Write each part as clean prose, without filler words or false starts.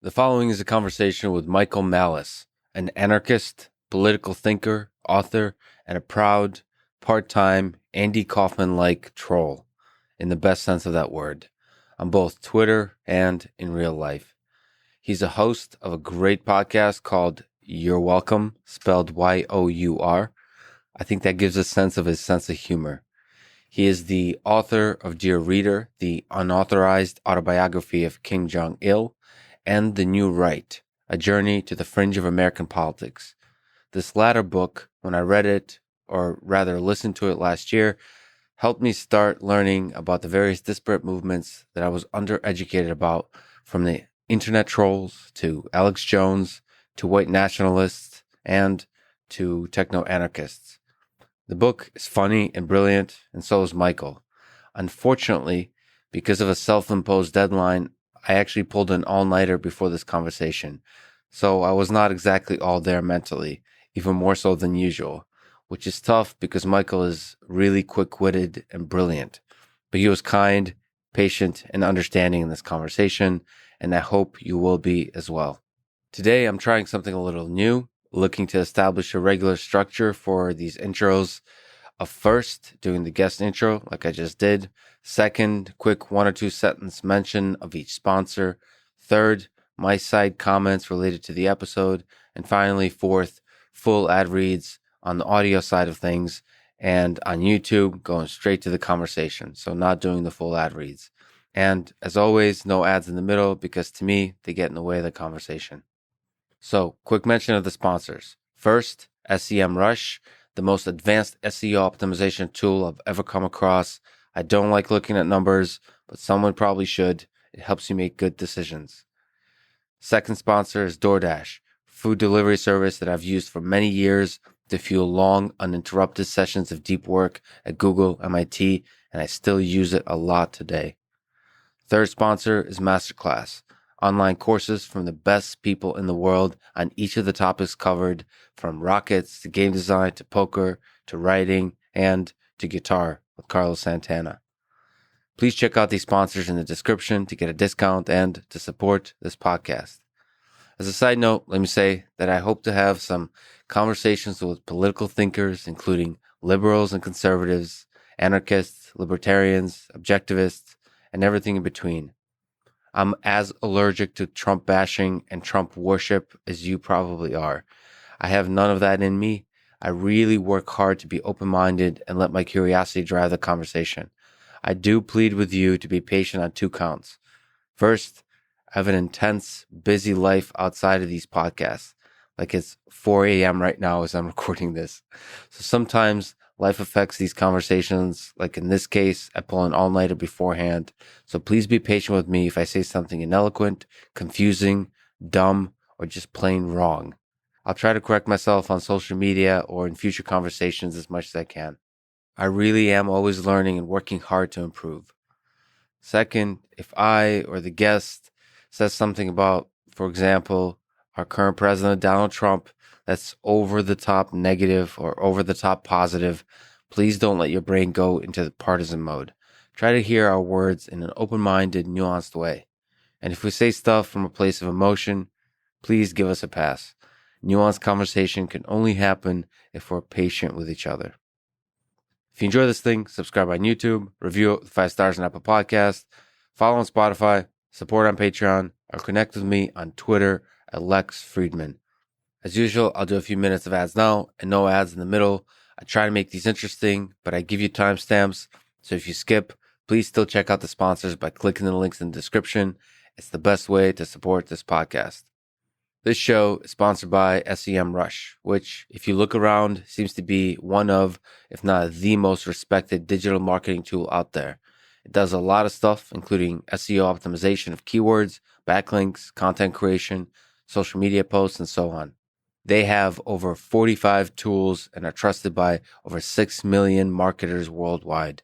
The following is a conversation with Michael Malice, an anarchist, political thinker, author, and a proud, part-time, Andy Kaufman-like troll, in the best sense of that word, on both Twitter and in real life. He's a host of a great podcast called You're Welcome, spelled Y-O-U-R. I think that gives a sense of his sense of humor. He is the author of Dear Reader, the unauthorized autobiography of Kim Jong-il, and The New Right, A Journey to the Fringe of American Politics. This latter book, when I read it, or rather listened to it last year, helped me start learning about the various disparate movements that I was undereducated about, from the internet trolls to Alex Jones to white nationalists and to techno-anarchists. The book is funny and brilliant, and so is Michael. Unfortunately, because of a self-imposed deadline, I actually pulled an all-nighter before this conversation, so I was not exactly all there mentally, even more so than usual, which is tough because Michael is really quick-witted and brilliant. But he was kind, patient, and understanding in this conversation, and I hope you will be as well. Today, I'm trying something a little new, looking to establish a regular structure for these intros. First, doing the guest intro like I just did. Second, quick 1 or 2 sentence mention of each sponsor. Third, my side comments related to the episode. And finally, fourth, full ad reads on the audio side of things and on YouTube, going straight to the conversation. So not doing the full ad reads. And as always, no ads in the middle because to me, they get in the way of the conversation. So, quick mention of the sponsors. First, SEMrush, the most advanced SEO optimization tool I've ever come across. I don't like looking at numbers, but someone probably should. It helps you make good decisions. Second sponsor is DoorDash, food delivery service that I've used for many years to fuel long, uninterrupted sessions of deep work at Google, MIT, and I still use it a lot today. Third sponsor is Masterclass, online courses from the best people in the world on each of the topics covered, from rockets to game design to poker to writing and to guitar with Carlos Santana. Please check out these sponsors in the description to get a discount and to support this podcast. As a side note, let me say that I hope to have some conversations with political thinkers, including liberals and conservatives, anarchists, libertarians, objectivists, and everything in between. I'm as allergic to Trump bashing and Trump worship as you probably are. I have none of that in me. I really work hard to be open-minded and let my curiosity drive the conversation. I do plead with you to be patient on 2 counts. First, I have an intense, busy life outside of these podcasts. Like it's 4 a.m. right now as I'm recording this. So sometimes life affects these conversations. Like in this case, I pull an all-nighter beforehand. So please be patient with me if I say something ineloquent, confusing, dumb, or just plain wrong. I'll try to correct myself on social media or in future conversations as much as I can. I really am always learning and working hard to improve. Second, if I or the guest says something about, for example, our current president, Donald Trump, that's over the top negative or over the top positive, please don't let your brain go into the partisan mode. Try to hear our words in an open-minded, nuanced way. And if we say stuff from a place of emotion, please give us a pass. Nuanced conversation can only happen if we're patient with each other. If you enjoy this thing, subscribe on YouTube, review it with 5 stars on Apple Podcasts, follow on Spotify, support on Patreon, or connect with me on Twitter at Lex Friedman. As usual, I'll do a few minutes of ads now and no ads in the middle. I try to make these interesting, but I give you timestamps. So if you skip, please still check out the sponsors by clicking the links in the description. It's the best way to support this podcast. This show is sponsored by SEMrush, which, if you look around, seems to be one of, if not the most respected digital marketing tool out there. It does a lot of stuff, including SEO optimization of keywords, backlinks, content creation, social media posts, and so on. They have over 45 tools and are trusted by over 6 million marketers worldwide.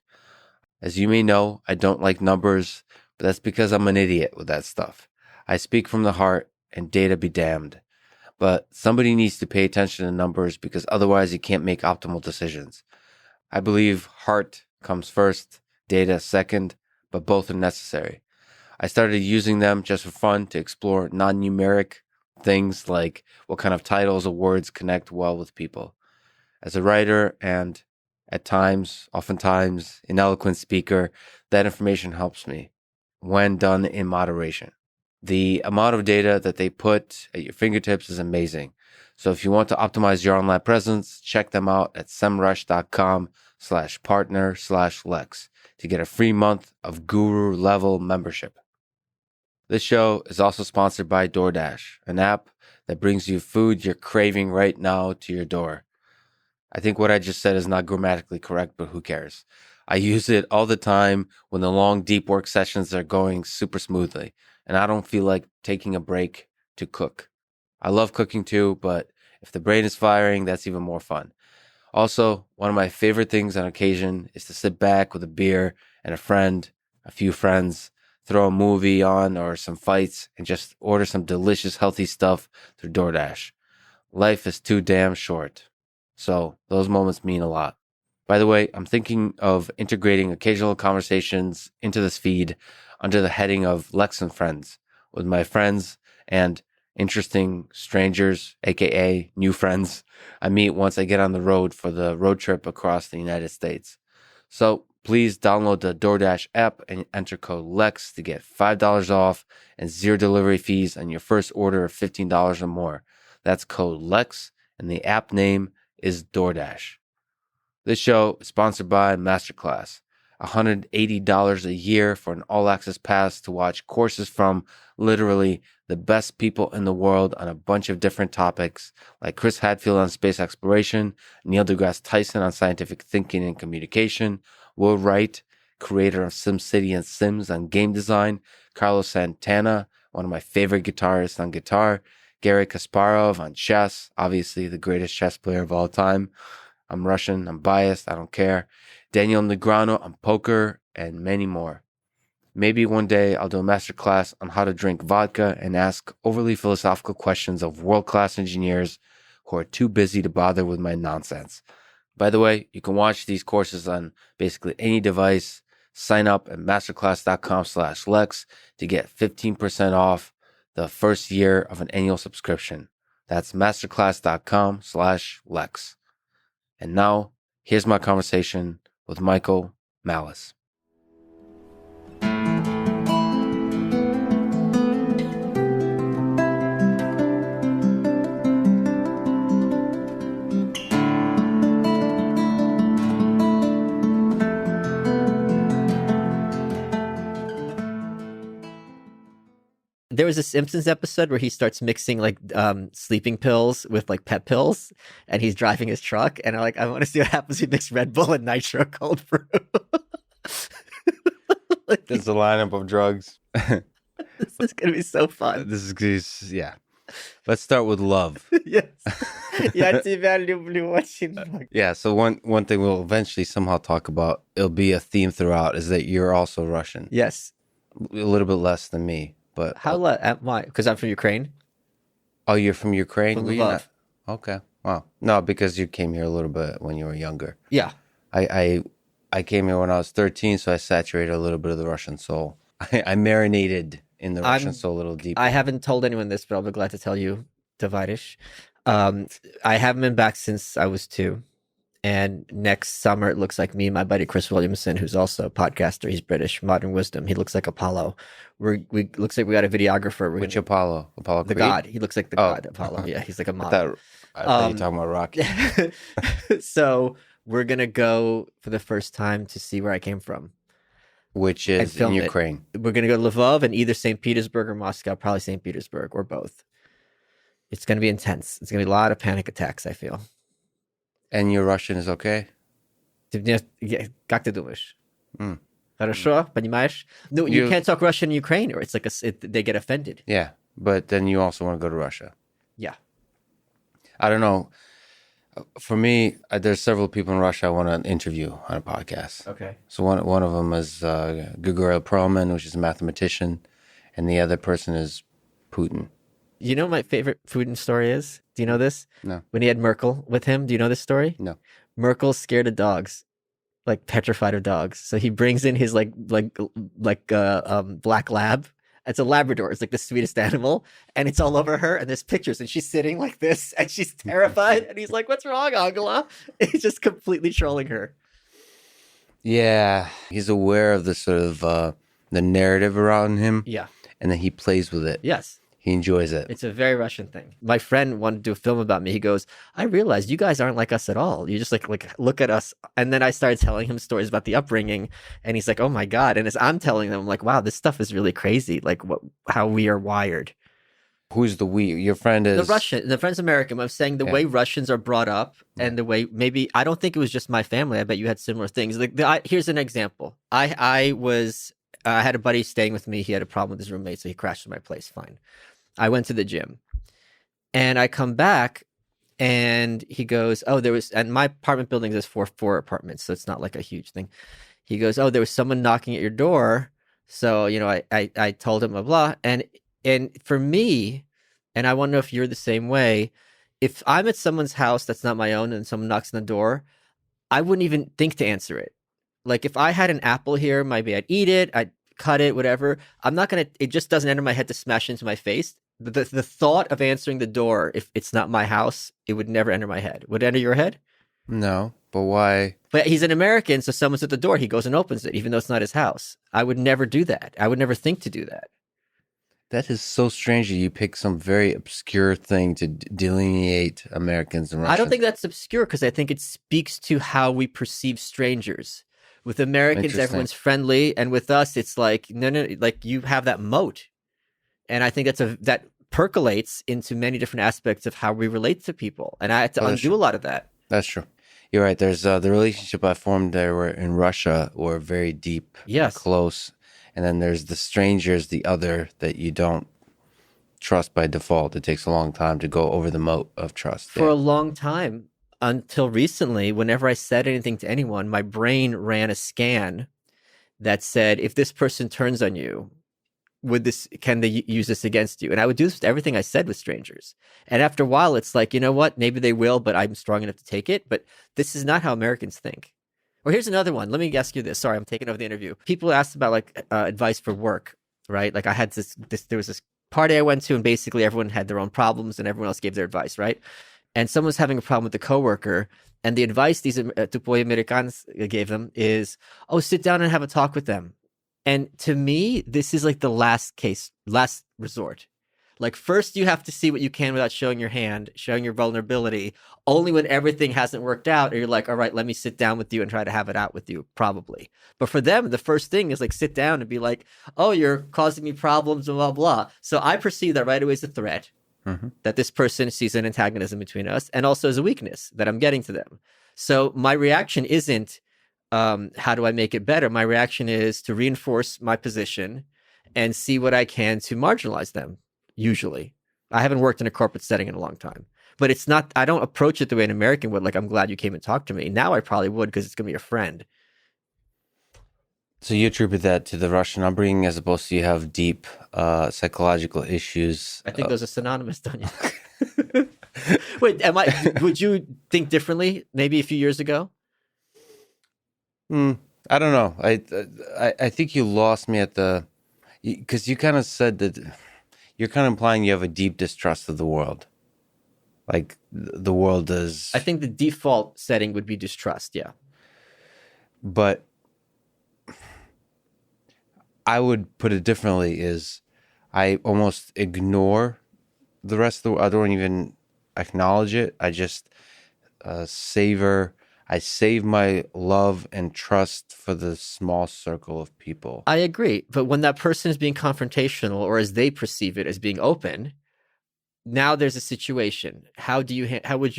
As you may know, I don't like numbers, but that's because I'm an idiot with that stuff. I speak from the heart, and data be damned. But somebody needs to pay attention to numbers because otherwise you can't make optimal decisions. I believe heart comes first, data second, but both are necessary. I started using them just for fun to explore non-numeric things like what kind of titles or words connect well with people. As a writer and at times, oftentimes, an eloquent speaker, that information helps me when done in moderation. The amount of data that they put at your fingertips is amazing. So if you want to optimize your online presence, check them out at semrush.com/partner/Lex to get a free month of guru level membership. This show is also sponsored by DoorDash, an app that brings you food you're craving right now to your door. I think what I just said is not grammatically correct, but who cares? I use it all the time when the long, deep work sessions are going super smoothly, and I don't feel like taking a break to cook. I love cooking too, but if the brain is firing, that's even more fun. Also, one of my favorite things on occasion is to sit back with a beer and a few friends, throw a movie on or some fights, and just order some delicious, healthy stuff through DoorDash. Life is too damn short. So those moments mean a lot. By the way, I'm thinking of integrating occasional conversations into this feed under the heading of Lex and Friends with my friends and interesting strangers, aka new friends, I meet once I get on the road for the road trip across the United States. So please download the DoorDash app and enter code LEX to get $5 off and 0 delivery fees on your first order of $15 or more. That's code LEX, and the app name is DoorDash. This show is sponsored by Masterclass, $180 a year for an all-access pass to watch courses from literally the best people in the world on a bunch of different topics, like Chris Hadfield on space exploration, Neil deGrasse Tyson on scientific thinking and communication, Will Wright, creator of SimCity and Sims, on game design, Carlos Santana, one of my favorite guitarists, on guitar, Garry Kasparov on chess, obviously the greatest chess player of all time. I'm Russian, I'm biased, I don't care. Daniel Negreanu on poker, and many more. Maybe one day I'll do a masterclass on how to drink vodka and ask overly philosophical questions of world-class engineers who are too busy to bother with my nonsense. By the way, you can watch these courses on basically any device. Sign up at masterclass.com/Lex to get 15% off the first year of an annual subscription. That's masterclass.com/Lex. And now, here's my conversation with Michael Malice. There was a Simpsons episode where he starts mixing like sleeping pills with like pet pills, and he's driving his truck. And I want to see what happens if he mix Red Bull and Nitro Cold Brew. This is a lineup of drugs. This is gonna be so fun. Yeah. Let's start with love. Yes. Я тебя люблю очень много. Yeah. So one thing we'll eventually somehow talk about, it'll be a theme throughout, is that you're also Russian. Yes. A little bit less than me. But why? Because I'm from Ukraine. Oh, you're from Ukraine? From Were you Lvov. not? Okay. Wow. No, because you came here a little bit when you were younger. Yeah. I came here when I was 13, so I saturated a little bit of the Russian soul. I marinated in the Russian soul a little deeper. I haven't told anyone this, but I'll be glad to tell you, Tavarish. I haven't been back since I was 2. And next summer, it looks like me and my buddy Chris Williamson, who's also a podcaster, he's British, Modern Wisdom. He looks like Apollo. We looks like we got a videographer. Which Apollo? Apollo the Creed? God. He looks like the God Apollo. Yeah, he's like a model. I thought you were talking about Rocky. So we're going to go for the first time to see where I came from. Which is in Ukraine. We're going to go to Lvov and either St. Petersburg or Moscow, probably St. Petersburg or both. It's going to be intense. It's going to be a lot of panic attacks, I feel. And your Russian is okay? Как ты думаешь? Хорошо, понимаешь? No, you can't talk Russian in Ukraine, or it's like they get offended. Yeah, but then you also want to go to Russia. Yeah. I don't know. For me, there's several people in Russia I want to interview on a podcast. Okay. So one of them is Grigoriy Perelman, which is a mathematician, and the other person is Putin. You know what my favorite Putin story is? Do you know this? No. When he had Merkel with him, do you know this story? No. Merkel's scared of dogs. like petrified of dogs. So he brings in his black lab. It's a Labrador. It's like the sweetest animal, and it's all over her. And there's pictures, and she's sitting like this, and she's terrified. And he's like, "What's wrong, Angela?" He's just completely trolling her. Yeah, he's aware of the sort of the narrative around him. Yeah, and then he plays with it. yes. He enjoys it. It's a very Russian thing. My friend wanted to do a film about me. He goes, I realized you guys aren't like us at all. You just like look at us. And then I started telling him stories about the upbringing. And he's like, oh my God. And as I'm telling them, I'm like, wow, this stuff is really crazy. Like how we are wired. Who's the we? Your friend is... The friend's American. I'm saying the way Russians are brought up and the way maybe, I don't think it was just my family. I bet you had similar things. Here's an example. I had a buddy staying with me. He had a problem with his roommate. So he crashed at my place. Fine. I went to the gym and I come back and he goes, and my apartment building is four apartments. So it's not like a huge thing. He goes, oh, there was someone knocking at your door. So, I told him blah, blah. And for me, and I want to know if you're the same way, if I'm at someone's house that's not my own and someone knocks on the door, I wouldn't even think to answer it. Like if I had an apple here, maybe I'd eat it, I'd cut it, whatever. It just doesn't enter my head to smash into my face. The thought of answering the door, if it's not my house, it would never enter my head. Would it enter your head? No, but why? But he's an American, so someone's at the door. He goes and opens it, even though it's not his house. I would never do that. I would never think to do that. That is so strange that you pick some very obscure thing to delineate Americans and Russians. I don't think that's obscure because I think it speaks to how we perceive strangers. With Americans, everyone's friendly, and with us, it's like no, like you have that moat. And I think that percolates into many different aspects of how we relate to people. And I had to undo a lot of that. That's true. You're right. There's the relationship I formed there in Russia were very deep, close. And then there's the strangers, the other that you don't trust by default. It takes a long time to go over the moat of trust. For a long time, until recently, whenever I said anything to anyone, my brain ran a scan that said, if this person turns on you, can they use this against you? And I would do this with everything I said with strangers. And after a while, it's like, you know what? Maybe they will, but I'm strong enough to take it. But this is not how Americans think. Or here's another one. Let me ask you this. Sorry, I'm taking over the interview. People asked about advice for work, right? Like I had there was this party I went to and basically everyone had their own problems and everyone else gave their advice, right? And someone was having a problem with a coworker. And the advice these Tupoi Americans gave them is, sit down and have a talk with them. And to me, this is like the last resort. Like first you have to see what you can without showing your hand, showing your vulnerability. Only when everything hasn't worked out are you like, all right, let me sit down with you and try to have it out with you, probably. But for them, the first thing is like sit down and be like, oh, you're causing me problems and blah, blah. So I perceive that right away as a threat, that this person sees an antagonism between us, and also as a weakness that I'm getting to them. So my reaction isn't, how do I make it better? My reaction is to reinforce my position and see what I can to marginalize them. Usually, I haven't worked in a corporate setting in a long time, but it's not, I don't approach it the way an American would. Like, I'm glad you came and talked to me. Now I probably would, because it's going to be a friend. So you attribute that to the Russian upbringing as opposed to you have deep psychological issues. I think those are synonymous, don't you? Wait, would you think differently maybe a few years ago? I don't know. I think you lost me because you kind of said that you're kind of implying you have a deep distrust of the world. Like the world is... I think the default setting would be distrust, yeah. But I would put it differently is I almost ignore the rest of the world. I don't even acknowledge it. I just I save my love and trust for the small circle of people. I agree. But when that person is being confrontational, or as they perceive it as being open, now there's a situation. How would you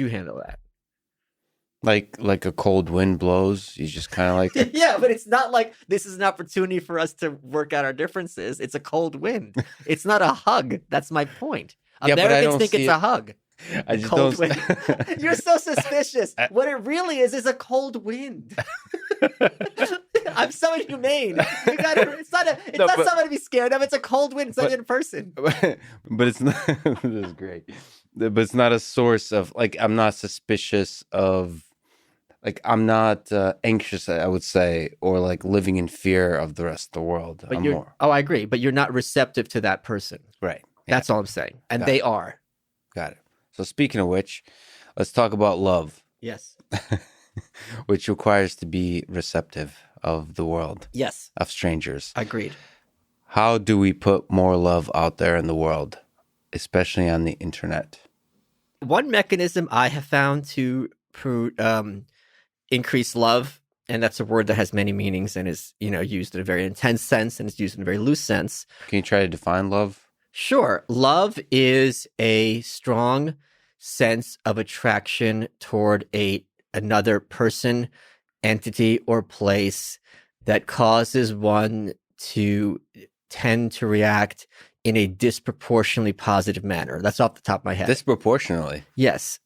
handle that? Like a cold wind blows, you just kind of like... Yeah, but it's not like this is an opportunity for us to work out our differences. It's a cold wind. It's not a hug. That's my point. Americans think it's a hug. I just don't... wind. You're so suspicious. What it really is a cold wind. I'm so inhumane. It's not something to be scared of. It's a cold wind. It's not in person. But it's not... This is great. But it's not a source of... Like, I'm not suspicious of Like I'm not anxious, I would say, or like living in fear of the rest of the world. But I'm you're, more oh, I agree, but you're not receptive to that person. right. Yeah, That's all I'm saying. And got they it. are. Got it. So speaking of which, let's talk about love, Yes. which requires to be receptive of the world, Yes. of strangers. Agreed. How do we put more love out there in the world, especially on the internet? One mechanism I have found to increase love, and that's a word that has many meanings and is, used in a very intense sense and is used in a very loose sense. Can you try to define love? Sure. Love is a strong sense of attraction toward another person, entity, or place that causes one to tend to react in a disproportionately positive manner. That's off the top of my head. Disproportionately. Yes.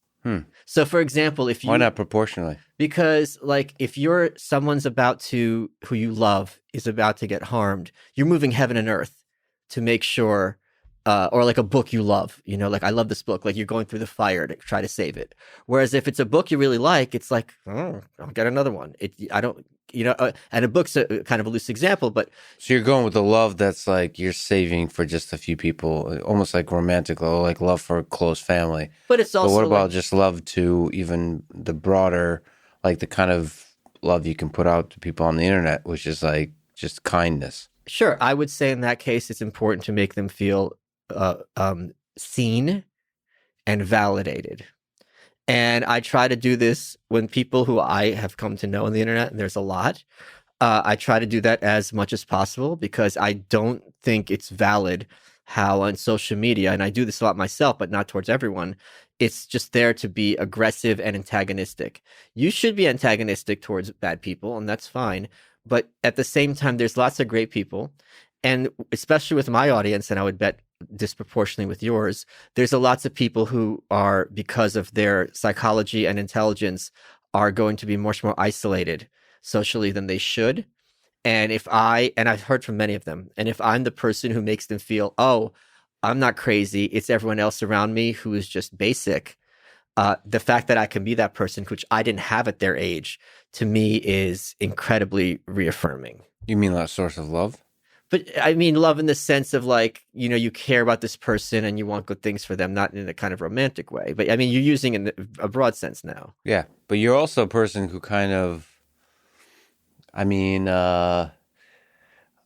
So, for example, if you... Why not proportionally? Because, like, if someone's who you love is about to get harmed, you're moving heaven and earth to make sure, or like a book you love, like I love this book, like you're going through the fire to try to save it. Whereas if it's a book you really like, it's like, oh, I'll get another one. And a book's a kind of a loose example, but... So you're going with the love that's like you're saving for just a few people, almost like romantic love, like love for a close family. But it's also... But what about just love to even the broader, like the kind of love you can put out to people on the internet, which is like just kindness? Sure. I would say in that case, it's important to make them feel seen and validated. And I try to do this when people who I have come to know on the internet, and there's a lot, I try to do that as much as possible because I don't think it's valid how on social media, and I do this a lot myself, but not towards everyone, it's just there to be aggressive and antagonistic. You should be antagonistic towards bad people, and that's fine. But at the same time, there's lots of great people. And especially with my audience, and I would bet disproportionately with yours, there's lots of people who are, because of their psychology and intelligence, are going to be much more isolated socially than they should. And I've heard from many of them, and if I'm the person who makes them feel, oh, I'm not crazy, it's everyone else around me who is just basic, the fact that I can be that person, which I didn't have at their age, to me is incredibly reaffirming. You mean that source of love? But I mean love in the sense of like, you care about this person and you want good things for them, not in a kind of romantic way. But I mean, you're using in a broad sense now. Yeah, but you're also a person who kind of,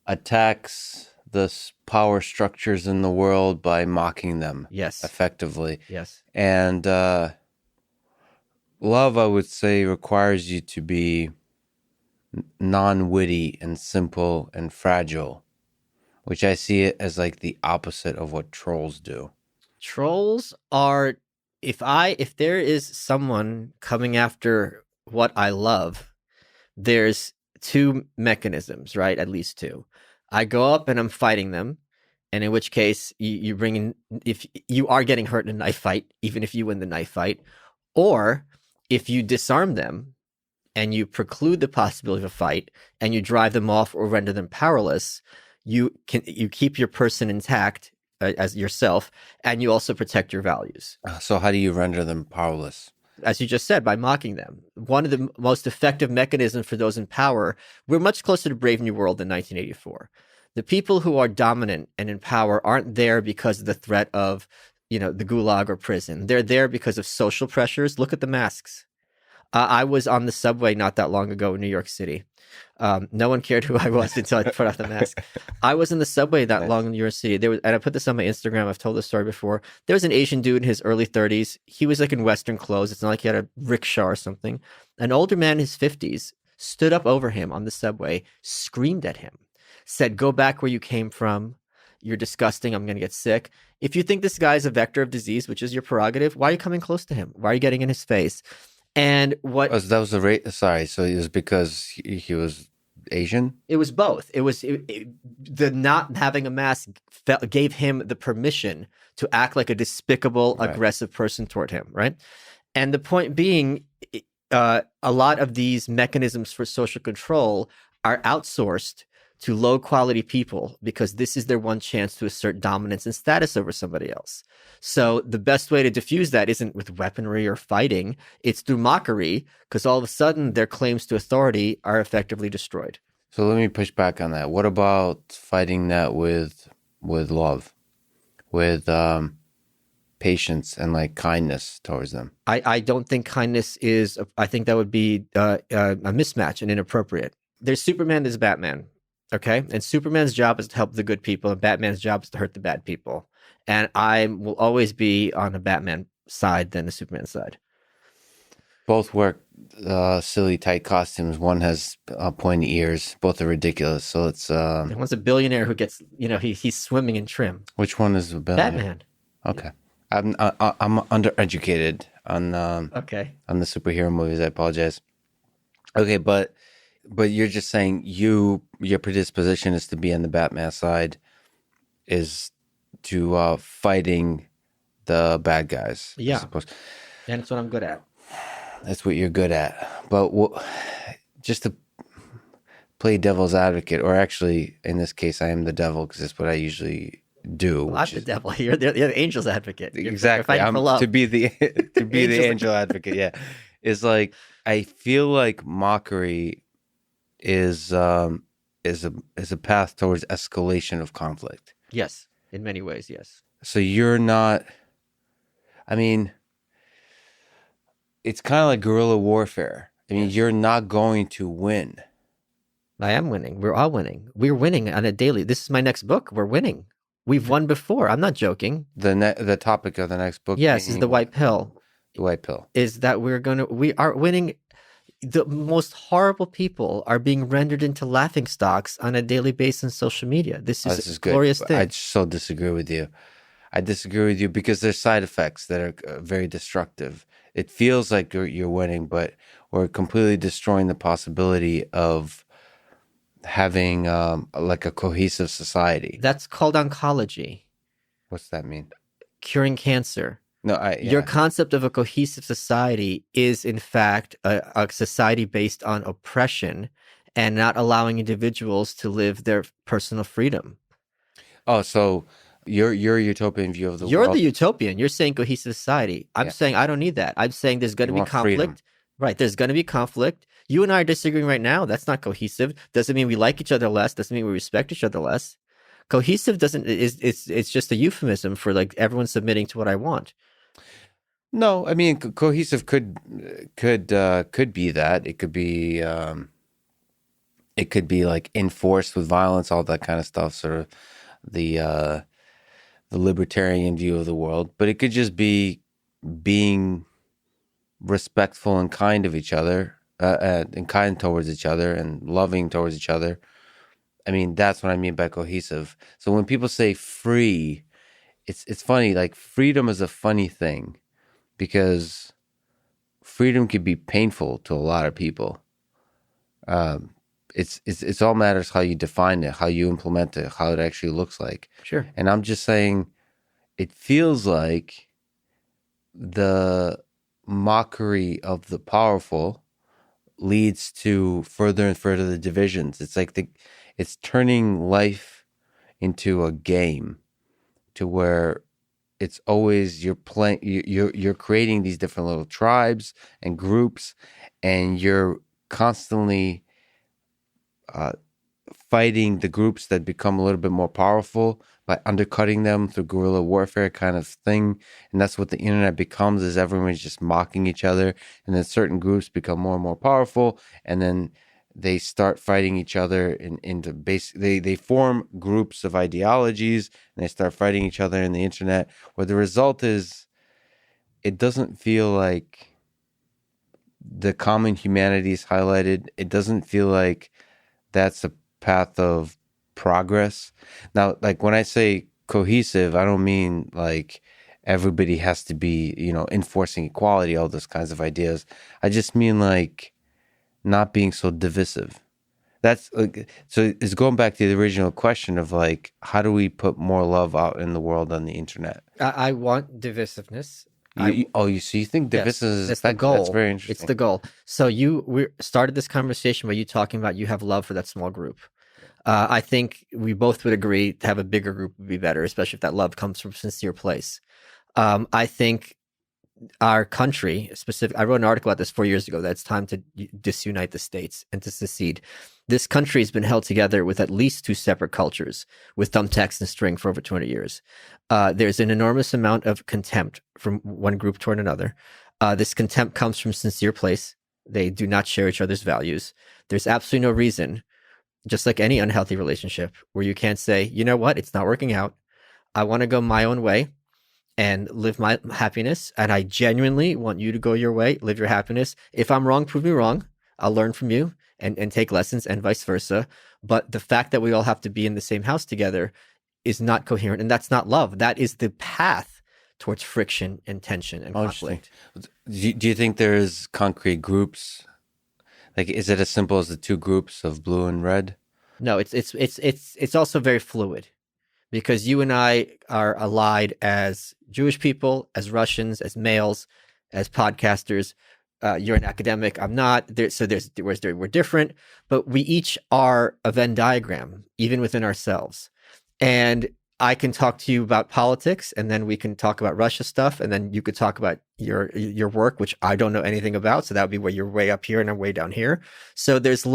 attacks the power structures in the world by mocking them. Yes. Effectively. Yes. And love, I would say, requires you to be non-witty and simple and fragile, which I see it as like the opposite of what trolls do. Trolls are, if there is someone coming after what I love, there's two mechanisms, right? At least two. I go up and I'm fighting them, and in which case you bring in, if you are getting hurt in a knife fight, even if you win the knife fight, or if you disarm them and you preclude the possibility of a fight and you drive them off or render them powerless, you keep your person intact as yourself, and you also protect your values. So how do you render them powerless? As you just said, by mocking them. One of the most effective mechanisms for those in power, we're much closer to Brave New World than 1984. The people who are dominant and in power aren't there because of the threat of, the gulag or prison. They're there because of social pressures. Look at the masks. I was on the subway not that long ago in New York City. No one cared who I was until I put off the mask. I was in the subway that long in New York City. And I put this on my Instagram. I've told this story before. There was an Asian dude in his early 30s. He was like in Western clothes. It's not like he had a rickshaw or something. An older man in his 50s stood up over him on the subway, screamed at him, said, "Go back where you came from. You're disgusting. I'm going to get sick. If you think this guy is a vector of disease, which is your prerogative, why are you coming close to him? Why are you getting in his face?" And what that was the rate. Sorry, so it was because he was Asian. It was both. The not having a mask gave him the permission to act like a despicable, aggressive person toward him, right? And the point being, a lot of these mechanisms for social control are outsourced to low quality people because this is their one chance to assert dominance and status over somebody else. So the best way to diffuse that isn't with weaponry or fighting, it's through mockery, because all of a sudden their claims to authority are effectively destroyed. So let me push back on that. What about fighting that with love, with patience and like kindness towards them? I don't think kindness is, I think that would be a mismatch and inappropriate. There's Superman, there's Batman, okay? And Superman's job is to help the good people, and Batman's job is to hurt the bad people. And I will always be on the Batman side than the Superman side. Both wear silly tight costumes. One has pointy ears. Both are ridiculous. So it's one's a billionaire who gets, he's swimming in trim. Which one is the billionaire? Batman. Okay, I'm undereducated on on the superhero movies. I apologize. Okay, but you're just saying your predisposition is to be on the Batman side, is to fighting the bad guys. Yeah, and it's what I'm good at. That's what you're good at. But just to play devil's advocate, or actually, in this case, I am the devil because that's what I usually do. Well, I'm the devil. You're the angel's advocate. Exactly. You're fighting for love. To be the angel advocate. Yeah, is like I feel like mockery is a path towards escalation of conflict. Yes, in many ways, yes. So you're not. I mean, it's kind of like guerrilla warfare. I mean, you're not going to win. I am winning. We're all winning. We're winning on a daily. This is my next book. We're winning. We've won before. I'm not joking. The topic of the next book. Yes, is the white pill. The white pill is that we are winning. The most horrible people are being rendered into laughing stocks on a daily basis on social media. This is a glorious thing. I so disagree with you. I disagree with you because there's side effects that are very destructive. It feels like you're winning, but we're completely destroying the possibility of having like a cohesive society. That's called oncology. What's that mean? Curing cancer. No, Your concept of a cohesive society is, in fact, a society based on oppression and not allowing individuals to live their personal freedom. Oh, so your utopian view of the world. You're the utopian. You're saying cohesive society. I'm saying I don't need that. I'm saying there's going to be conflict. Freedom. Right. There's going to be conflict. You and I are disagreeing right now. That's not cohesive. Doesn't mean we like each other less. Doesn't mean we respect each other less. Cohesive it's just a euphemism for like everyone submitting to what I want. No, I mean cohesive could be that. It could be like enforced with violence, all that kind of stuff. Sort of the libertarian view of the world, but it could just be being respectful and kind of each other, and kind towards each other, and loving towards each other. I mean, that's what I mean by cohesive. So when people say free, it's funny. Like freedom is a funny thing. Because freedom can be painful to a lot of people. It's all matters how you define it, how you implement it, how it actually looks like. Sure. And I'm just saying, it feels like the mockery of the powerful leads to further and further the divisions. It's like it's turning life into a game, to where it's always you're creating these different little tribes and groups, and you're constantly fighting the groups that become a little bit more powerful by undercutting them through guerrilla warfare kind of thing. And that's what the internet becomes, is everyone's just mocking each other, and then certain groups become more and more powerful, and then they start fighting each other into they form groups of ideologies, and they start fighting each other in the internet, where the result is it doesn't feel like the common humanity is highlighted. It doesn't feel like that's a path of progress. Now, like when I say cohesive, I don't mean like everybody has to be, enforcing equality, all those kinds of ideas. I just mean like not being so divisive. That's like, so it's going back to the original question of like, how do we put more love out in the world on the internet? I want divisiveness. So you think divisiveness is the goal? That's very interesting. It's the goal. So we started this conversation by you talking about you have love for that small group. I think we both would agree to have a bigger group would be better, especially if that love comes from a sincere place. I think our country, I wrote an article about this 4 years ago, that it's time to disunite the states and to secede. This country has been held together with at least two separate cultures, with thumbtacks and string, for over 20 years. There's an enormous amount of contempt from one group toward another. This contempt comes from sincere place. They do not share each other's values. There's absolutely no reason, just like any unhealthy relationship, where you can't say, you know what, it's not working out. I want to go my own way and live my happiness. And I genuinely want you to go your way, live your happiness. If I'm wrong, prove me wrong. I'll learn from you and take lessons, and vice versa. But the fact that we all have to be in the same house together is not coherent. And that's not love. That is the path towards friction and tension and conflict. Do you think there's concrete groups? Like, is it as simple as the two groups of blue and red? No, it's also very fluid, because you and I are allied as Jewish people, as Russians, as males, as podcasters. You're an academic. I'm not. We're different, but we each are a Venn diagram, even within ourselves. And I can talk to you about politics, and then we can talk about Russia stuff, and then you could talk about your work, which I don't know anything about. So that would be where you're way up here and I'm way down here. So there's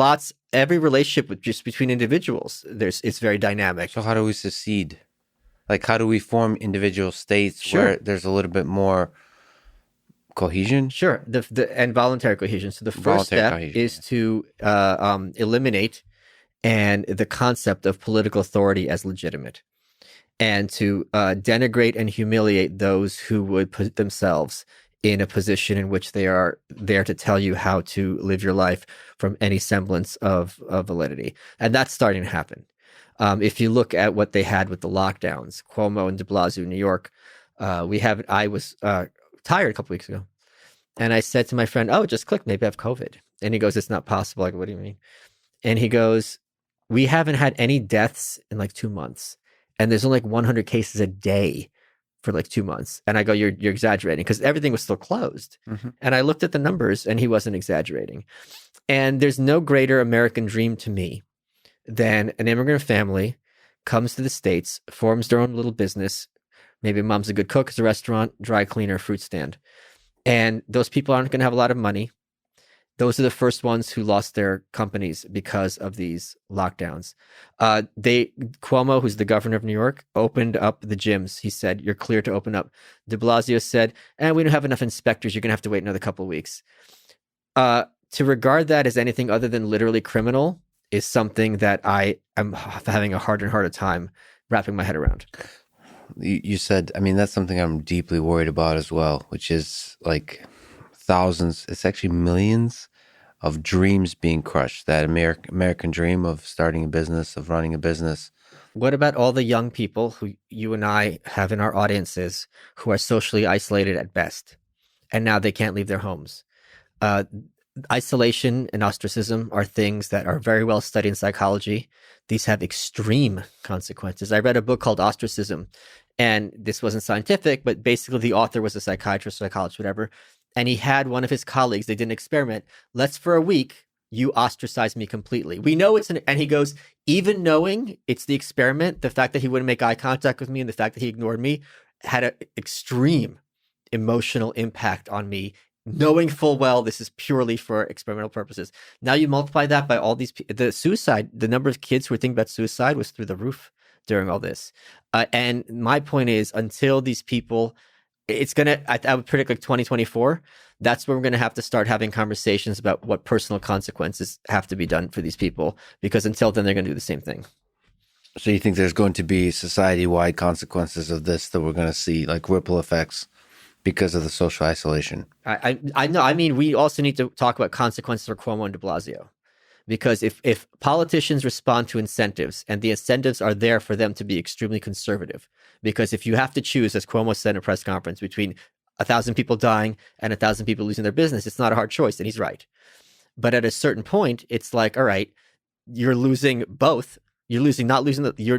every relationship just between individuals, it's very dynamic. So how do we secede? Like, how do we form individual states where there's a little bit more cohesion? Sure. And voluntary cohesion. So the first step is to eliminate the concept of political authority as legitimate, and to denigrate and humiliate those who would put themselves in a position in which they are there to tell you how to live your life from any semblance of validity. And that's starting to happen. If you look at what they had with the lockdowns, Cuomo and de Blasio in New York, I was tired a couple weeks ago, and I said to my friend, "Oh, just click, maybe I have COVID." And he goes, "It's not possible." I go, "What do you mean?" And he goes, "We haven't had any deaths in like 2 months. And there's only like 100 cases a day for like 2 months." And I go, you're exaggerating, because everything was still closed. Mm-hmm. And I looked at the numbers, and he wasn't exaggerating. And there's no greater American dream to me than an immigrant family comes to the States, forms their own little business. Maybe mom's a good cook, as a restaurant, dry cleaner, fruit stand. And those people aren't going to have a lot of money. Those are the first ones who lost their companies because of these lockdowns. Cuomo, who's the governor of New York, opened up the gyms. He said, "You're clear to open up." De Blasio said, "We don't have enough inspectors. You're going to have to wait another couple of weeks." To regard that as anything other than literally criminal is something that I am having a harder and harder time wrapping my head around. You said, that's something I'm deeply worried about as well, which is like thousands, it's actually millions of dreams being crushed. That American dream of starting a business, of running a business. What about all the young people who you and I have in our audiences who are socially isolated at best, and now they can't leave their homes? Isolation and ostracism are things that are very well studied in psychology. These have extreme consequences. I read a book called Ostracism, and this wasn't scientific, but basically the author was a psychiatrist, psychologist, whatever. And he had one of his colleagues, they did an experiment. "Let's, for a week, you ostracize me completely. We know and he goes, even knowing it's the experiment, the fact that he wouldn't make eye contact with me and the fact that he ignored me had an extreme emotional impact on me, knowing full well this is purely for experimental purposes." Now you multiply that by all these, the number of kids who were thinking about suicide was through the roof during all this. And my point is, until these people, I would predict like 2024, that's when we're going to have to start having conversations about what personal consequences have to be done for these people, because until then, they're going to do the same thing. So you think there's going to be society-wide consequences of this that we're going to see, like ripple effects because of the social isolation? I know. We also need to talk about consequences for Cuomo and de Blasio. Because if politicians respond to incentives, and the incentives are there for them to be extremely conservative, because if you have to choose, as Cuomo said in a press conference, between 1,000 people dying and 1,000 people losing their business, it's not a hard choice, and he's right. But at a certain point, it's like, all right, you're losing both. You're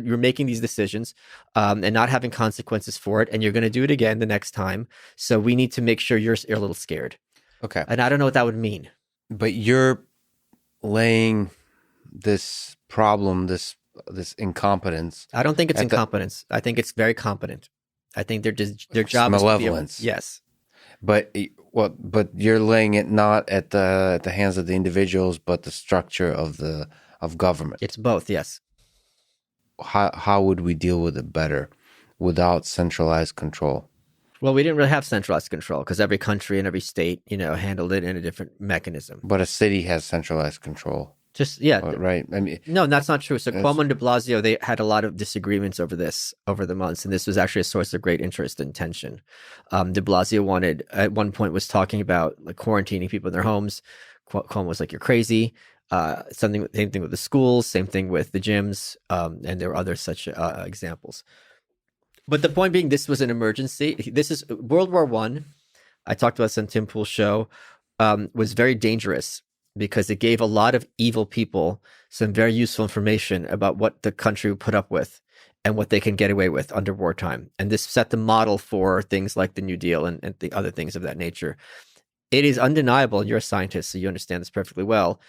you're making these decisions and not having consequences for it, and you're going to do it again the next time. So we need to make sure you're a little scared. Okay. And I don't know what that would mean. But you're laying this problem, this this incompetence. I don't think it's At the- incompetence. I think it's very competent. I think their It's job is to be able, malevolence. yes. But but you're laying it not at the hands of the individuals, but the structure of government. It's both, yes. How would we deal with it better without centralized control? Well, we didn't really have centralized control because every country and every state, handled it in a different mechanism. But a city has centralized control. Just, yeah. Right. I mean, No, that's not true. So Cuomo and de Blasio, they had a lot of disagreements over this over the months, and this was actually a source of great interest and tension. De Blasio wanted, at one point, was talking about like quarantining people in their homes. Cuomo was like, "You're crazy." Same thing with the schools, same thing with the gyms, and there were other such examples. But the point being, this was an emergency. This is World War I. I talked about this on Tim Pool's show. Was very dangerous, because it gave a lot of evil people some very useful information about what the country would put up with and what they can get away with under wartime. And this set the model for things like the New Deal and the other things of that nature. It is undeniable, and you're a scientist, so you understand this perfectly well,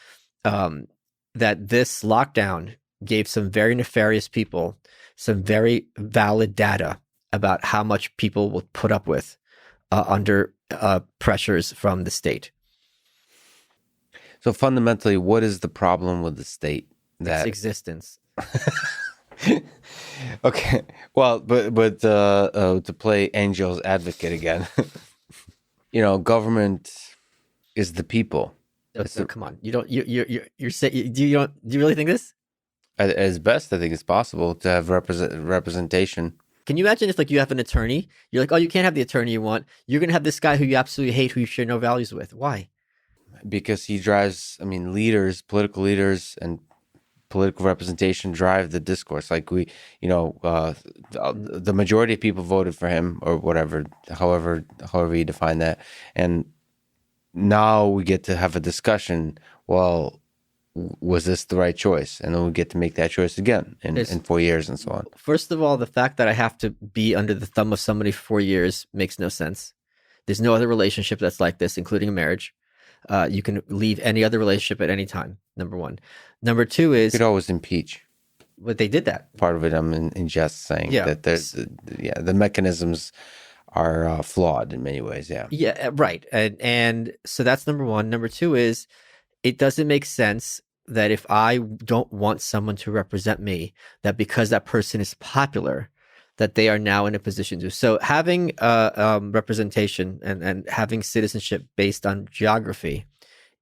that this lockdown gave some very nefarious people some very valid data about how much people will put up with under pressures from the state. so fundamentally, what is the problem with the state? Its existence. Okay. Well, but to play angel's advocate again, government is the people. So come on, you're saying, do you really think this? As best I think it's possible to have representation. Can you imagine if you have an attorney, you're like, oh, you can't have the attorney you want. You're going to have this guy who you absolutely hate, who you share no values with. Why? Because he drives, political leaders and political representation drive the discourse. Like the majority of people voted for him or whatever, however you define that. And now we get to have a discussion. Well, was this the right choice? And then we get to make that choice again in 4 years and so on. First of all, the fact that I have to be under the thumb of somebody for 4 years makes no sense. There's no other relationship that's like this, including a marriage. You can leave any other relationship at any time, number one. Number two is... You could always impeach. But they did that. Part of it, I'm in just saying that there's, the mechanisms are flawed in many ways, yeah. Yeah, right. And so that's number one. Number two is, it doesn't make sense that if I don't want someone to represent me, that because that person is popular, that they are now in a position to. So having representation and having citizenship based on geography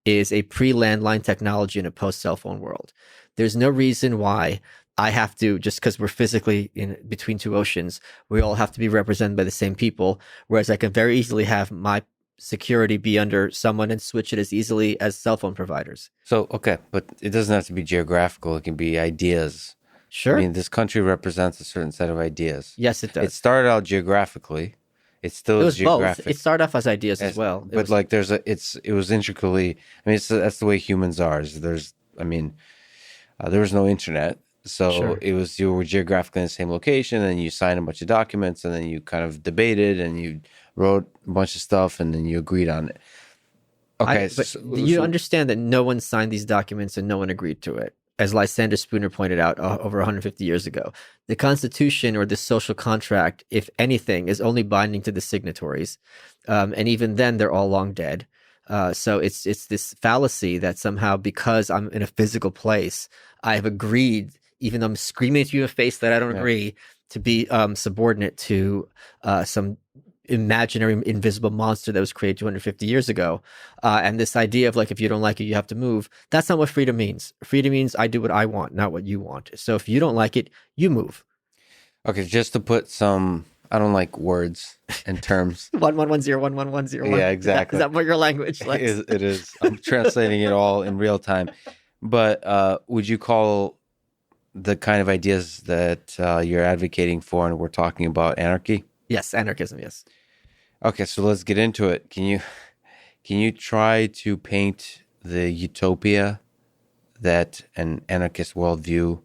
is a pre-landline technology in a post-cell phone world. There's no reason why I have to, just because we're physically in between two oceans, we all have to be represented by the same people, whereas I can very easily have my security be under someone and switch it as easily as cell phone providers. So, okay, but it doesn't have to be geographical. It can be ideas. Sure. This country represents a certain set of ideas. Yes, it does. It started out geographically. It still is both. geographic. It started off as ideas as well. It was intricately, that's the way humans are. There was no internet. So Sure. You were geographically in the same location, and you signed a bunch of documents, and then you kind of debated, and you wrote a bunch of stuff, and then you agreed on it. Okay. You understand that no one signed these documents and no one agreed to it. As Lysander Spooner pointed out over 150 years ago, the Constitution or the social contract, if anything, is only binding to the signatories. And even then, they're all long dead. So it's this fallacy that somehow, because I'm in a physical place, I have agreed, even though I'm screaming at you in the face that I don't agree, to be subordinate to some imaginary invisible monster that was created 250 years ago. And this idea of if you don't like it, you have to move. That's not what freedom means. Freedom means I do what I want, not what you want. So if you don't like it, you move. Okay, just to put some, I don't like words and terms. 11101110. Yeah, exactly. Is that what your language like? It is. I'm translating it all in real time. But would you call the kind of ideas that you're advocating for and we're talking about anarchy? Yes, anarchism, yes. Okay, so let's get into it. Can you try to paint the utopia that an anarchist worldview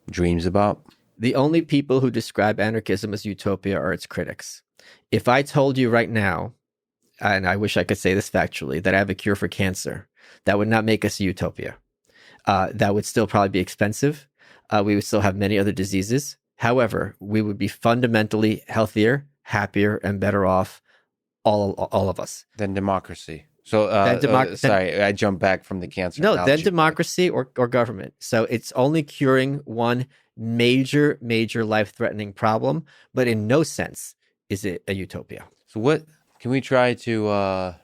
dreams about? The only people who describe anarchism as utopia are its critics. If I told you right now, and I wish I could say this factually, that I have a cure for cancer, that would not make us a utopia. That would still probably be expensive. We would still have many other diseases. However, we would be fundamentally healthier, happier, and better off, all of us. Then democracy. So, sorry, I jumped back from the cancer. No, analogy, then democracy or government. So it's only curing one major life-threatening problem, but in no sense is it a utopia. So what can we try to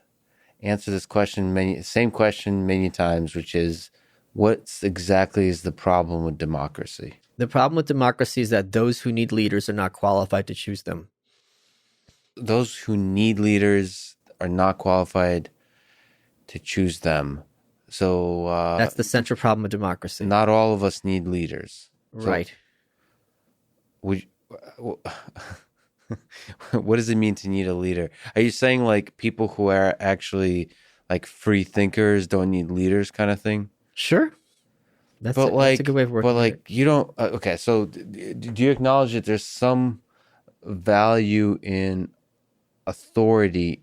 answer this question? Same question many times, which is, what exactly is the problem with democracy? The problem with democracy is that those who need leaders are not qualified to choose them. Those who need leaders are not qualified to choose them. So that's the central problem of democracy. Not all of us need leaders. Right. So what does it mean to need a leader? Are you saying like people who are actually like free thinkers don't need leaders kind of thing? Sure. That's a good way of working. But like you don't. Okay, so do you acknowledge that there's some value in authority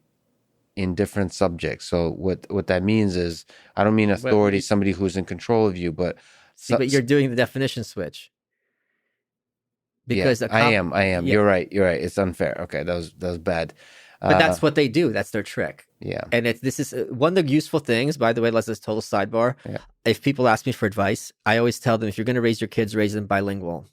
in different subjects? So what that means is, I don't mean authority, somebody who's in control of you, but but you're doing the definition switch. Because I am. Yeah. You're right. It's unfair. Okay, that was bad. But that's what they do. That's their trick. Yeah. And this is one of the useful things, by the way, let's just total sidebar. Yeah. If people ask me for advice, I always tell them, if you're going to raise your kids, raise them bilingual.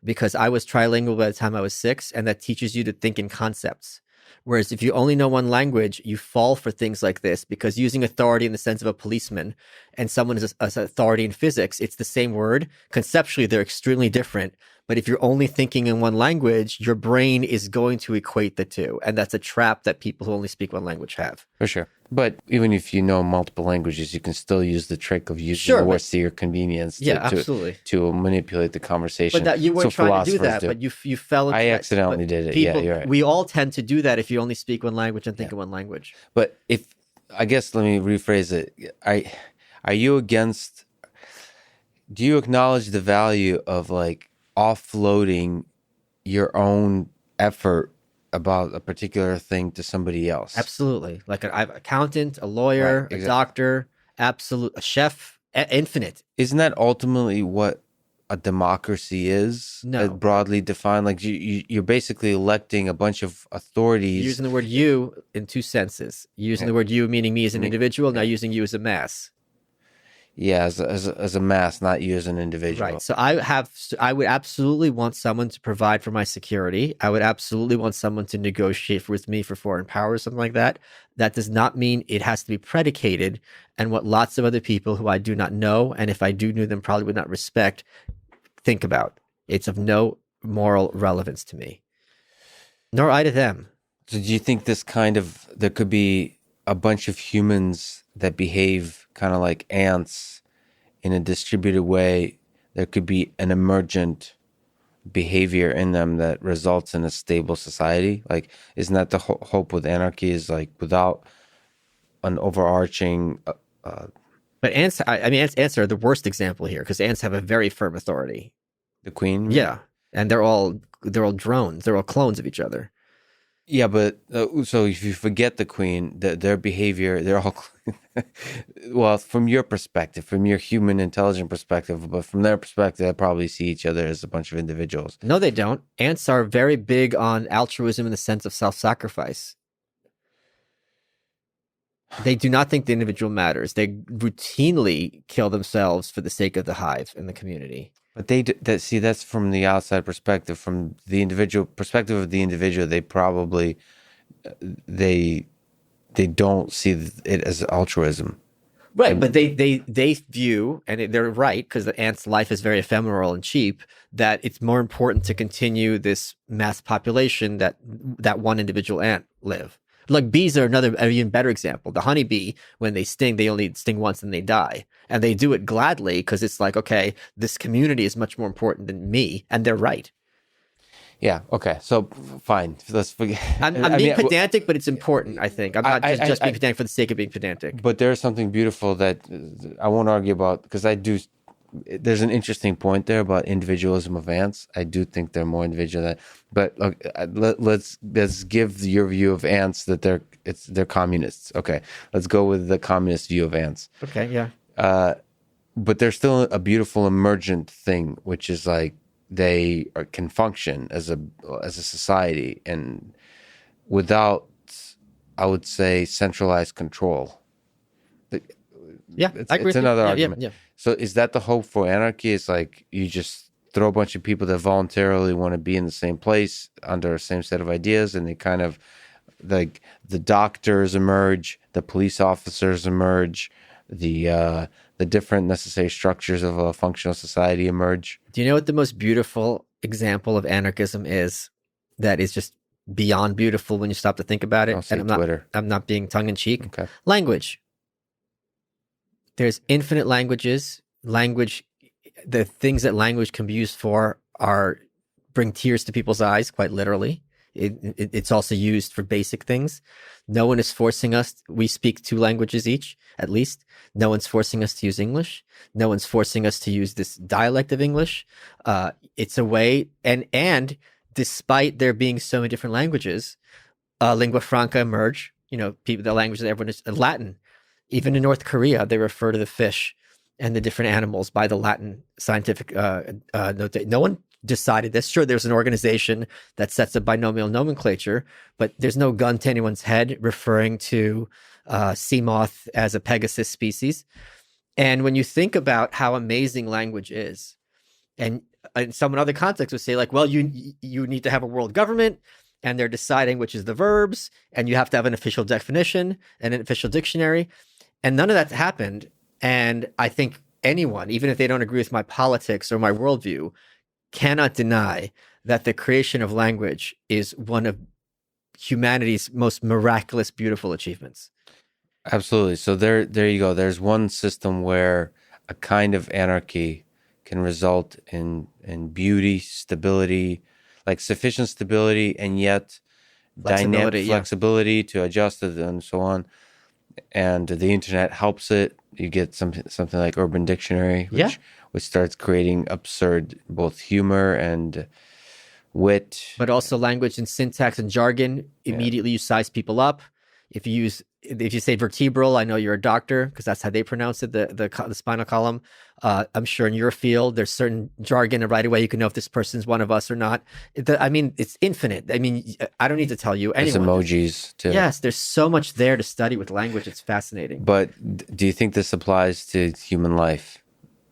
Because I was trilingual by the time I was 6, and that teaches you to think in concepts. Whereas if you only know one language, you fall for things like this, because using authority in the sense of a policeman and someone is authority in physics, it's the same word. Conceptually, they're extremely different. But if you're only thinking in one language, your brain is going to equate the two. And that's a trap that people who only speak one language have. For sure. But even if you know multiple languages, you can still use the trick of using the words to your convenience absolutely. To manipulate the conversation. But you weren't trying to do that, but you fell into I accidentally did it. People, you're right. We all tend to do that if you only speak one language and think in one language. But I guess let me rephrase it. Are you against, do you acknowledge the value of like offloading your own effort about a particular thing to somebody else? Absolutely. Like an accountant, a lawyer, a doctor, a chef, infinite. Isn't that ultimately what a democracy is? No. Broadly defined, like you're basically electing a bunch of authorities. You're using the word you in two senses. You're using the word you meaning me as an individual, now using you as a mass. Yeah, as a mass, not you as an individual. Right. So I would absolutely want someone to provide for my security. I would absolutely want someone to negotiate with me for foreign power or something like that. That does not mean it has to be predicated on what lots of other people who I do not know, and if I do know them, probably would not respect, think about. It's of no moral relevance to me, nor I to them. So do you think there could be a bunch of humans that behave kind of like ants in a distributed way? There could be an emergent behavior in them that results in a stable society. Like, isn't that the hope with anarchy, is like without an overarching but ants are the worst example here, because ants have a very firm authority. The queen? Yeah. And they're all drones. They're all clones of each other. Yeah, but so if you forget the queen, their behavior, they're all, well, from your perspective, from your human intelligent perspective, but from their perspective, they probably see each other as a bunch of individuals. No, they don't. Ants are very big on altruism in the sense of self-sacrifice. They do not think the individual matters. They routinely kill themselves for the sake of the hive and the community. But that's from the outside perspective. From the individual perspective of the individual, they probably they don't see it as altruism. Right, but they view, and they're right, because the ant's life is very ephemeral and cheap, that it's more important to continue this mass population that one individual ant live. Like bees are another even better example. The honeybee, when they sting, they only sting once and they die. And they do it gladly because it's like, okay, this community is much more important than me. And they're right. Yeah. Okay. So fine. Let's forget. I'm being pedantic, but it's important, I think. I'm not just being pedantic for the sake of being pedantic. But there's something beautiful that I won't argue about, because there's an interesting point there about individualism of ants. I do think they're more individual. But let's give your view of ants that they're communists. Okay, let's go with the communist view of ants. Okay, yeah. but there's still a beautiful emergent thing, which is like can function as a society and without, I would say, centralized control. Yeah, I agree. It's another argument. Yeah. So is that the hope for anarchy? It's like you just throw a bunch of people that voluntarily want to be in the same place under the same set of ideas, and they kind of like the doctors emerge, the police officers emerge, the different necessary structures of a functional society emerge. Do you know what the most beautiful example of anarchism is? That is just beyond beautiful when you stop to think about it. I'll say And Twitter. I'm not being tongue in cheek. Okay. Language. There's infinite languages. Language, the things that language can be used for bring tears to people's eyes, quite literally. It's also used for basic things. No one is forcing us. We speak 2 languages each, at least. No one's forcing us to use English. No one's forcing us to use this dialect of English. It's a way, and despite there being so many different languages, lingua franca emerge. The language that everyone is Latin. Even in North Korea, they refer to the fish and the different animals by the Latin scientific note. No one decided this. Sure, there's an organization that sets a binomial nomenclature, but there's no gun to anyone's head referring to sea moth as a Pegasus species. And when you think about how amazing language is, and in some other context would say like, well, you need to have a world government, and they're deciding which is the verbs, and you have to have an official definition and an official dictionary, and none of that's happened. And I think anyone, even if they don't agree with my politics or my worldview, cannot deny that the creation of language is one of humanity's most miraculous, beautiful achievements. Absolutely. So there you go. There's one system where a kind of anarchy can result in beauty, stability, like sufficient stability, and yet dynamic flexibility to adjust it and so on. And the internet helps it. You get something like Urban Dictionary, which starts creating absurd both humor and wit, but also language and syntax and jargon. Immediately you size people up. If you say vertebral, I know you're a doctor because that's how they pronounce it, the spinal column. I'm sure in your field there's certain jargon, and right away you can know if this person's one of us or not. It's infinite. I mean, I don't need to tell you. There's emojis too. Yes, there's so much there to study with language. It's fascinating. But do you think this applies to human life,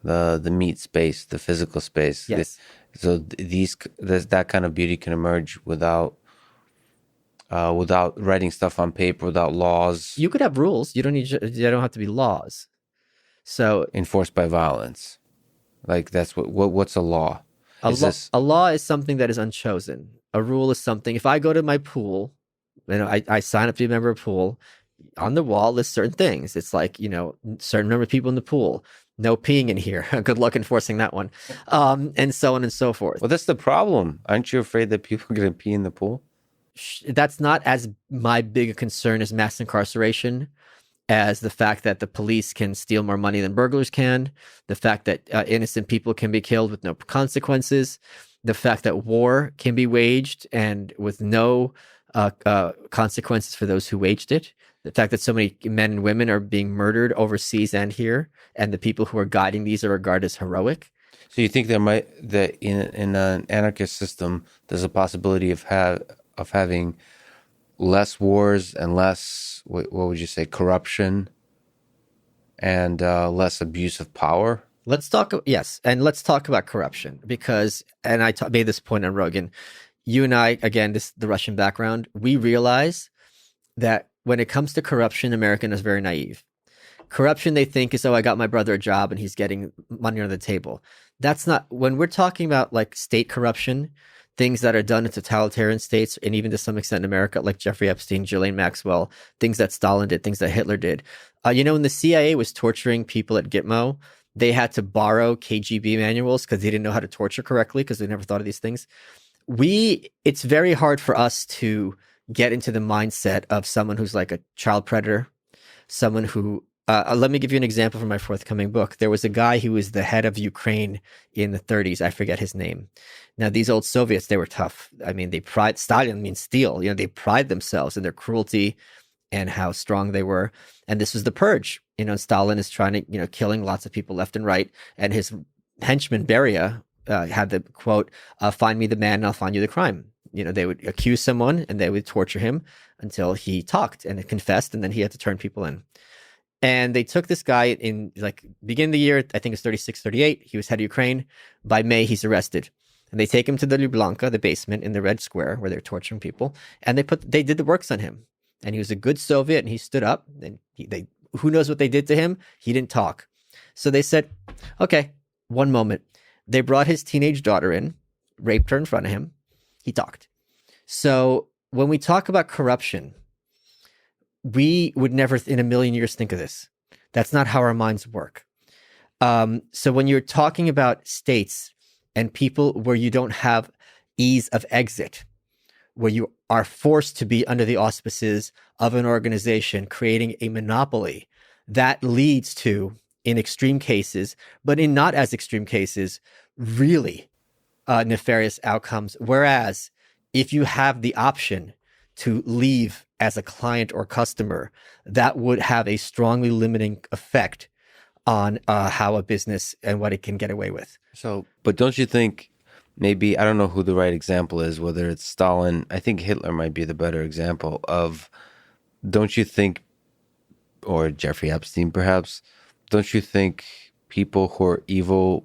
the meat space, the physical space? Yes. So that kind of beauty can emerge without writing stuff on paper, without laws. You could have rules. They don't have to be laws. So enforced by violence, like that's what's a law? A law is something that is unchosen. A rule is something. If I go to my pool, I sign up to be a member of a pool. On the wall lists certain things. It's like certain number of people in the pool. No peeing in here. Good luck enforcing that one, and so on and so forth. Well, that's the problem. Aren't you afraid that people are going to pee in the pool? That's not as my big a concern as mass incarceration, as the fact that the police can steal more money than burglars can, the fact that innocent people can be killed with no consequences, the fact that war can be waged and with no consequences for those who waged it, the fact that so many men and women are being murdered overseas and here, and the people who are guiding these are regarded as heroic. So you think that in an anarchist system, there's a possibility of having less wars and less, what would you say, corruption and less abuse of power? Let's talk about corruption because, and I made this point on Rogan, you and I, again, the Russian background, we realize that when it comes to corruption, American is very naive. Corruption, they think is, I got my brother a job and he's getting money under the table. That's not, when we're talking about like state corruption, things that are done in totalitarian states, and even to some extent in America, like Jeffrey Epstein, Ghislaine Maxwell, things that Stalin did, things that Hitler did. When the CIA was torturing people at Gitmo, they had to borrow KGB manuals because they didn't know how to torture correctly because they never thought of these things. It's very hard for us to get into the mindset of someone who's like a child predator, someone who, let me give you an example from my forthcoming book. There was a guy who was the head of Ukraine in the 30s. I forget his name. Now, these old Soviets, they were tough. I mean, Stalin means steel. They pride themselves in their cruelty and how strong they were. And this was the purge. Stalin is trying to, killing lots of people left and right. And his henchman, Beria, had the quote, find me the man and I'll find you the crime. They would accuse someone and they would torture him until he talked and confessed, and then he had to turn people in. And they took this guy in beginning of the year, I think it's 36, 38. He was head of Ukraine. By May, he's arrested. And they take him to the Lublanka, the basement in the Red Square where they're torturing people. And they did the works on him. And he was a good Soviet, and he stood up. And who knows what they did to him? He didn't talk. So they said, okay, one moment. They brought his teenage daughter in, raped her in front of him. He talked. So when we talk about corruption, we would never in a million years think of this. That's not how our minds work. So when you're talking about states and people where you don't have ease of exit, where you are forced to be under the auspices of an organization creating a monopoly, that leads to, in extreme cases, but in not as extreme cases, really nefarious outcomes. Whereas if you have the option to leave as a client or customer, that would have a strongly limiting effect on how a business and what it can get away with. So, but don't you think maybe, I don't know who the right example is, whether it's Stalin, I think Hitler might be the better example of, don't you think, or Jeffrey Epstein perhaps, don't you think people who are evil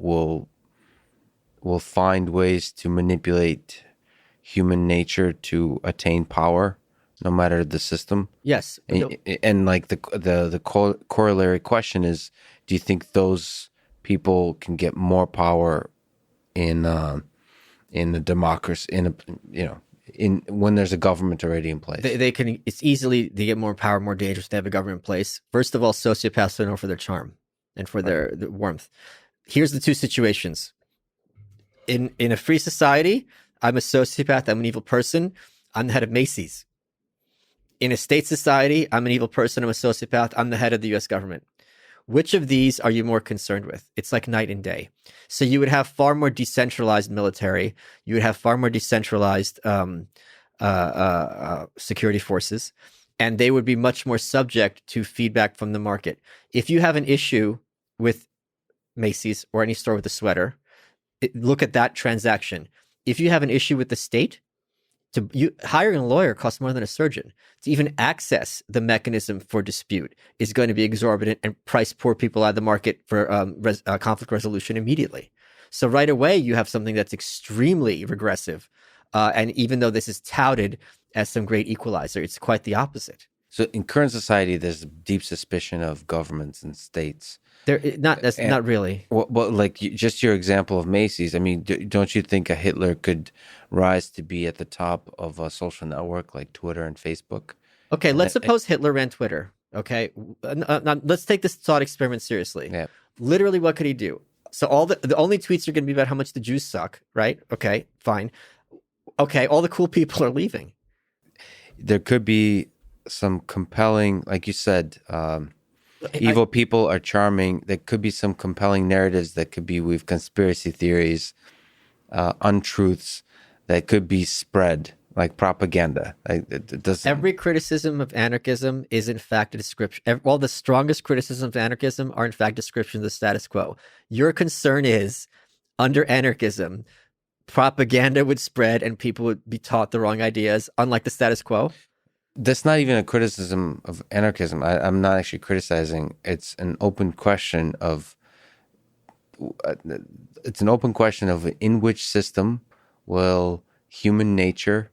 will find ways to manipulate human nature to attain power, no matter the system? Yes. And like the corollary question is, do you think those people can get more power in a democracy, when there's a government already in place? They can. It's easily they get more power, more dangerous to have a government in place. First of all, sociopaths are known for their charm and for their warmth. Here's the two situations. In a free society, I'm a sociopath. I'm an evil person. I'm the head of Macy's. In a state society, I'm an evil person. I'm a sociopath. I'm the head of the U.S. government. Which of these are you more concerned with? It's like night and day. So you would have far more decentralized military. You would have far more decentralized security forces, and they would be much more subject to feedback from the market. If you have an issue with Macy's or any store with a sweater, look at that transaction. If you have an issue with the state, hiring a lawyer costs more than a surgeon. To even access the mechanism for dispute is going to be exorbitant and price poor people out of the market for conflict resolution immediately. So right away, you have something that's extremely regressive. And even though this is touted as some great equalizer, it's quite the opposite. So in current society, there's deep suspicion of governments and states. Not really. Well, like just your example of Macy's. I mean, don't you think a Hitler could rise to be at the top of a social network like Twitter and Facebook? Okay, let's suppose Hitler ran Twitter. Okay, let's take this thought experiment seriously. Yeah. Literally, what could he do? So the only tweets are going to be about how much the Jews suck, right? Okay, fine. Okay, all the cool people are leaving. There could be some compelling, like you said, evil people are charming. There could be some compelling narratives that could be with conspiracy theories, untruths that could be spread like propaganda. Every criticism of anarchism is in fact a description. All the strongest criticisms of anarchism are in fact descriptions of the status quo. Your concern is, under anarchism, propaganda would spread and people would be taught the wrong ideas, unlike the status quo. That's not even a criticism of anarchism. I'm not actually criticizing. It's an open question of in which system will human nature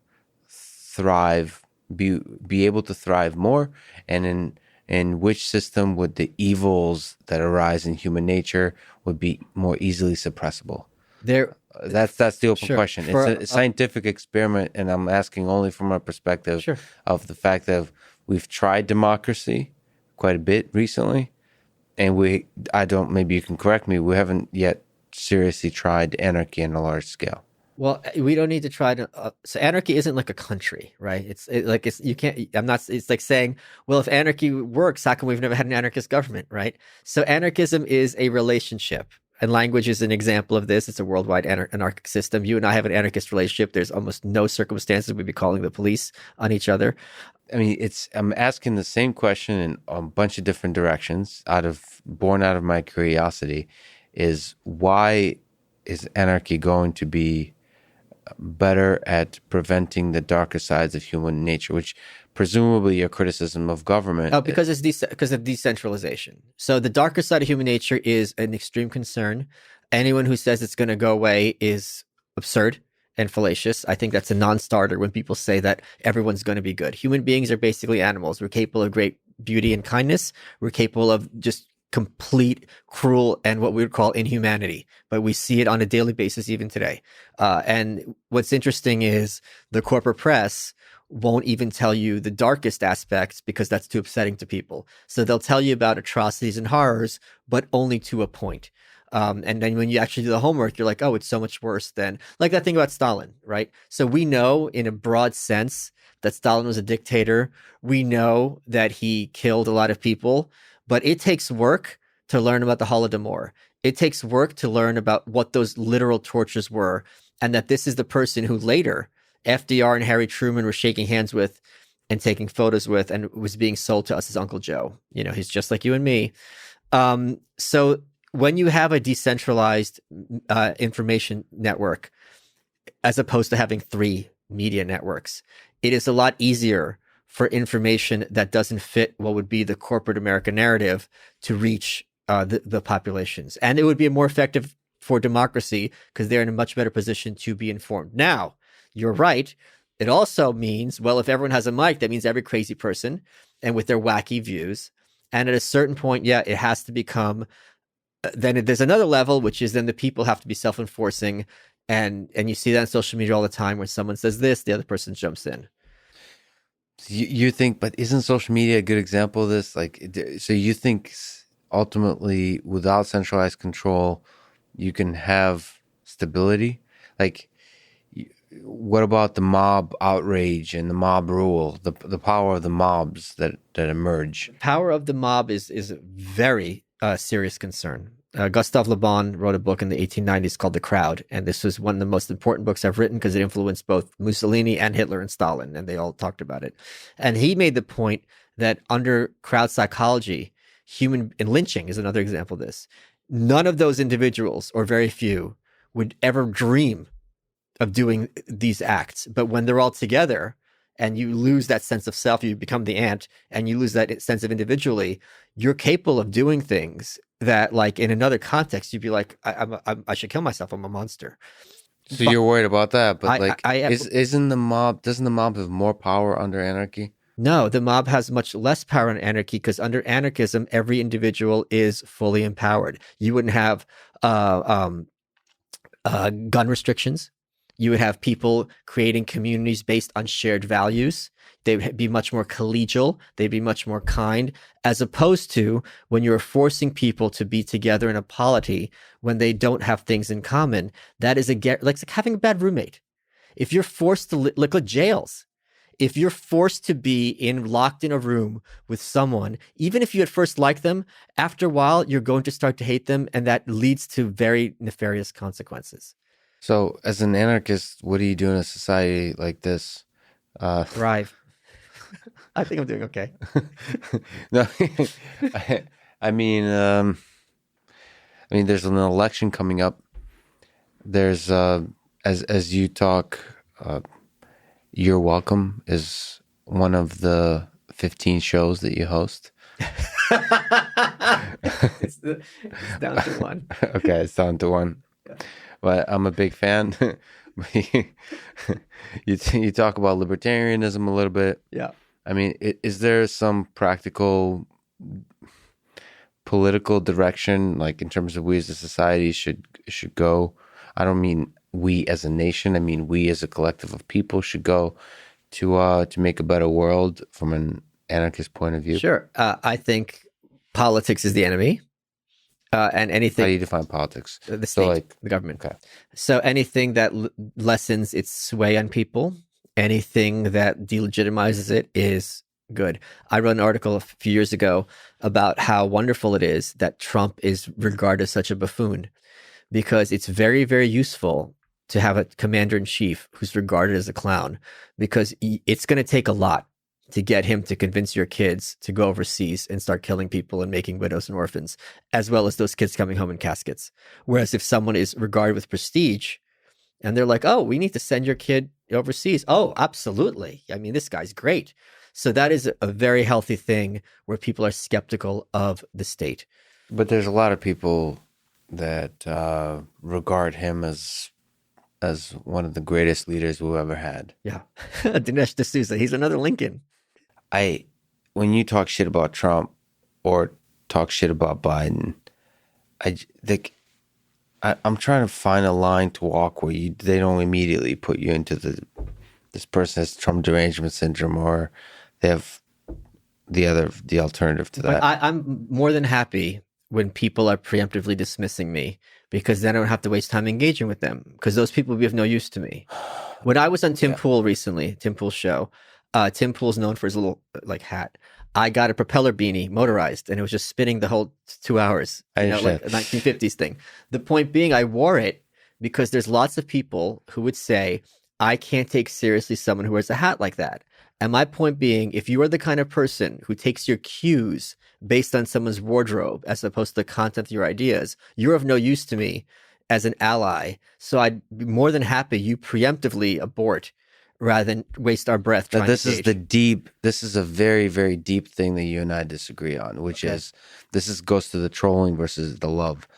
thrive, be able to thrive more, and in which system would the evils that arise in human nature would be more easily suppressible. That's the open question. It's a scientific experiment, and I'm asking only from a perspective of the fact that we've tried democracy quite a bit recently, and maybe you can correct me, we haven't yet seriously tried anarchy on a large scale. Well, we don't need to try to. So anarchy isn't like a country, right? It's like saying, well, if anarchy works, how come we've never had an anarchist government, right? So anarchism is a relationship. And language is an example of this. It's a worldwide anarchic system. You and I have an anarchist relationship. There's almost no circumstances we'd be calling the police on each other. I mean, I'm asking the same question in a bunch of different directions, born out of my curiosity, is why is anarchy going to be better at preventing the darker sides of human nature, which presumably your criticism of government. Oh, because because of decentralization. So the darker side of human nature is an extreme concern. Anyone who says it's going to go away is absurd and fallacious. I think that's a non-starter when people say that everyone's going to be good. Human beings are basically animals. We're capable of great beauty and kindness. We're capable of just complete cruel and what we would call inhumanity, but we see it on a daily basis even today. And what's interesting is the corporate press won't even tell you the darkest aspects because that's too upsetting to people. So they'll tell you about atrocities and horrors, but only to a point. And then when you actually do the homework, you're like, oh, it's so much worse than like that thing about Stalin, right? So we know in a broad sense that Stalin was a dictator. We know that he killed a lot of people, but it takes work to learn about the Holodomor. It takes work to learn about what those literal tortures were, and that this is the person who later FDR and Harry Truman were shaking hands with and taking photos with and was being sold to us as Uncle Joe. You know, he's just like you and me. So when you have a decentralized information network, as opposed to having 3 media networks, it is a lot easier for information that doesn't fit what would be the corporate American narrative to reach the populations. And it would be more effective for democracy because they're in a much better position to be informed. Now, you're right. It also means, well, if everyone has a mic, that means every crazy person and with their wacky views. And at a certain point, yeah, it has to become, then there's another level, which is then the people have to be self-enforcing. And you see that on social media all the time when someone says this, the other person jumps in. You think, but isn't social media a good example of this? Like, so you think ultimately without centralized control, you can have stability? Like, what about the mob outrage and the mob rule, the power of the mobs that emerge? Power of the mob is a very serious concern. Gustave Le Bon wrote a book in the 1890s called The Crowd, and this was one of the most important books I've written because it influenced both Mussolini and Hitler and Stalin, and they all talked about it. And he made the point that under crowd psychology, and lynching is another example of this, none of those individuals, or very few, would ever dream of doing these acts. But when they're all together and you lose that sense of self, you become the ant, and you lose that sense of individually, you're capable of doing things that, like, in another context, you'd be like, I should kill myself. I'm a monster. So you're worried about that, but doesn't the mob have more power under anarchy? No, the mob has much less power in anarchy because under anarchism, every individual is fully empowered. You wouldn't have gun restrictions. You would have people creating communities based on shared values. They'd be much more collegial. They'd be much more kind, as opposed to when you're forcing people to be together in a polity when they don't have things in common. That is like having a bad roommate. If you're forced to look at jails, if you're forced to be locked in a room with someone, even if you at first like them, after a while, you're going to start to hate them, and that leads to very nefarious consequences. So, as an anarchist, what do you do in a society like this? Thrive. I think I'm doing okay. No, I mean, there's an election coming up. There's as you talk, You're Welcome is one of the 15 shows that you host. It's down to one. Okay, it's down to one. Yeah. But I'm a big fan. You talk about libertarianism a little bit. Yeah. I mean, is there some practical political direction, like in terms of we as a society should go? I don't mean we as a nation. I mean we as a collective of people should go to make a better world from an anarchist point of view. Sure. I think politics is the enemy. And anything. How do you define politics? The state, the government. Okay. So anything that lessens its sway on people, anything that delegitimizes it is good. I wrote an article a few years ago about how wonderful it is that Trump is regarded as such a buffoon, because it's very, very useful to have a commander-in-chief who's regarded as a clown, because it's going to take a lot to get him to convince your kids to go overseas and start killing people and making widows and orphans, as well as those kids coming home in caskets. Whereas if someone is regarded with prestige and they're like, oh, we need to send your kid overseas. Oh, absolutely. I mean, this guy's great. So that is a very healthy thing where people are skeptical of the state. But there's a lot of people that regard him as one of the greatest leaders we've ever had. Yeah. Dinesh D'Souza, he's another Lincoln. When you talk shit about Trump or talk shit about Biden, I'm trying to find a line to walk where they don't immediately put you into this person has Trump derangement syndrome, or they have the alternative to that. But I'm more than happy when people are preemptively dismissing me, because then I don't have to waste time engaging with them, because those people will be of no use to me. When I was on Tim Pool recently, Tim Pool's show, Tim Pool's known for his little hat. I got a propeller beanie, motorized, and it was just spinning the whole 2 hours, like a 1950s thing. The point being, I wore it because there's lots of people who would say, I can't take seriously someone who wears a hat like that. And my point being, if you are the kind of person who takes your cues based on someone's wardrobe as opposed to the content of your ideas, you're of no use to me as an ally. So I'd be more than happy you preemptively abort rather than waste our breath trying this to is this is a very, very deep thing that you and I disagree on, which is goes to the trolling versus the love.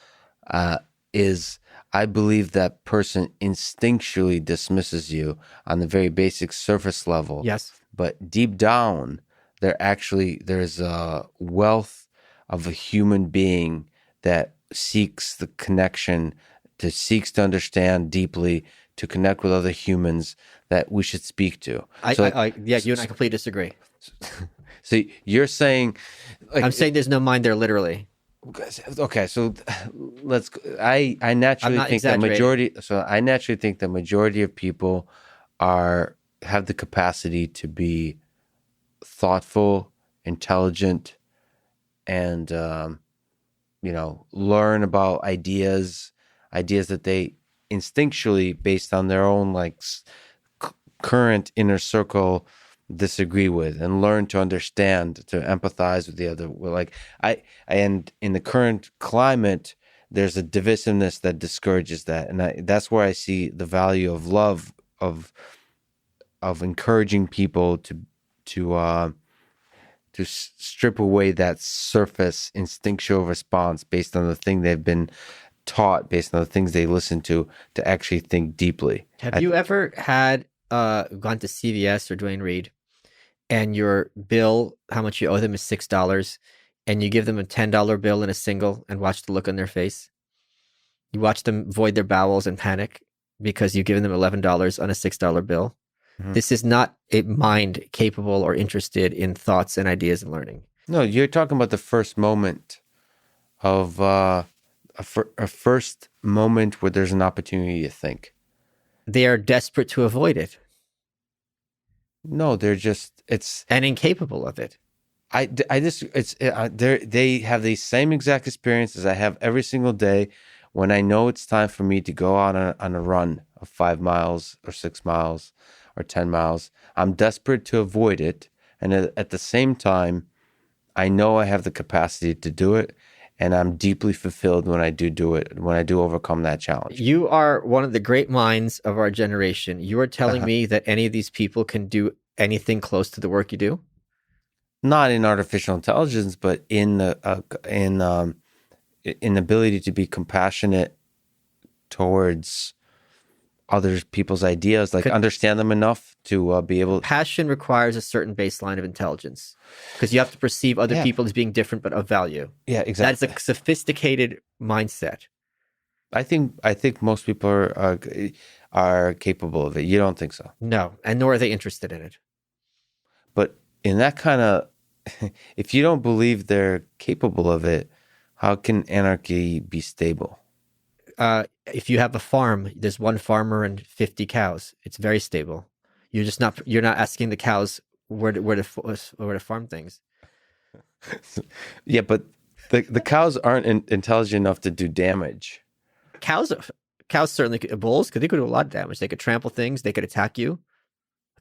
I believe that person instinctually dismisses you on the very basic surface level. Yes. But deep down, there's a wealth of a human being that seeks the connection, seeks to understand deeply, to connect with other humans that we should speak to. You and I completely disagree. So you're saying, I'm saying there's no mind there, literally. Okay, so I naturally think the majority. So I naturally think the majority of people have the capacity to be thoughtful, intelligent, and learn about ideas that they instinctually, based on their own current inner circle, disagree with, and learn to understand, to empathize with the other. And in the current climate, there's a divisiveness that discourages that, and that's where I see the value of love, of encouraging people to strip away that surface instinctual response based on the thing they've been taught, based on the things they listen to actually think deeply. Have you ever had gone to CVS or Duane Reade, and your bill, how much you owe them is $6, and you give them a $10 bill in a single and watch the look on their face? You watch them void their bowels and panic because you've given them $11 on a $6 bill. Mm-hmm. This is not a mind capable or interested in thoughts and ideas and learning. No, you're talking about the first moment of a first moment where there's an opportunity to think. They are desperate to avoid it. No, they're just and incapable of it. They have the same exact experiences I have every single day when I know it's time for me to go on a run of 5 miles or 6 miles or 10 miles. I'm desperate to avoid it, and at the same time, I know I have the capacity to do it, and I'm deeply fulfilled when I do it, when I do overcome that challenge. You are one of the great minds of our generation. You are telling me that any of these people can do anything close to the work you do? Not in artificial intelligence, but in ability to be compassionate towards other people's ideas, understand them enough to be able. Passion requires a certain baseline of intelligence, because you have to perceive other people as being different but of value. Yeah, exactly. That's a sophisticated mindset. I think most people are capable of it. You don't think so? No, and nor are they interested in it. But in that kind of, if you don't believe they're capable of it, how can anarchy be stable? If you have a farm, there's one farmer and 50 cows. It's very stable. You're not asking the cows where to farm things. Yeah, but the cows aren't intelligent enough to do damage. Cows certainly bulls, because they could do a lot of damage. They could trample things. They could attack you.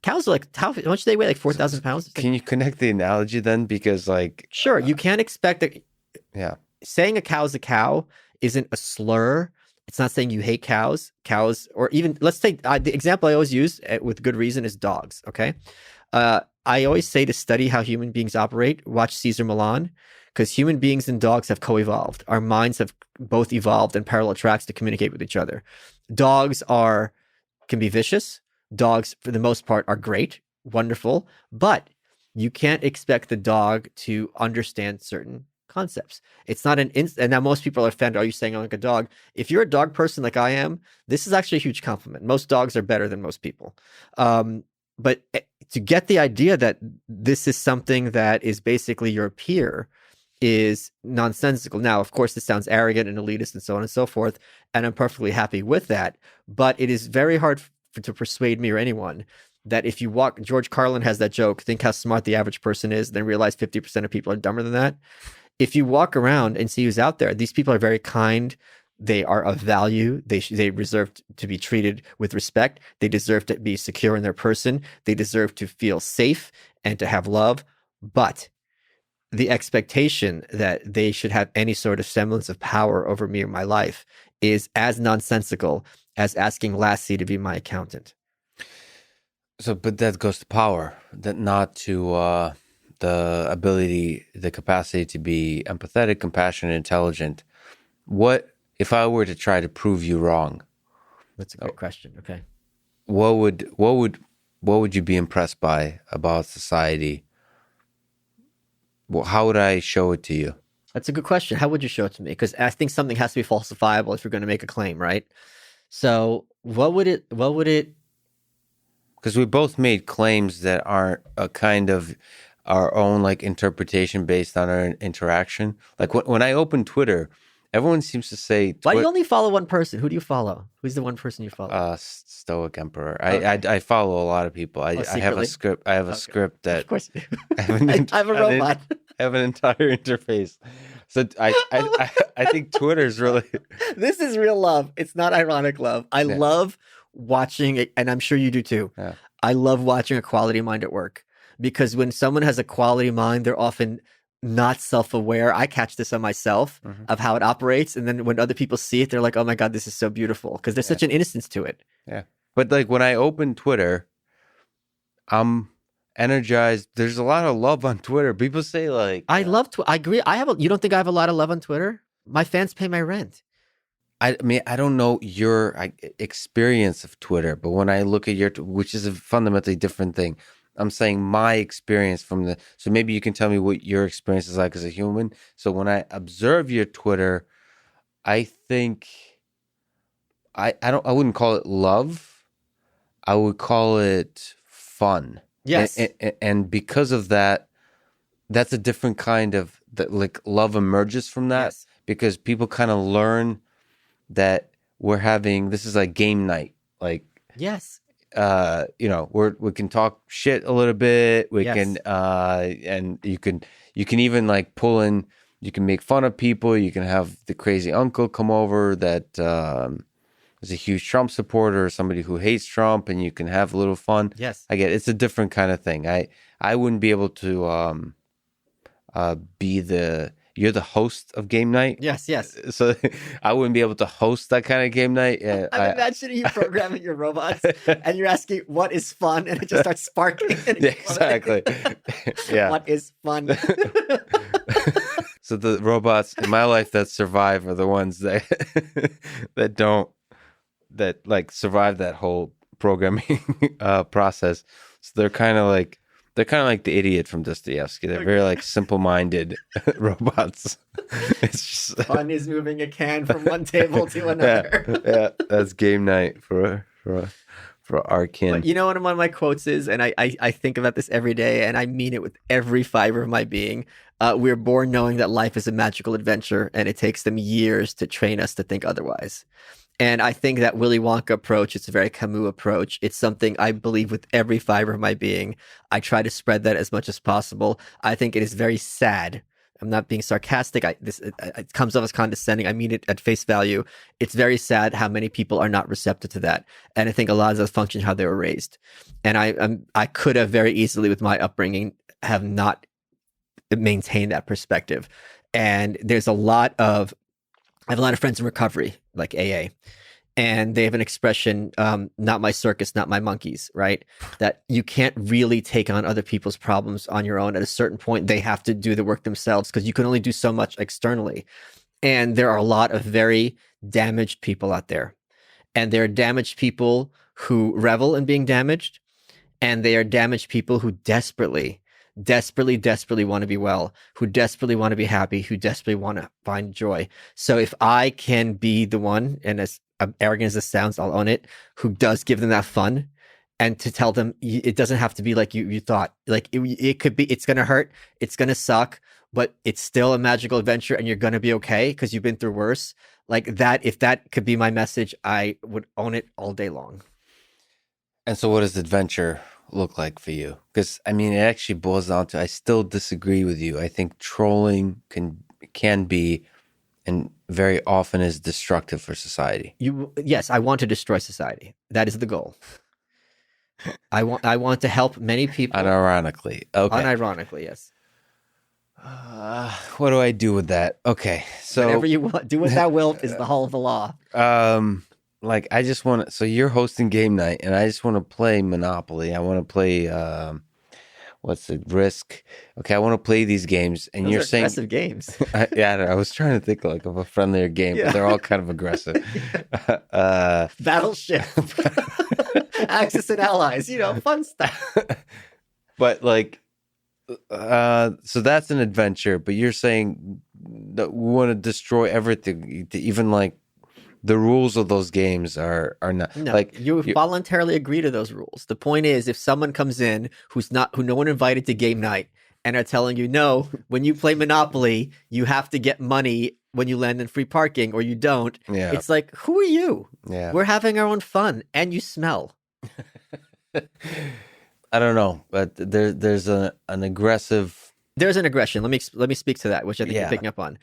Cows are like, how much do they weigh? Like 4,000 pounds? Can you connect the analogy then? Because like, sure, you can't expect that. yeah, Saying a cow's a cow isn't a slur. It's not saying you hate cows, or even, let's take the example I always use with good reason is dogs. Okay. I always say to study how human beings operate, watch Caesar Milan, because human beings and dogs have co-evolved. Our minds have both evolved in parallel tracks to communicate with each other. Dogs can be vicious. Dogs, for the most part, are great, wonderful, but you can't expect the dog to understand certain concepts. It's not and now most people are offended. Are you saying I'm like a dog? If you're a dog person like I am, this is actually a huge compliment. Most dogs are better than most people. But to get the idea that this is something that is basically your peer is nonsensical. Now, of course, this sounds arrogant and elitist and so on and so forth, and I'm perfectly happy with that. But it is very hard to persuade me or anyone that if you walk, George Carlin has that joke, think how smart the average person is, then realize 50% of people are dumber than that. If you walk around and see who's out there, these people are very kind. They are of value. They deserve to be treated with respect. They deserve to be secure in their person. They deserve to feel safe and to have love. But the expectation that they should have any sort of semblance of power over me or my life is as nonsensical as asking Lassie to be my accountant. So, but that goes to power, that not to the ability, the capacity to be empathetic, compassionate, intelligent. What if I were to try to prove you wrong? That's a good question. Okay. What would you be impressed by about society? Well, how would I show it to you? That's a good question. How would you show it to me? Because I think something has to be falsifiable if you're going to make a claim, right? So what would it? Because we both made claims that aren't a kind of our own like interpretation based on our interaction. Like when I open Twitter, everyone seems to say, why do you only follow one person? Who do you follow? Who's the one person you follow? Stoic Emperor. Okay. I follow a lot of people. I have a script. I have a script that. Of course you do. I have a robot. I have an entire interface. So I think Twitter's really. This is real love. It's not ironic love. I love watching it, and I'm sure you do too. Yeah. I love watching a quality mind at work, because when someone has a quality mind, they're often not self-aware. I catch this on myself of how it operates. And then when other people see it, they're like, oh my God, this is so beautiful. Because there's such an innocence to it. Yeah. But like when I open Twitter, I'm energized. There's a lot of love on Twitter. People say like, I love Twitter. I agree. you don't think I have a lot of love on Twitter? My fans pay my rent. I mean, I don't know your experience of Twitter, but when I look at which is a fundamentally different thing. I'm saying my experience so maybe you can tell me what your experience is like as a human. So when I observe your Twitter, I think I wouldn't call it love. I would call it fun. Yes. And because of that, that's a different kind of like love emerges from that because people kind of learn that this is like game night. Like, yes. We can talk shit a little bit. We can, and you can even like pull in. You can make fun of people. You can have the crazy uncle come over that is a huge Trump supporter or somebody who hates Trump, and you can have a little fun. Yes, I get it. It's a different kind of thing. I wouldn't be able to be you're the host of game night. Yes. So I wouldn't be able to host that kind of game night. I'm imagining you programming your robots and you're asking what is fun, and it just starts sparking. Yeah, exactly. Yeah. What is fun? So the robots in my life that survive are the ones that survive that whole programming process. So they're kind of like the idiot from Dostoevsky. They're very like simple-minded robots. It's just fun is moving a can from one table to another. Yeah, that's game night for our kin. But you know what one of my quotes is, and I think about this every day, and I mean it with every fiber of my being. We're born knowing that life is a magical adventure, and it takes them years to train us to think otherwise. And I think that Willy Wonka approach, it's a very Camus approach. It's something I believe with every fiber of my being. I try to spread that as much as possible. I think it is very sad I'm not being sarcastic. It comes off as condescending. I mean it at face value. It's very sad how many people are not receptive to that. And I think a lot of that function how they were raised. And I could have very easily, with my upbringing, have not maintained that perspective. And I have a lot of friends in recovery, like AA. And they have an expression, not my circus, not my monkeys, right? That you can't really take on other people's problems on your own. At a certain point, they have to do the work themselves because you can only do so much externally. And there are a lot of very damaged people out there. And there are damaged people who revel in being damaged. And they are damaged people who desperately want to be well, who desperately want to be happy, who desperately want to find joy. So if I can be the one, and as arrogant as this sounds, I'll own it, who does give them that fun, and to tell them it doesn't have to be like you thought. Like it could be, it's going to hurt, it's going to suck, but it's still a magical adventure and you're going to be okay because you've been through worse. Like that, if that could be my message, I would own it all day long. And so what does adventure look like for you? Because I mean, it actually boils down to, I still disagree with you. I think trolling can be, and very often is, destructive for society. Yes, I want to destroy society. That is the goal. I want to help many people. Unironically. Okay. Unironically, yes. What do I do with that? Okay. So whatever you want, do what thou wilt is the whole of the law. Like I just want to, so you're hosting game night and I just want to play Monopoly. I want to play, what's the Risk? Okay. I want to play these games and Those you're are saying aggressive games. I was trying to think like of a friendlier game, but they're all kind of aggressive. Battleship, Axis and Allies, fun stuff. But like, so that's an adventure, but you're saying that we want to destroy everything, even like the rules of those games are not. No, like you voluntarily agree to those rules. The point is, if someone comes in who no one invited to game night and are telling you, no, when you play Monopoly, you have to get money when you land in free parking or you don't. Yeah. It's like, who are you? Yeah. We're having our own fun and you smell. I don't know, but there's an aggressive. There's an aggression. Let me speak to that, which I think you're picking up on.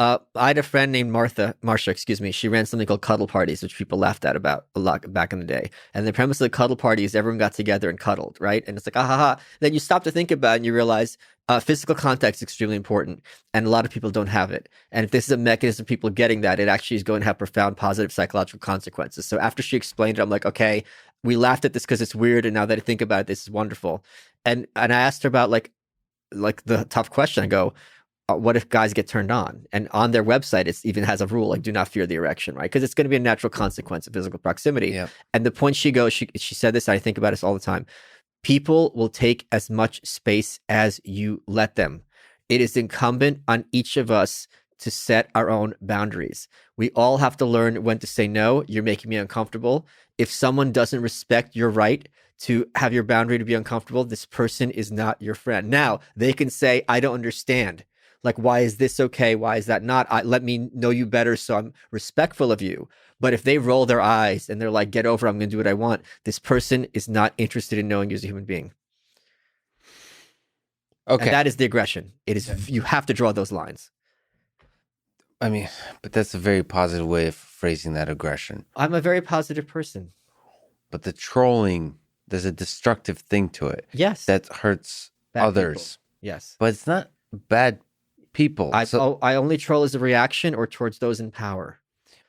I had a friend named Marsha. She ran something called cuddle parties, which people laughed at about a lot back in the day. And the premise of the cuddle party is everyone got together and cuddled, right? And it's like, Then you stop to think about it and you realize physical contact is extremely important. And a lot of people don't have it. And if this is a mechanism of people getting that, it actually is going to have profound positive psychological consequences. So after she explained it, I'm like, okay, we laughed at this because it's weird. And now that I think about it, this is wonderful. And I asked her about like the tough question. I go, what if guys get turned on? And on their website, it even has a rule like, do not fear the erection, right? Because it's going to be a natural consequence of physical proximity. Yeah. And the point she said this, and I think about this all the time. People will take as much space as you let them. It is incumbent on each of us to set our own boundaries. We all have to learn when to say, no, you're making me uncomfortable. If someone doesn't respect your right to have your boundary to be uncomfortable, this person is not your friend. Now, they can say, I don't understand. Like, why is this okay? Why is that not? Let me know you better so I'm respectful of you. But if they roll their eyes and they're like, get over, I'm going to do what I want, this person is not interested in knowing you as a human being. Okay. And that is the aggression. It is, you have to draw those lines. I mean, but that's a very positive way of phrasing that aggression. I'm a very positive person. But the trolling, there's a destructive thing to it. Yes. That hurts others. People. Yes. But it's not bad people. I only troll as a reaction or towards those in power.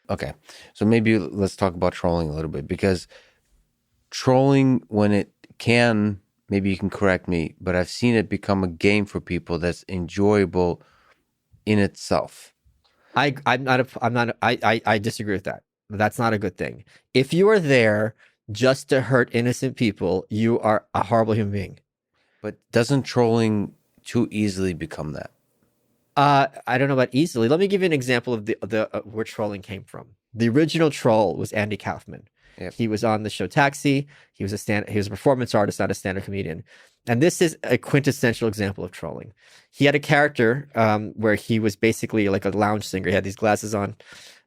Okay. So maybe let's talk about trolling a little bit, because trolling, when it can, maybe you can correct me, but I've seen it become a game for people that's enjoyable in itself. I disagree with that. That's not a good thing. If you are there just to hurt innocent people, you are a horrible human being. But doesn't trolling too easily become that? I don't know about easily. Let me give you an example of the where trolling came from. The original troll was Andy Kaufman. Yep. He was on the show Taxi. He was a performance artist, not a stand-up comedian. And this is a quintessential example of trolling. He had a character where he was basically like a lounge singer. He had these glasses on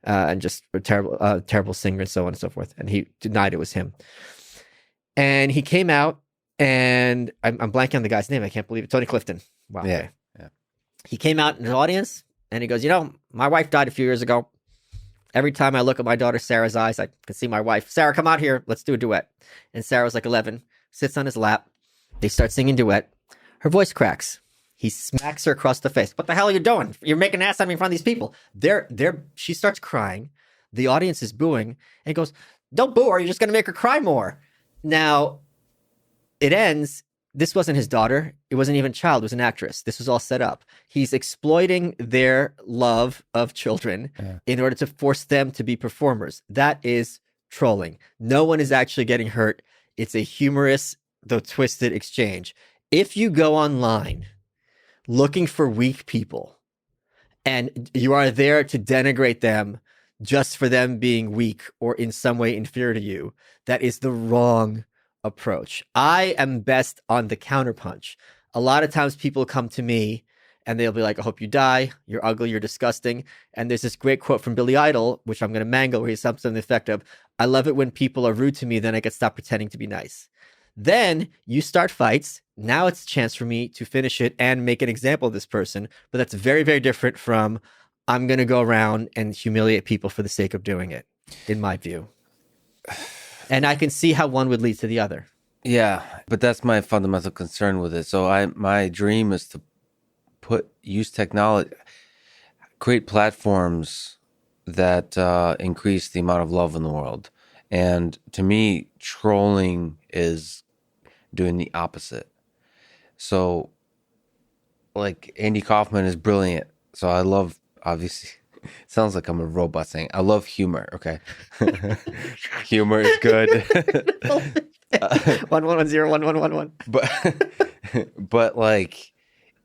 and just a terrible singer and so on and so forth. And he denied it was him. And he came out, and I'm blanking on the guy's name. I can't believe it. Tony Clifton. Wow. Yeah. Okay. Yeah. He came out in the audience and he goes, my wife died a few years ago. Every time I look at my daughter Sarah's eyes, I can see my wife. Sarah, come out here. Let's do a duet. And Sarah was like 11, sits on his lap. They start singing duet. Her voice cracks. He smacks her across the face. What the hell are you doing? You're making an ass out of me in front of these people. She starts crying. The audience is booing. And he goes, don't boo her. You're just going to make her cry more. Now, it ends. This wasn't his daughter. It wasn't even a child. It was an actress. This was all set up. He's exploiting their love of children in order to force them to be performers. That is trolling. No one is actually getting hurt. It's a humorous, though twisted exchange. If you go online looking for weak people and you are there to denigrate them just for them being weak or in some way inferior to you, that is the wrong approach. I am best on the counterpunch. A lot of times people come to me and they'll be like, I hope you die. You're ugly. You're disgusting. And there's this great quote from Billy Idol, which I'm going to mangle, where he says something to the effect of, I love it when people are rude to me, then I can stop pretending to be nice. Then you start fights. Now it's a chance for me to finish it and make an example of this person. But that's very, very different from I'm going to go around and humiliate people for the sake of doing it, in my view. And I can see how one would lead to the other. Yeah, but that's my fundamental concern with it. So my dream is to use technology, create platforms that increase the amount of love in the world. And to me, trolling is doing the opposite. So, like, Andy Kaufman is brilliant. So I love, obviously, it sounds like I'm a robot saying, I love humor, okay? Humor is good. 11101111. But like,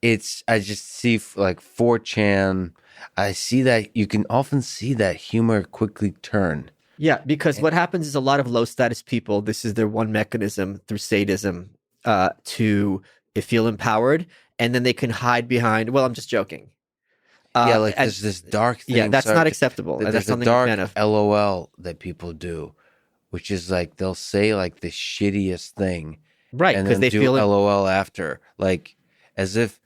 I just see like 4chan, I see that you can often see that humor quickly turn. Yeah, because what happens is a lot of low status people, this is their one mechanism through sadism to feel empowered, and then they can hide behind, well, I'm just joking. Like there's this dark thing. Yeah, that's not acceptable. There's that's something a dark I'm a fan of. LOL that people do, which is like they'll say like the shittiest thing, right? And because then they do feel LOL after, like as if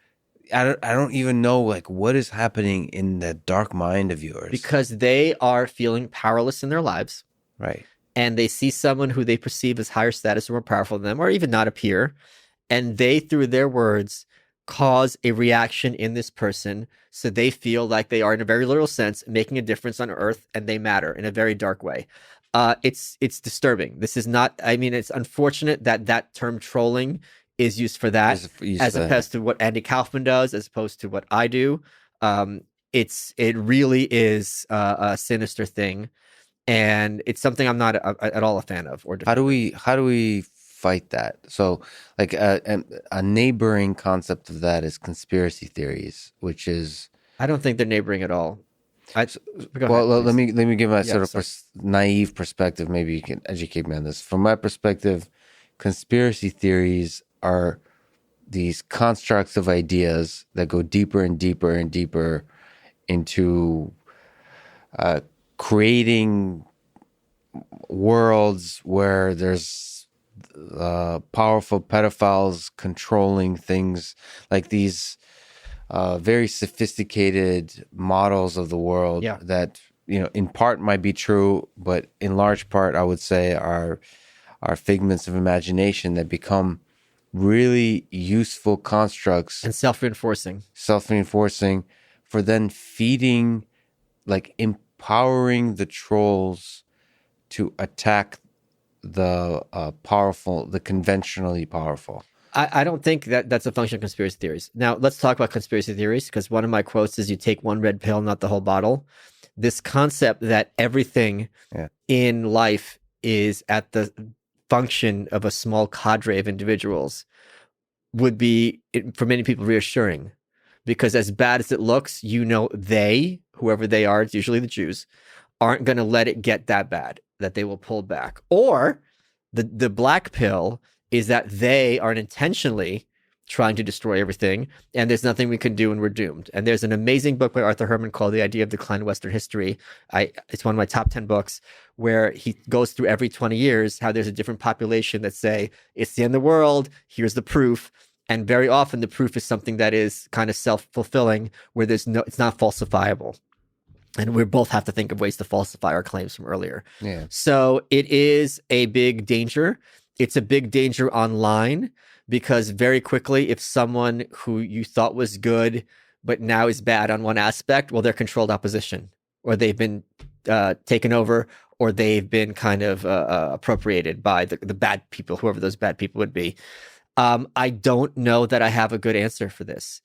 I don't even know like what is happening in that dark mind of yours. Because they are feeling powerless in their lives, right? And they see someone who they perceive as higher status or more powerful than them, or even not a peer, and they, through their words, cause a reaction in this person, so they feel like they are, in a very literal sense, making a difference on Earth, and they matter in a very dark way. It's disturbing. This is not. I mean, it's unfortunate that term trolling is used for that, as opposed to what Andy Kaufman does, as opposed to what I do. It really is a sinister thing, and it's something I'm not at all a fan of. Or how do we fight that? So, like a neighboring concept of that is conspiracy theories, which is I don't think they're neighboring at all. Let me give my sort of naive perspective. Maybe you can educate me on this. From my perspective, conspiracy theories are these constructs of ideas that go deeper and deeper and deeper into creating worlds where there's powerful pedophiles controlling things, like these very sophisticated models of the world that, in part might be true, but in large part, I would say are figments of imagination that become really useful constructs and self-reinforcing for then feeding, like empowering the trolls to attack the powerful, the conventionally powerful. I don't think that's a function of conspiracy theories. Now, let's talk about conspiracy theories, because one of my quotes is, you take one red pill, not the whole bottle. This concept that everything in life is at the function of a small cadre of individuals would be, for many people, reassuring. Because as bad as it looks, they, whoever they are, it's usually the Jews, aren't going to let it get that bad, that they will pull back. Or the black pill is that they are intentionally trying to destroy everything, and there's nothing we can do, and we're doomed. And there's an amazing book by Arthur Herman called The Idea of Decline in Western History. It's one of my top 10 books, where he goes through every 20 years how there's a different population that say, it's the end of the world, here's the proof. And very often the proof is something that is kind of self-fulfilling, where it's not falsifiable. And we both have to think of ways to falsify our claims from earlier. Yeah. So it is a big danger. It's a big danger online, because very quickly, if someone who you thought was good but now is bad on one aspect, well, they're controlled opposition, or they've been taken over, or they've been kind of appropriated by the bad people, whoever those bad people would be. I don't know that I have a good answer for this.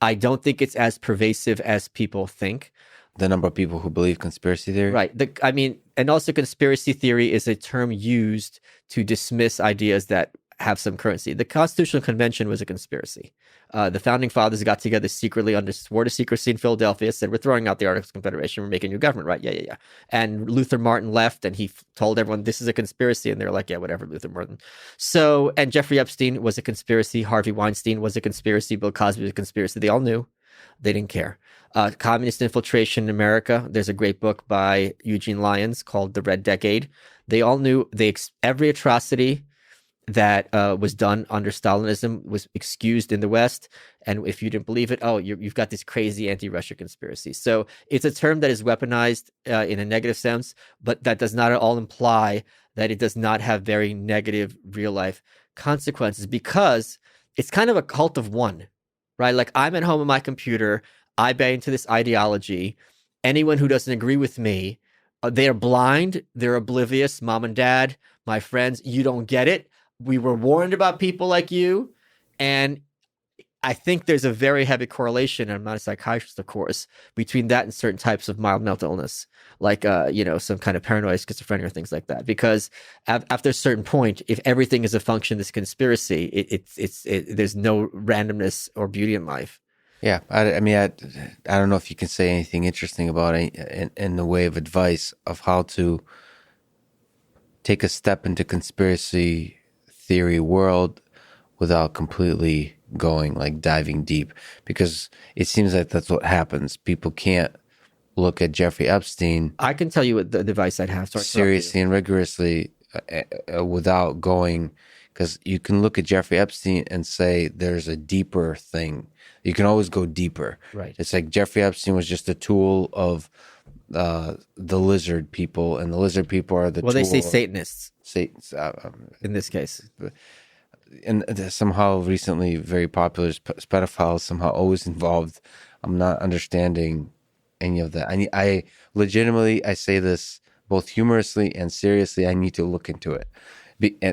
I don't think it's as pervasive as people think. The number of people who believe conspiracy theory? Right. And also conspiracy theory is a term used to dismiss ideas that have some currency. The Constitutional Convention was a conspiracy. The founding fathers got together secretly under swore to secrecy in Philadelphia, said, we're throwing out the Articles of Confederation, we're making a new government, right? Yeah. And Luther Martin left, and he told everyone this is a conspiracy, and they're like, yeah, whatever, Luther Martin. So, and Jeffrey Epstein was a conspiracy, Harvey Weinstein was a conspiracy, Bill Cosby was a conspiracy. They all knew. They didn't care. Communist infiltration in America. There's a great book by Eugene Lyons called The Red Decade. They all knew every atrocity that was done under Stalinism was excused in the West. And if you didn't believe it, you've got this crazy anti-Russia conspiracy. So it's a term that is weaponized in a negative sense, but that does not at all imply that it does not have very negative real life consequences, because it's kind of a cult of one, right? Like, I'm at home on my computer, I buy into this ideology. Anyone who doesn't agree with me, they are blind, they're oblivious. Mom and dad, my friends, you don't get it. We were warned about people like you. And I think there's a very heavy correlation, and I'm not a psychiatrist, of course, between that and certain types of mild mental illness, like, some kind of paranoia, schizophrenia, or things like that. Because after a certain point, if everything is a function of this conspiracy, there's no randomness or beauty in life. Yeah, I mean, I don't know if you can say anything interesting about it in the way of advice of how to take a step into conspiracy theory world without completely going, like, diving deep, because it seems like that's what happens. People can't look at Jeffrey Epstein. I can tell you what the advice I'd have. Seriously and rigorously without going, because you can look at Jeffrey Epstein and say there's a deeper thing. You can always go deeper. Right. It's like Jeffrey Epstein was just a tool of the lizard people, and the lizard people are the well, tool they say Satanists. Satans, in this case. And somehow recently very popular pedophiles somehow always involved. I'm not understanding any of that. I legitimately, I say this both humorously and seriously, I need to look into it.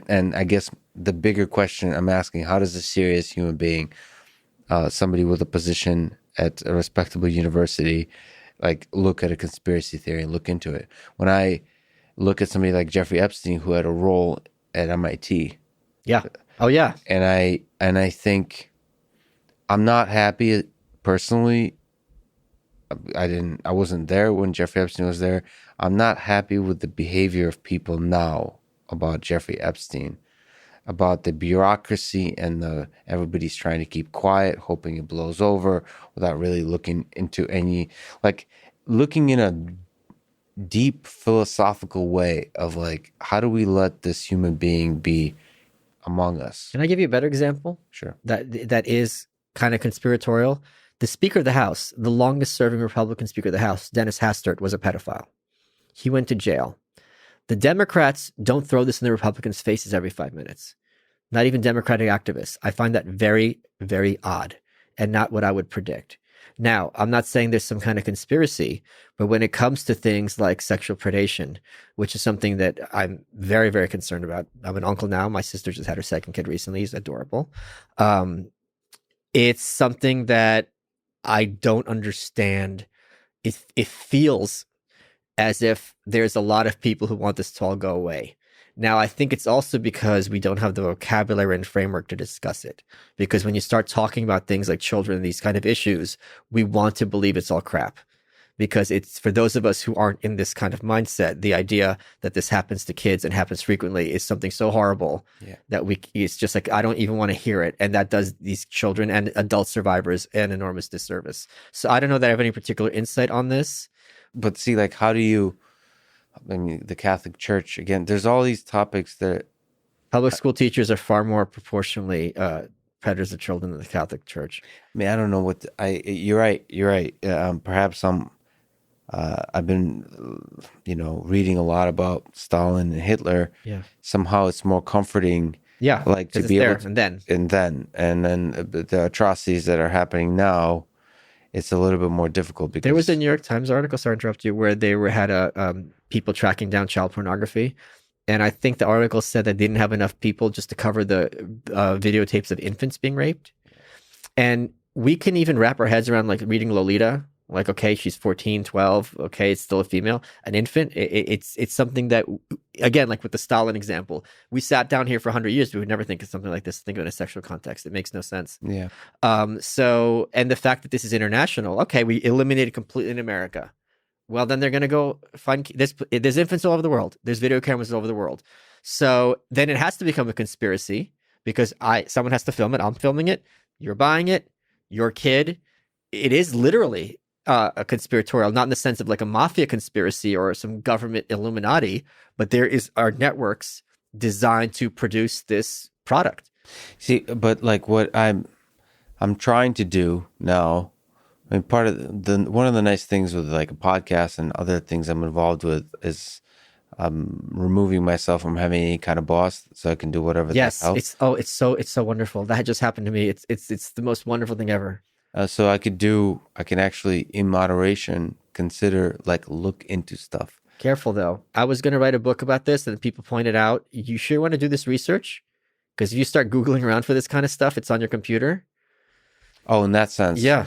And I guess the bigger question I'm asking, how does a serious human being, somebody with a position at a respectable university, like, look at a conspiracy theory and look into it? When I look at somebody like Jeffrey Epstein, who had a role at MIT. Yeah. Oh, yeah. And I think I'm not happy personally. I wasn't there when Jeffrey Epstein was there. I'm not happy with the behavior of people now about Jeffrey Epstein, about the bureaucracy and everybody's trying to keep quiet, hoping it blows over without really looking into looking in a deep philosophical way of, like, how do we let this human being be among us? Can I give you a better example? Sure. That is kind of conspiratorial. The Speaker of the House, the longest serving Republican Speaker of the House, Dennis Hastert, was a pedophile. He went to jail. The Democrats don't throw this in the Republicans' faces every 5 minutes. Not even Democratic activists. I find that very, very odd and not what I would predict. Now, I'm not saying there's some kind of conspiracy, but when it comes to things like sexual predation, which is something that I'm very, very concerned about. I'm an uncle now. My sister just had her second kid recently. He's adorable. It's something that I don't understand. It feels as if there's a lot of people who want this to all go away. Now, I think it's also because we don't have the vocabulary and framework to discuss it. Because when you start talking about things like children and these kind of issues, we want to believe it's all crap. Because it's, for those of us who aren't in this kind of mindset, the idea that this happens to kids and happens frequently is something so horrible that it's just like, I don't even want to hear it. And that does these children and adult survivors an enormous disservice. So I don't know that I have any particular insight on this. But see, like, how do you, I mean, the Catholic Church, again, there's all these topics that public school teachers are far more proportionally predators of children in the Catholic Church. I mean, I don't know what you're right. You're right. Perhaps I've been, reading a lot about Stalin and Hitler. Yeah. Somehow it's more comforting. Yeah. Like to be able to, and then the atrocities that are happening now, it's a little bit more difficult because there was a New York Times article, sorry to interrupt you, where they had people tracking down child pornography. And I think the article said that they didn't have enough people just to cover the videotapes of infants being raped. And we can even wrap our heads around like reading Lolita. Like, okay, she's 14, 12. Okay, it's still a female. An infant, it's something that, again, like with the Stalin example, we sat down here for 100 years. We would never think of something like this, think of it in a sexual context. It makes no sense. Yeah. So, and the fact that this is international, okay, we eliminated completely in America. Well, then they're going to go find, there's infants all over the world. There's video cameras all over the world. So then it has to become a conspiracy because someone has to film it. I'm filming it. You're buying it. Your kid. It is literally a conspiratorial, not in the sense of like a mafia conspiracy or some government Illuminati, but are networks designed to produce this product. See, but like what I'm trying to do now, I mean, part of one of the nice things with like a podcast and other things I'm involved with is removing myself from having any kind of boss, so I can do whatever. Yes, it's so wonderful. That had just happened to me. It's the most wonderful thing ever. So I can actually, in moderation, look into stuff. Careful though. I was going to write a book about this, and people pointed out, you sure want to do this research? Because if you start Googling around for this kind of stuff, it's on your computer. Oh, in that sense. Yeah.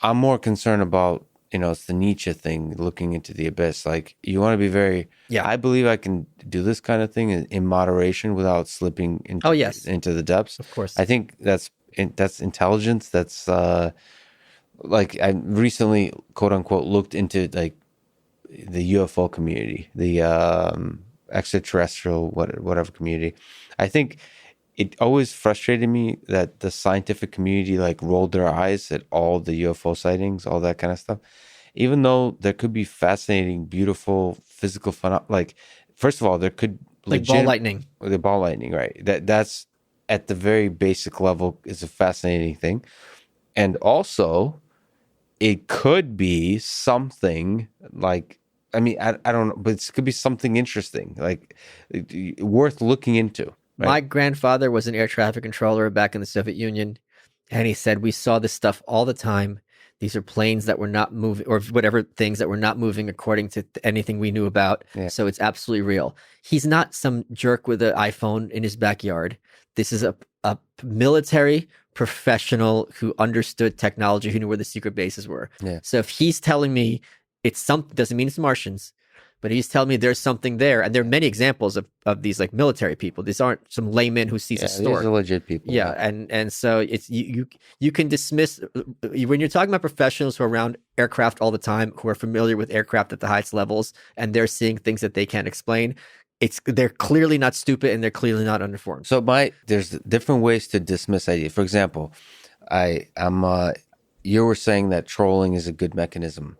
I'm more concerned about, it's the Nietzsche thing, looking into the abyss. Like, you want to be very, I believe I can do this kind of thing in moderation without slipping into, into the depths. Of course. I think that's intelligence. That's I recently, quote unquote, looked into like the UFO community, the extraterrestrial, whatever community. I think it always frustrated me that the scientific community like rolled their eyes at all the UFO sightings, all that kind of stuff. Even though there could be fascinating, beautiful physical phenomena, like first of all, there could ball lightning. The ball lightning, right? That's at the very basic level is a fascinating thing, and also it could be something like. I mean, I don't know, but it could be something interesting, like worth looking into. Right? My grandfather was an air traffic controller back in the Soviet Union, and he said we saw this stuff all the time. These are planes that were not moving, or whatever things that were not moving according to anything we knew about. Yeah. So it's absolutely real. He's not some jerk with an iPhone in his backyard. This is a military professional who understood technology, who knew where the secret bases were. Yeah. So if he's telling me it's something, doesn't mean it's Martians, but he's telling me there's something there. And there are many examples of these like military people. These aren't some layman who sees a stork. These are legit people. Yeah. And so it's you can dismiss when you're talking about professionals who are around aircraft all the time, who are familiar with aircraft at the highest levels, and they're seeing things that they can't explain. They're clearly not stupid and they're clearly not uninformed. So there's different ways to dismiss ideas. For example, you were saying that trolling is a good mechanism.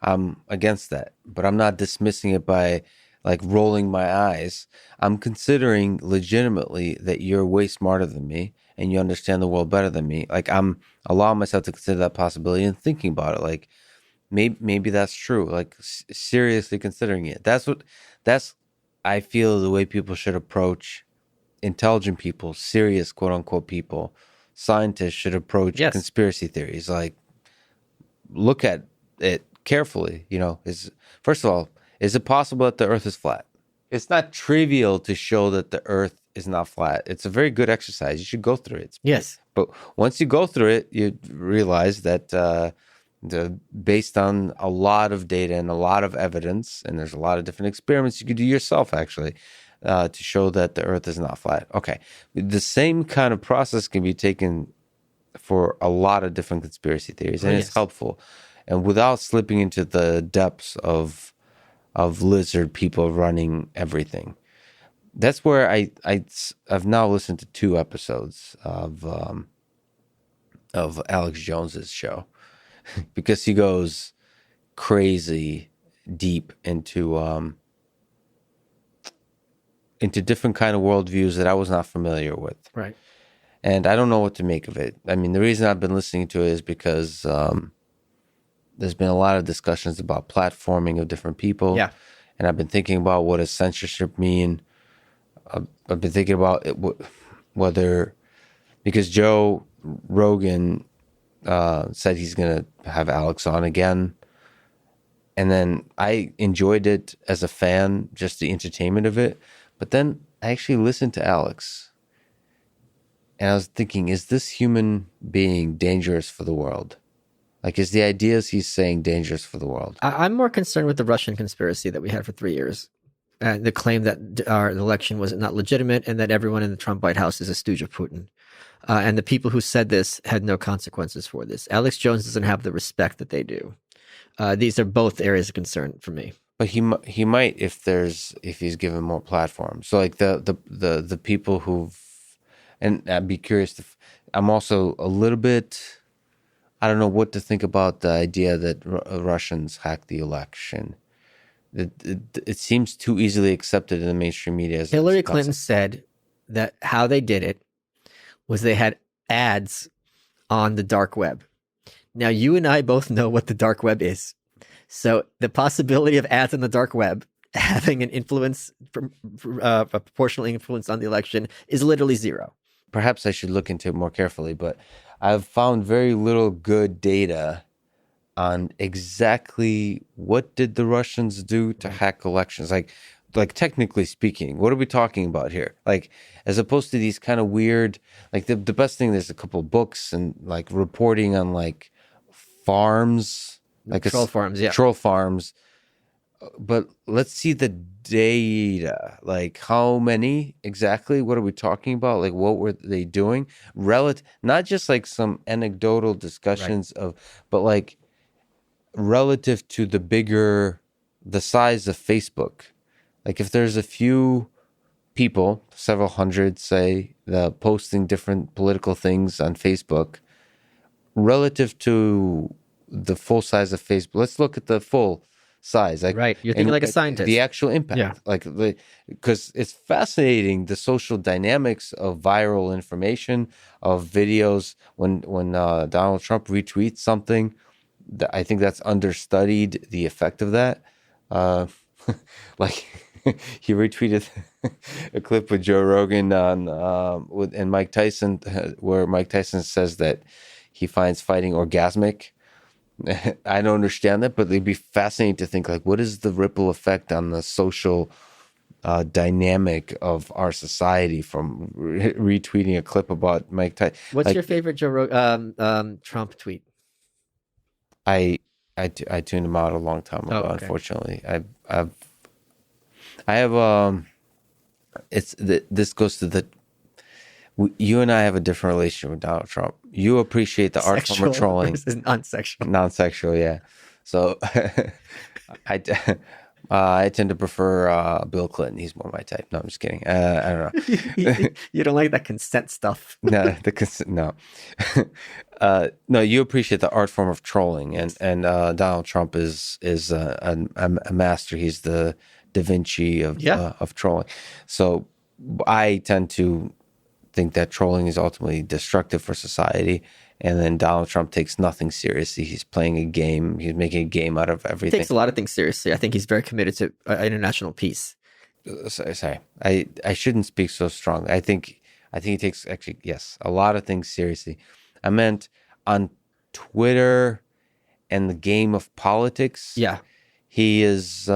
I'm against that, but I'm not dismissing it by like rolling my eyes. I'm considering legitimately that you're way smarter than me and you understand the world better than me. Like I'm allowing myself to consider that possibility and thinking about it. Like maybe that's true. Like seriously considering it. That's I feel the way people should approach intelligent people, serious quote unquote people. Scientists should approach conspiracy theories. Like look at it carefully, first of all, is it possible that the earth is flat? It's not trivial to show that the earth is not flat. It's a very good exercise. You should go through it. Yes. But once you go through it, you realize that based on a lot of data and a lot of evidence, and there's a lot of different experiments you could do yourself actually, to show that the earth is not flat. Okay. The same kind of process can be taken for a lot of different conspiracy theories, and it's helpful. And without slipping into the depths of lizard people running everything, that's where I've now listened to 2 episodes of Alex Jones's show because he goes crazy deep into different kind of worldviews that I was not familiar with. Right. And I don't know what to make of it. I mean, the reason I've been listening to it is because there's been a lot of discussions about platforming of different people. Yeah. And I've been thinking about what does censorship mean. I've been thinking about it, whether, because Joe Rogan said he's going to have Alex on again. And then I enjoyed it as a fan, just the entertainment of it. But then I actually listened to Alex. And I was thinking, is this human being dangerous for the world? Like, is the ideas he's saying dangerous for the world? I'm more concerned with the Russian conspiracy that we had for 3 years. The claim that our election was not legitimate and that everyone in the Trump White House is a stooge of Putin. And the people who said this had no consequences for this. Alex Jones doesn't have the respect that they do. These are both areas of concern for me. But he might if he's given more platform. So like the people who've, and I'd be curious. I'm also a little bit, I don't know what to think about the idea that Russians hacked the election. It seems too easily accepted in the mainstream media. As Hillary Clinton said that how they did it was they had ads on the dark web. Now, you and I both know what the dark web is. So the possibility of ads on the dark web having an influence, a proportional influence on the election is literally zero. Perhaps I should look into it more carefully, but I've found very little good data on exactly what did the Russians do to hack elections. Like technically speaking, what are we talking about here? Like, as opposed to these kind of weird, like the best thing, there's a couple of books and like reporting on like farms, like troll farms, yeah. Troll farms. But let's see the data. Like, how many exactly? What are we talking about? Like, what were they doing? Not just like some anecdotal discussions but like relative to the size of Facebook. Like, if there's a few people, several hundred, say, posting different political things on Facebook, relative to the full size of Facebook, let's look at the full size. Like, right, you're thinking like a scientist. The actual impact, yeah. Like, because it's fascinating the social dynamics of viral information, of videos. When Donald Trump retweets something, I think that's understudied, the effect of that. Like, he retweeted a clip with Joe Rogan and Mike Tyson, where Mike Tyson says that he finds fighting orgasmic. I don't understand that, but it'd be fascinating to think, like, what is the ripple effect on the social dynamic of our society from retweeting a clip about Mike Tyson? What's your favorite Trump tweet? I tuned him out a long time ago. Okay. Unfortunately, I have this goes to you and I have a different relationship with Donald Trump. You appreciate the art form of trolling. This is non-sexual. Non-sexual, yeah. So I tend to prefer Bill Clinton. He's more my type. No, I'm just kidding. I don't know. You don't like that consent stuff. No, no. No, you appreciate the art form of trolling, and Donald Trump is a master. He's the Da Vinci of trolling. So I tend to think that trolling is ultimately destructive for society, and then Donald Trump takes nothing seriously. He's playing a game. He's making a game out of everything. He takes a lot of things seriously. I think he's very committed to international peace. Sorry, I shouldn't speak so strongly. I think he takes, actually, yes, a lot of things seriously. I meant on Twitter and the game of politics. Yeah, he is.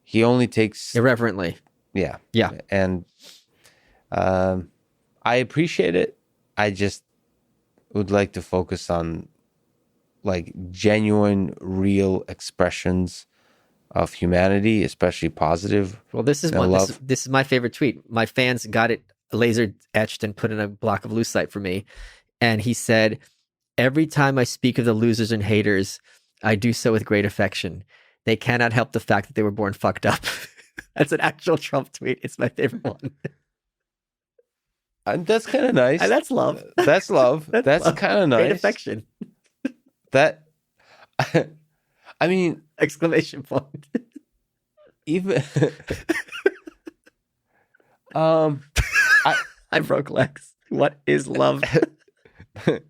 He only takes irreverently. Yeah, yeah, and I appreciate it. I just would like to focus on like genuine, real expressions of humanity, especially positive. Well, this is this is my favorite tweet. My fans got it laser etched and put in a block of lucite for me. And he said, "Every time I speak of the losers and haters, I do so with great affection. They cannot help the fact that they were born fucked up." That's an actual Trump tweet. It's my favorite one. That's kind of nice. And that's love. That's love. That's kind of nice. Great affection. That, I mean, exclamation point. Even, I broke legs. What is love?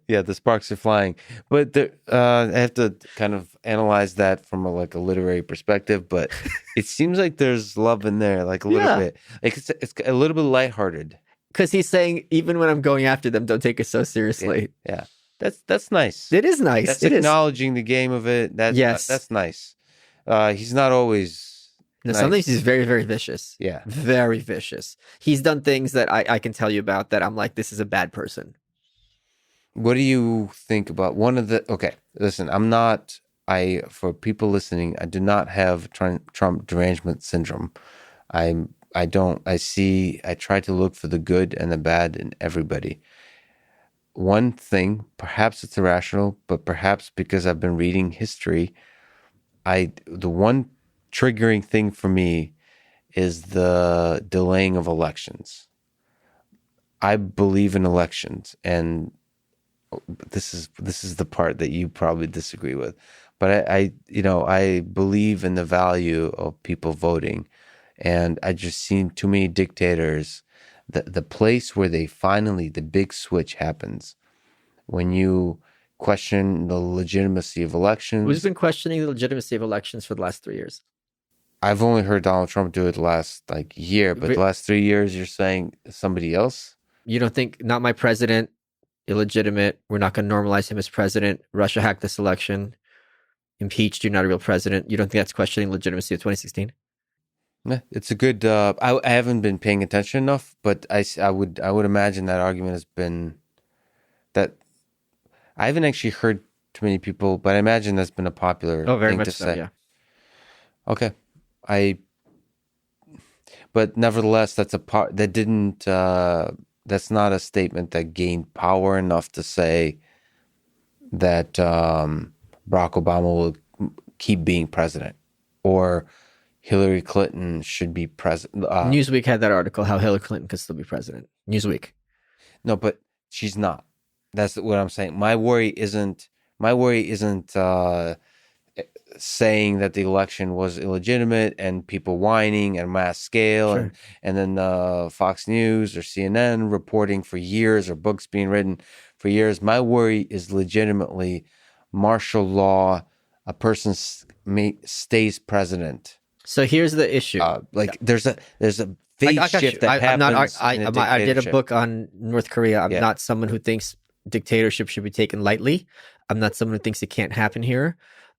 Yeah, the sparks are flying. But I have to kind of analyze that from a literary perspective. But it seems like there's love in there, like a little bit. Like it's a little bit lighthearted. Because he's saying, even when I'm going after them, don't take it so seriously. Yeah. That's nice. It is nice. That's it acknowledging the game of it. That's nice. He's not always. No, nice. Sometimes he's very, very vicious. Yeah. Very vicious. He's done things that I can tell you about that I'm like, this is a bad person. What do you think about okay, listen, for people listening, I do not have Trump derangement syndrome. I try to look for the good and the bad in everybody. One thing, perhaps it's irrational, but perhaps because I've been reading history, the one triggering thing for me is the delaying of elections. I believe in elections, and this is the part that you probably disagree with, but I believe in the value of people voting, and I just seen too many dictators. The place where the big switch happens when you question the legitimacy of elections. Who's been questioning the legitimacy of elections for the last 3 years? I've only heard Donald Trump do it the last year, but the last 3 years you're saying somebody else? You don't think, not my president, illegitimate, we're not going to normalize him as president, Russia hacked this election, impeached, you're not a real president. You don't think that's questioning legitimacy of 2016? Yeah, it's a good. I haven't been paying attention enough, but I would imagine that argument has been that I haven't actually heard too many people, but I imagine that's been a popular very thing much to so, say. yeah. Okay, but nevertheless, that's a part that didn't. That's not a statement that gained power enough to say that Barack Obama will keep being president, or Hillary Clinton should be president. Newsweek had that article, how Hillary Clinton could still be president. Newsweek. No, but she's not. That's what I'm saying. My worry isn't saying that the election was illegitimate and people whining at mass scale, Sure. and then Fox News or CNN reporting for years, or books being written for years. My worry is legitimately martial law. A person stays president. So here's the issue. There's a phase shift that happens. I did a book on North Korea. I'm not someone who thinks dictatorship should be taken lightly. I'm not someone who thinks it can't happen here.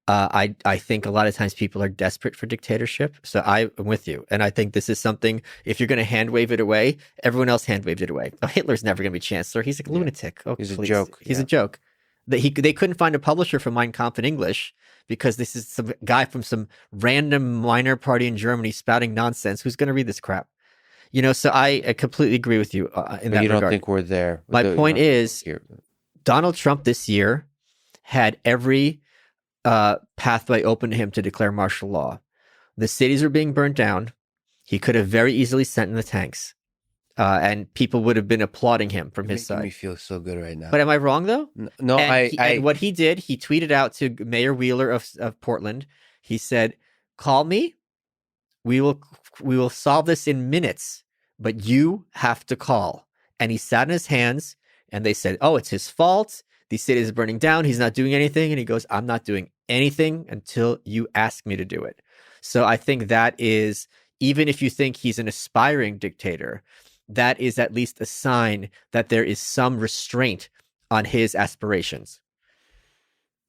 I think a lot of times people are desperate for dictatorship. So I'm with you. And I think this is something, if you're going to hand wave it away, everyone else hand waved it away. Oh, Hitler's never going to be chancellor. He's a lunatic. Oh, he's please. a joke. He's a joke. They couldn't find a publisher for Mein Kampf in English because this is some guy from some random minor party in Germany spouting nonsense. Who's going to read this crap? So I completely agree with you in that regard. You don't think we're there. My point is, Donald Trump this year had every pathway open to him to declare martial law. The cities are being burnt down. He could have very easily sent in the tanks. And people would have been applauding him from his side. Me feel so good right now. But am I wrong though? No, and what he did, he tweeted out to Mayor Wheeler of Portland. He said, "Call me. We will solve this in minutes, but you have to call." And he sat in his hands, and they said, "Oh, it's his fault. The city is burning down. He's not doing anything." And he goes, "I'm not doing anything until you ask me to do it." So I think that is, even if you think he's an aspiring dictator, that is at least a sign that there is some restraint on his aspirations.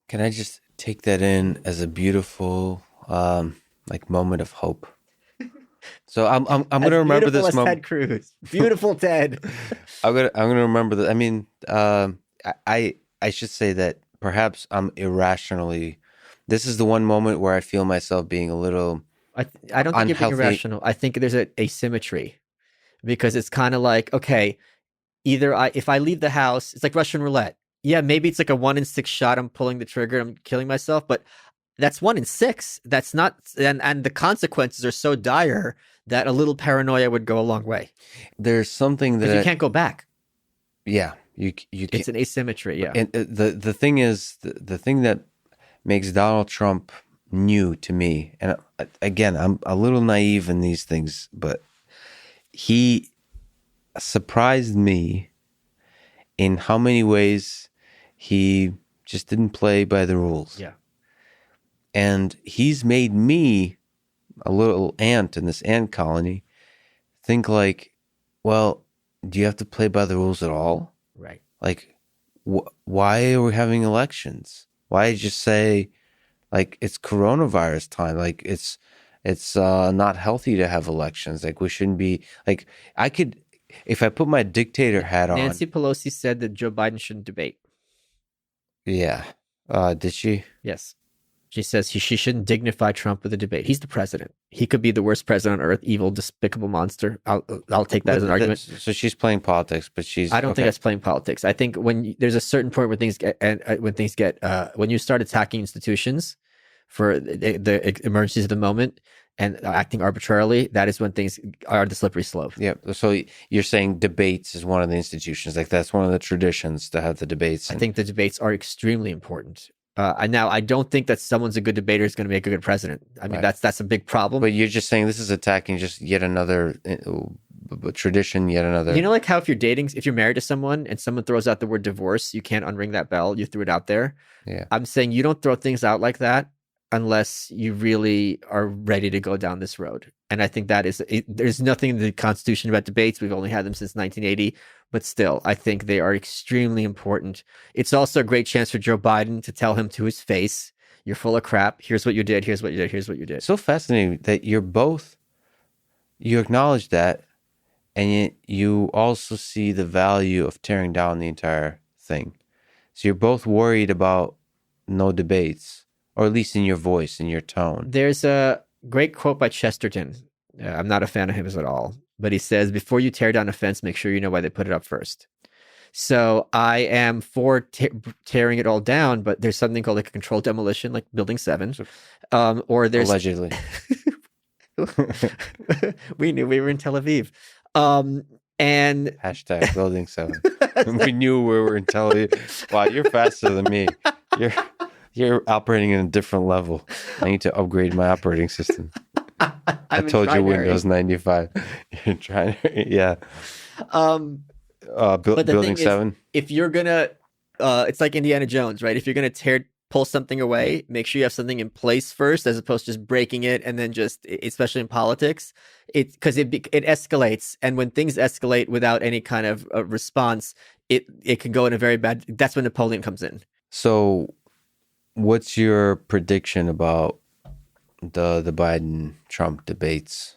Can I just take that in as a beautiful, moment of hope? So I'm going to remember this moment. Ted Cruz, beautiful Ted. I'm going to remember that. I mean, I should say that perhaps I'm irrationally. This is the one moment where I feel myself being a little. I don't think you're being irrational. I think there's an asymmetry. Because it's kind of like, okay, if I leave the house, it's like Russian roulette. Yeah, maybe it's like a 1 in 6 shot. I'm pulling the trigger. I'm killing myself, but that's 1 in 6. That's not, and the consequences are so dire that a little paranoia would go a long way. There's something that you can't go back. Yeah, you can't. It's an asymmetry. Yeah, and the thing is, the thing that makes Donald Trump new to me, and again, I'm a little naive in these things, but he surprised me in how many ways he just didn't play by the rules. Yeah. And he's made me, a little ant in this ant colony, think like, well, do you have to play by the rules at all? Right. Like, why are we having elections? Why just say, like, it's coronavirus time? Like, it's not healthy to have elections. Like, we shouldn't be, like, I could, if I put my dictator hat on. Nancy Pelosi said that Joe Biden shouldn't debate. Yeah. Did she? Yes. She says she shouldn't dignify Trump with a debate. He's the president. He could be the worst president on earth, evil, despicable monster. I'll take that as an argument. So she's playing politics, but I don't think that's playing politics. I think there's a certain point where when you start attacking institutions for the emergencies of the moment and acting arbitrarily, that is when things are the slippery slope. Yeah. So you're saying debates is one of the institutions, like that's one of the traditions to have the debates. I think the debates are extremely important. Now, I don't think that someone's a good debater is going to make a good president. I mean, right. that's a big problem. But you're just saying this is attacking just yet another tradition, yet another. You know, like how if you're married to someone and someone throws out the word divorce, you can't unring that bell. You threw it out there. Yeah. I'm saying you don't throw things out like that unless you really are ready to go down this road. And I think there's nothing in the Constitution about debates. We've only had them since 1980. But still, I think they are extremely important. It's also a great chance for Joe Biden to tell him to his face, you're full of crap. Here's what you did. Here's what you did. Here's what you did. So fascinating that you acknowledge that, and yet you also see the value of tearing down the entire thing. So you're both worried about no debates, or at least in your voice, in your tone. There's a great quote by Chesterton. I'm not a fan of his at all. But he says, before you tear down a fence, make sure you know why they put it up first. So I am for tearing it all down, but there's something called like a controlled demolition, like Building 7. Or there's... Allegedly. We knew we were in Tel Aviv. And... Hashtag Building 7. We knew we were in Tel Aviv. Wow, you're faster than me. You're operating in a different level. I need to upgrade my operating system. I told you Windows 95. You're trying to, yeah. Building 7. If you're gonna, it's like Indiana Jones, right? If you're gonna pull something away, make sure you have something in place first, as opposed to just breaking it and then just, especially in politics, because it escalates, and when things escalate without any kind of response, it can go in a very bad. That's when Napoleon comes in. So, what's your prediction about the Biden-Trump debates?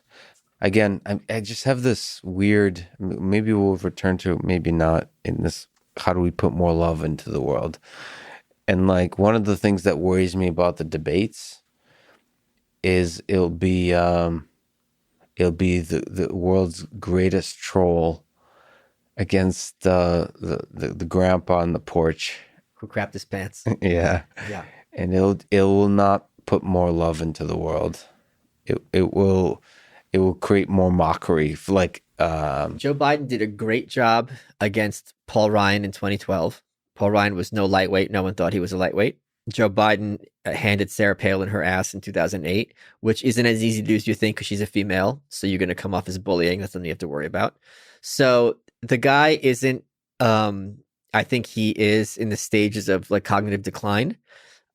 Again, I just have this weird, maybe we'll return to, maybe not, in this, how do we put more love into the world? And like, one of the things that worries me about the debates is it'll be the world's greatest troll against the grandpa on the porch who crapped his pants. Yeah. And it will not put more love into the world. It will create more mockery. Like Joe Biden did a great job against Paul Ryan in 2012. Paul Ryan was no lightweight. No one thought he was a lightweight. Joe Biden handed Sarah Palin her ass in 2008, which isn't as easy to do as you think because she's a female. So you're going to come off as bullying. That's something you have to worry about. So the guy isn't. I think he is in the stages of like cognitive decline.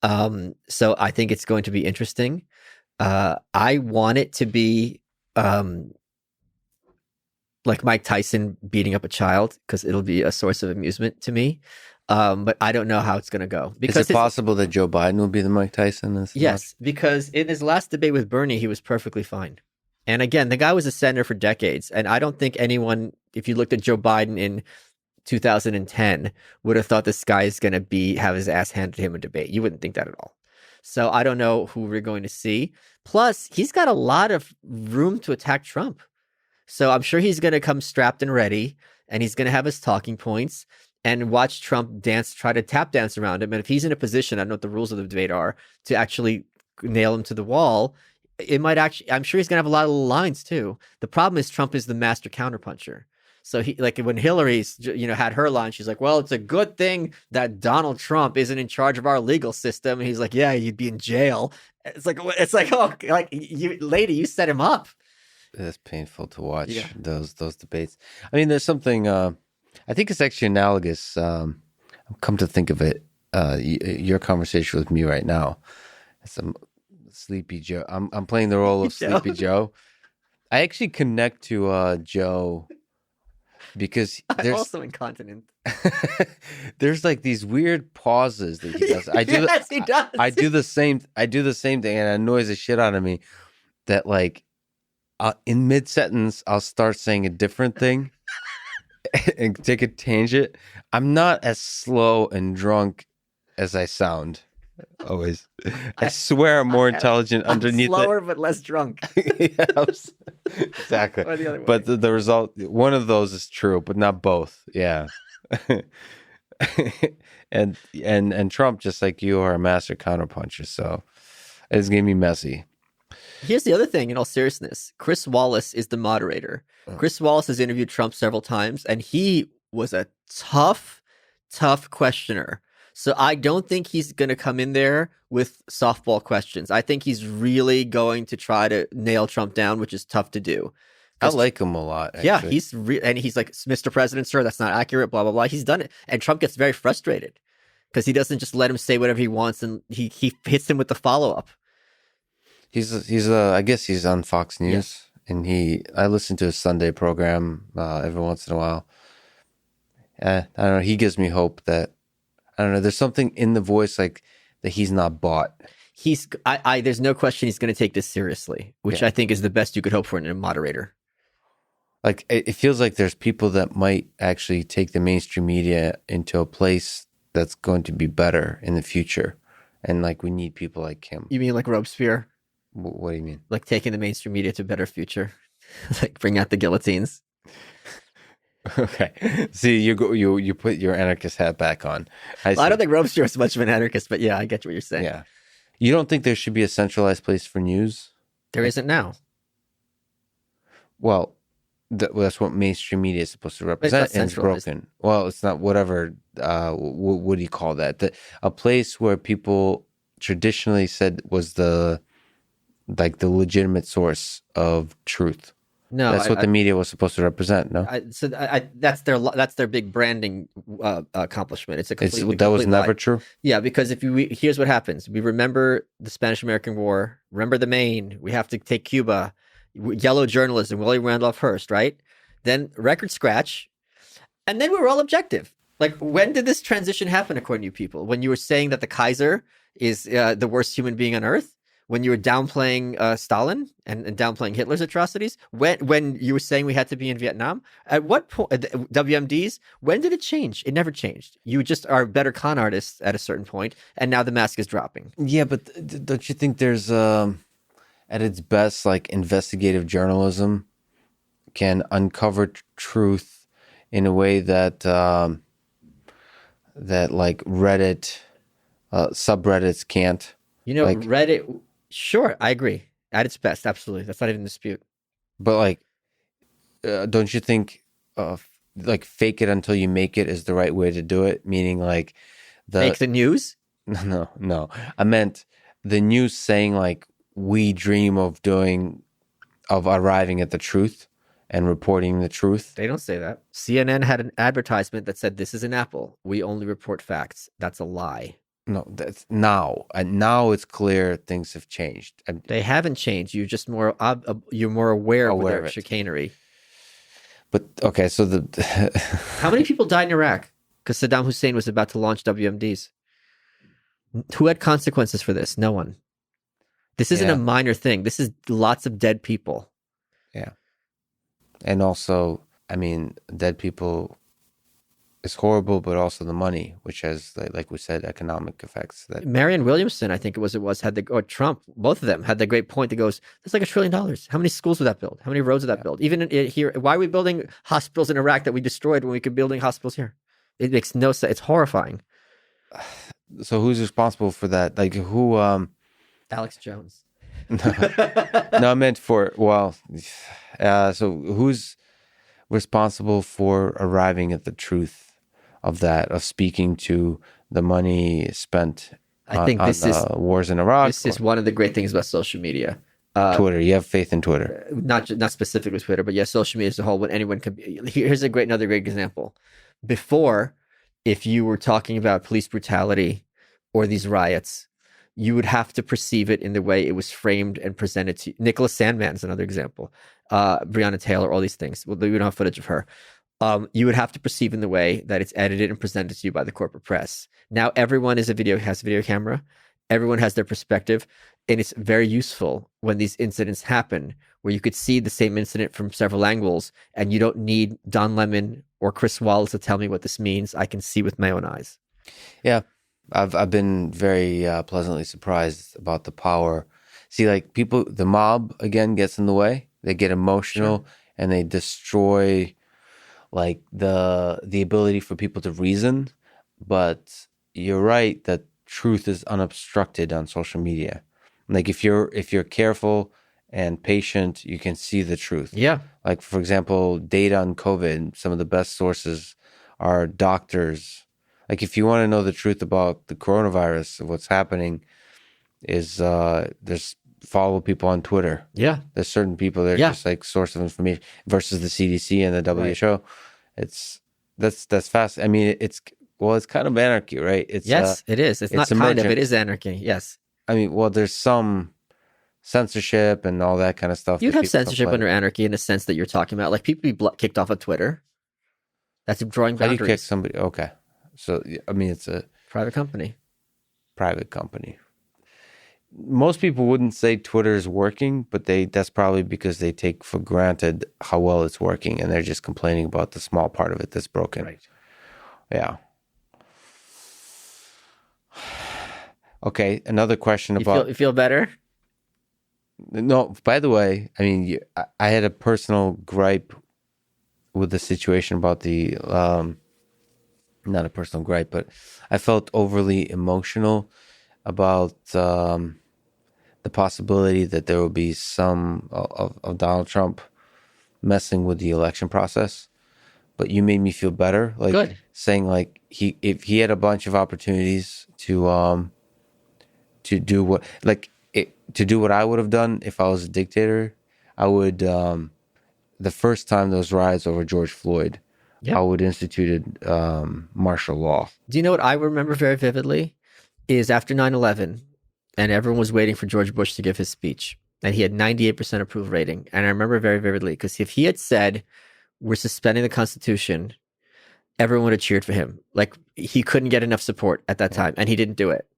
So I think it's going to be interesting. I want it to be like Mike Tyson beating up a child, because it'll be a source of amusement to me. But I don't know how it's going to go. Because is it possible that Joe Biden will be the Mike Tyson? Yes, because in his last debate with Bernie, he was perfectly fine. And again, the guy was a senator for decades. And I don't think anyone, if you looked at Joe Biden in 2010, would have thought this guy is going to have his ass handed to him in debate. You wouldn't think that at all. So I don't know who we're going to see. Plus, he's got a lot of room to attack Trump. So I'm sure he's going to come strapped and ready, and he's going to have his talking points and watch Trump try to tap dance around him. And if he's in a position, I don't know what the rules of the debate are, to actually nail him to the wall, I'm sure he's going to have a lot of little lines too. The problem is Trump is the master counterpuncher. So he, like when Hillary, had her line, she's like, well, it's a good thing that Donald Trump isn't in charge of our legal system. And he's like, yeah, you'd be in jail. It's like, oh, like you, lady, you set him up. It's painful to watch Yeah. those debates. I mean, there's something. I think it's actually analogous. Come to think of it, your conversation with me right now. Some Sleepy Joe. I'm playing the role of Sleepy Joe. I actually connect to Joe because I'm also incontinent. there's like these weird pauses that he does. Yes, he does. I do the same thing, and it annoys the shit out of me. That like in mid sentence, I'll start saying a different thing and take a tangent. I'm not as slow and drunk as I sound. Always, I swear I'm more intelligent underneath. Slower but less drunk. Yes, exactly. Or the other way. But the result, one of those is true, but not both. Yeah. and Trump, just like you, are a master counterpuncher, so it's gonna be messy. Here's the other thing, in all seriousness. Chris Wallace is the moderator. Chris Wallace has interviewed Trump several times, and he was a tough questioner. So I don't think he's going to come in there with softball questions. I think he's really going to try to nail Trump down, which is tough to do. I like him a lot. Actually. Yeah, and he's like, Mr. President, sir, that's not accurate, blah, blah, blah. He's done it. And Trump gets very frustrated because he doesn't just let him say whatever he wants, and he hits him with the follow-up. I guess he's on Fox News, and I listen to his Sunday program every once in a while. I don't know. He gives me hope that, I don't know, there's something in the voice like that he's not bought. There's no question he's going to take this seriously, which I think is the best you could hope for in a moderator. Like, it feels like there's people that might actually take the mainstream media into a place that's going to be better in the future. And like, we need people like him. You mean like Robespierre? What do you mean? Like taking the mainstream media to a better future? Like bring out the guillotines? Okay. See, you put your anarchist hat back on. I don't think Robespierre is much of an anarchist, but yeah, I get what you're saying. Yeah. You don't think there should be a centralized place for news? There isn't now. Well, that's what mainstream media is supposed to represent, and it's broken. Well, it's not. Whatever. What do you call that? A place where people traditionally said was the legitimate source of truth. No, that's what the media was supposed to represent. No, that's their big branding accomplishment. It's a complete was never lie. True. Yeah, because here's what happens: we remember the Spanish-American War, remember the Maine. We have to take Cuba, yellow journalism, Willy Randolph Hearst, right? Then record scratch, and then we were all objective. Like, when did this transition happen, according to you people? When you were saying that the Kaiser is the worst human being on earth? When you were downplaying Stalin and downplaying Hitler's atrocities, when you were saying we had to be in Vietnam, at what point, WMDs, when did it change? It never changed. You just are better con artists at a certain point, and now the mask is dropping. Yeah, but don't you think there's, at its best, like, investigative journalism can uncover truth in a way that, like Reddit, subreddits can't? You know, like, Reddit... Sure, I agree. At its best, absolutely. That's not even a dispute. But like, don't you think, like, fake it until you make it is the right way to do it? Meaning, like, fake the news? No. I meant the news saying like, we dream of arriving at the truth and reporting the truth. They don't say that. CNN had an advertisement that said, "This is an apple. We only report facts." That's a lie. No, that's now. And now it's clear things have changed. They haven't changed. You're just you're more aware of their chicanery. But okay, so how many people died in Iraq because Saddam Hussein was about to launch WMDs? Who had consequences for this? No one. This isn't a minor thing. This is lots of dead people. Yeah. And also, I mean, dead people is horrible, but also the money, which has, like we said, economic effects. That Marianne Williamson, I think it was, or Trump, both of them had the great point that goes, "That's like $1 trillion. How many schools would that build? How many roads would that build? Even here, why are we building hospitals in Iraq that we destroyed when we could be building hospitals here? It makes no sense. It's horrifying." So who's responsible for that? Like, who? Alex Jones. No, I meant for, so who's responsible for arriving at the truth of that, of speaking to the money spent I think this is wars in Iraq? This is one of the great things about social media. Twitter. You have faith in Twitter. Not specifically Twitter, but yes, social media as a whole. When anyone can be, here's another great example. Before, if you were talking about police brutality or these riots, you would have to perceive it in the way it was framed and presented to you. Nicholas Sandman's another example. Breonna Taylor, all these things. Well, we don't have footage of her. You would have to perceive in the way that it's edited and presented to you by the corporate press. Now everyone has a video camera. Everyone has their perspective. And it's very useful when these incidents happen, where you could see the same incident from several angles, and you don't need Don Lemon or Chris Wallace to tell me what this means. I can see with my own eyes. Yeah, I've been very pleasantly surprised about the power. See, like the mob again gets in the way. They get emotional and they destroy like the ability for people to reason. But you're right that truth is unobstructed on social media. Like if you're careful and patient, you can see the truth. Yeah. Like for example, data on COVID, some of the best sources are doctors. Like if you want to know the truth about the coronavirus, what's happening is there's follow people on Twitter. Yeah. There's certain people that are just like source of information versus the CDC and the WHO. Right. That's fast. I mean, it's kind of anarchy, right? It is. It's not kind of, it is anarchy. Yes. I mean, well, there's some censorship and all that kind of stuff. You'd have censorship under anarchy in a sense that you're talking about. Like people be kicked off of Twitter. That's drawing boundaries. How do you kick somebody? Okay. So, I mean, it's a private company. Most people wouldn't say Twitter is working, but that's probably because they take for granted how well it's working and they're just complaining about the small part of it that's broken. Right. Yeah. Okay, another question about... You feel better? No, by the way, I mean, I had a personal gripe with the situation about the... not a personal gripe, but I felt overly emotional about the possibility that there will be some of Donald Trump messing with the election process. But you made me feel better, like Good. Saying like if he had a bunch of opportunities to do what I would have done if I was a dictator, I would the first time those riots over George Floyd, I would instituted martial law. Do you know what I remember very vividly? Is after 9/11, and everyone was waiting for George Bush to give his speech, and he had 98% approval rating. And I remember very vividly because if he had said, "We're suspending the Constitution," everyone would have cheered for him. Like he couldn't get enough support at that time, and he didn't do it.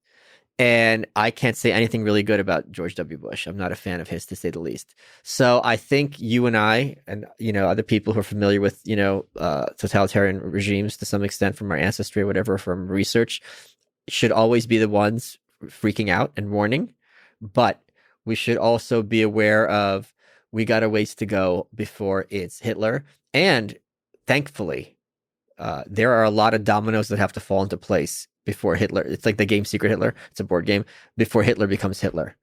And I can't say anything really good about George W. Bush. I'm not a fan of his, to say the least. So I think you and I, and other people who are familiar with totalitarian regimes to some extent from our ancestry or whatever, from research, should always be the ones freaking out and warning. But we should also be aware of we got a ways to go before it's Hitler. And thankfully, there are a lot of dominoes that have to fall into place before Hitler. It's like the game Secret Hitler. It's a board game. Before Hitler becomes Hitler.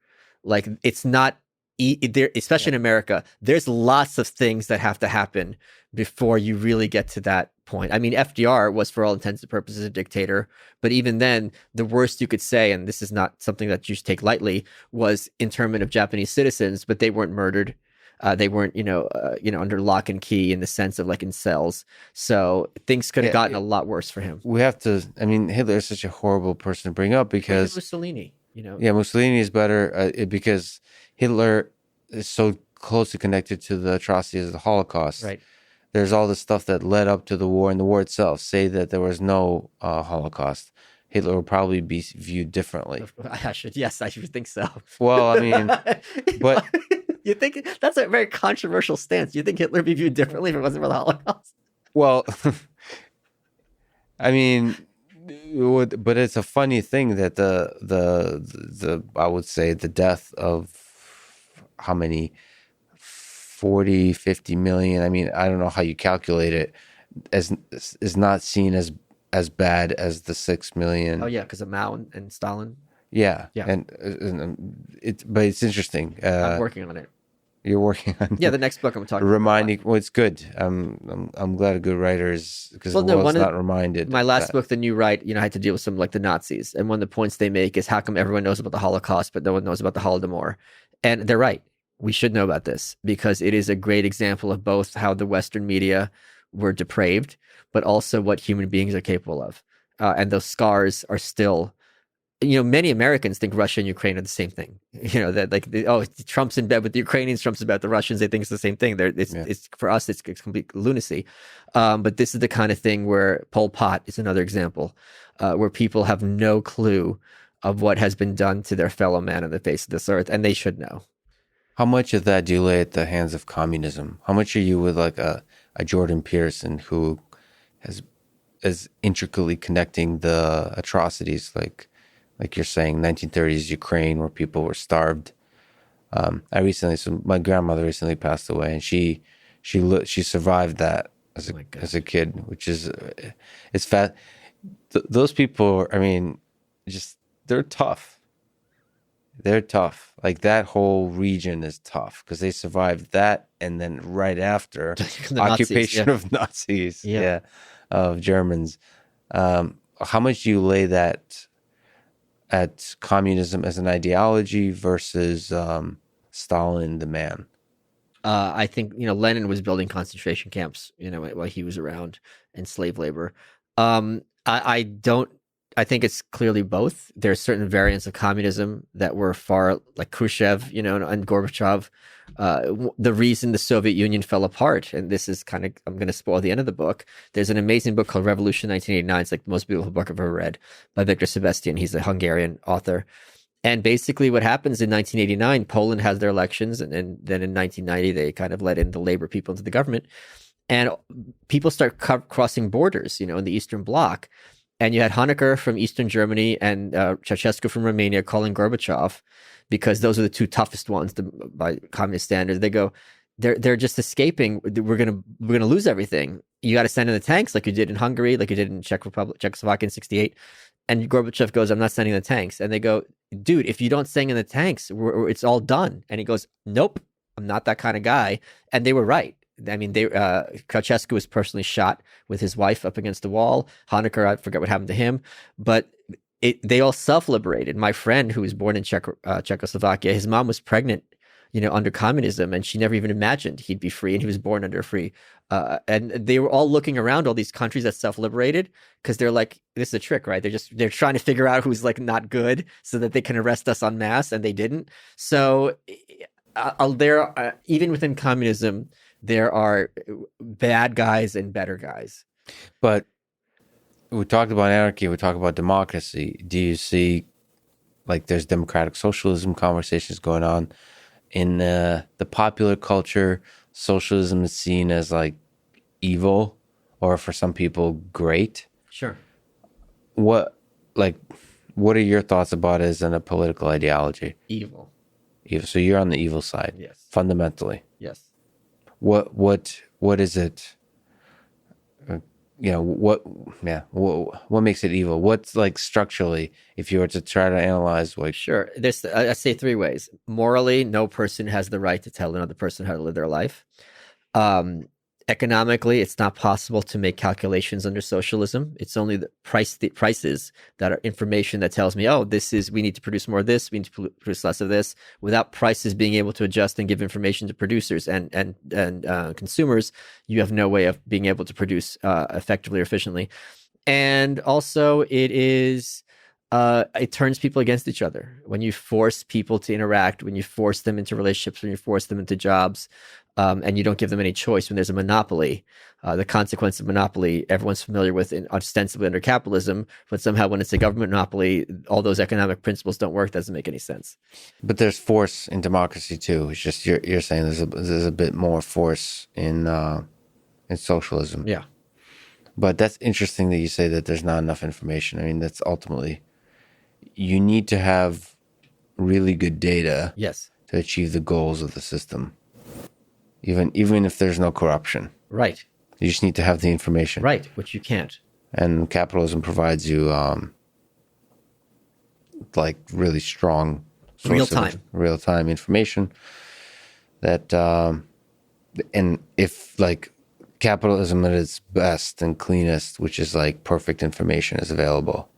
Like it's not, especially in America, there's lots of things that have to happen before you really get to that point. I mean, FDR was for all intents and purposes a dictator, but even then, the worst you could say, and this is not something that you should take lightly, was internment of Japanese citizens, but they weren't murdered. They weren't, under lock and key in the sense of like in cells. So things could have gotten a lot worse for him. We have to. I mean, Hitler is such a horrible person to bring up because Mussolini. Yeah, Mussolini is better because Hitler is so closely connected to the atrocities of the Holocaust. Right. There's all the stuff that led up to the war, and the war itself. Say that there was no Holocaust, Hitler would probably be viewed differently. I should think so. Well, I mean, but. You think that's a very controversial stance? You think Hitler would be viewed differently if it wasn't for the Holocaust? Well, I mean, but it's a funny thing that the I would say the death of how many 40, 50 million. I mean, I don't know how you calculate it. Is not seen as bad as the 6 million. Oh yeah, because of Mao and Stalin. Yeah. And but it's interesting. I'm working on it. You're working on the next book I'm talking reminding. about. Well, it's good. I'm glad a good writer is because the world's not reminded. My last book, The New Right, I had to deal with some like the Nazis, and one of the points they make is how come everyone knows about the Holocaust but no one knows about the Holodomor, and they're right. We should know about this because it is a great example of both how the Western media were depraved, but also what human beings are capable of. And those scars are still, many Americans think Russia and Ukraine are the same thing. That like, Trump's in bed with the Ukrainians, Trump's in bed with the Russians. They think it's the same thing. It's for us, it's complete lunacy. But this is the kind of thing where Pol Pot is another example, where people have no clue of what has been done to their fellow man on the face of this earth, and they should know. How much of that do you lay at the hands of communism? How much are you with like a Jordan Peterson who is intricately connecting the atrocities, like you're saying, 1930s Ukraine, where people were starved. So my grandmother recently passed away, and she survived that as a kid, which is it's fat. Those people, I mean, just they're tough. They're tough. Like that whole region is tough because they survived that, and then right after occupation of Nazis, of Germans. How much do you lay that at communism as an ideology versus Stalin the man? I think Lenin was building concentration camps while he was around, and slave labor. I think it's clearly both. There are certain variants of communism that were far, like Khrushchev, and Gorbachev. The reason the Soviet Union fell apart, and this is I'm going to spoil the end of the book. There's an amazing book called Revolution 1989. It's like the most beautiful book I've ever read, by Victor Sebastian. He's a Hungarian author. And basically what happens in 1989, Poland has their elections, and then in 1990, they kind of let in the labor people into the government. And people start crossing borders, in the Eastern Bloc. And you had Honecker from Eastern Germany and Ceausescu from Romania calling Gorbachev, because those are the two toughest ones by communist standards. They go, they're just escaping. We're gonna lose everything. You got to send in the tanks like you did in Hungary, like you did in Czechoslovakia in '68. And Gorbachev goes, I'm not sending the tanks. And they go, dude, if you don't send in the tanks, it's all done. And he goes, nope, I'm not that kind of guy. And they were right. I mean, Ceausescu was personally shot with his wife up against the wall. Honecker, I forget what happened to him, but they all self-liberated. My friend, who was born in Czechoslovakia, his mom was pregnant, under communism, and she never even imagined he'd be free, and he was born under free. And they were all looking around all these countries that self-liberated, because they're like, this is a trick, right? They're trying to figure out who's like not good so that they can arrest us en masse, and they didn't. So even within communism, there are bad guys and better guys. But we talked about anarchy, we talked about democracy. Do you see, like, there's democratic socialism conversations going on in the popular culture? Socialism is seen as like evil, or for some people, great. Sure. What are your thoughts about it as in a political ideology? Evil. So you're on the evil side. Yes. Fundamentally. Yes. What is it? What makes it evil? What's like structurally, if you were to try to analyze, like, sure. I say three ways. Morally, no person has the right to tell another person how to live their life. Economically, it's not possible to make calculations under socialism. It's only the prices that are information that tells me, we need to produce more of this, we need to produce less of this. Without prices being able to adjust and give information to producers and consumers, you have no way of being able to produce effectively or efficiently. And also, it turns people against each other. When you force people to interact, when you force them into relationships, when you force them into jobs, and you don't give them any choice, when there's a monopoly, the consequence of monopoly, everyone's familiar with ostensibly under capitalism, but somehow when it's a government monopoly, all those economic principles don't work. Doesn't make any sense. But there's force in democracy too. It's just you're saying there's a bit more force in socialism. Yeah. But that's interesting that you say that there's not enough information. I mean, that's ultimately, you need to have really good data. Yes. To achieve the goals of the system. Even if there's no corruption. Right. You just need to have the information. Right, which you can't. And capitalism provides you like really strong real-time information that and if like capitalism at its best and cleanest, which is like perfect information is available,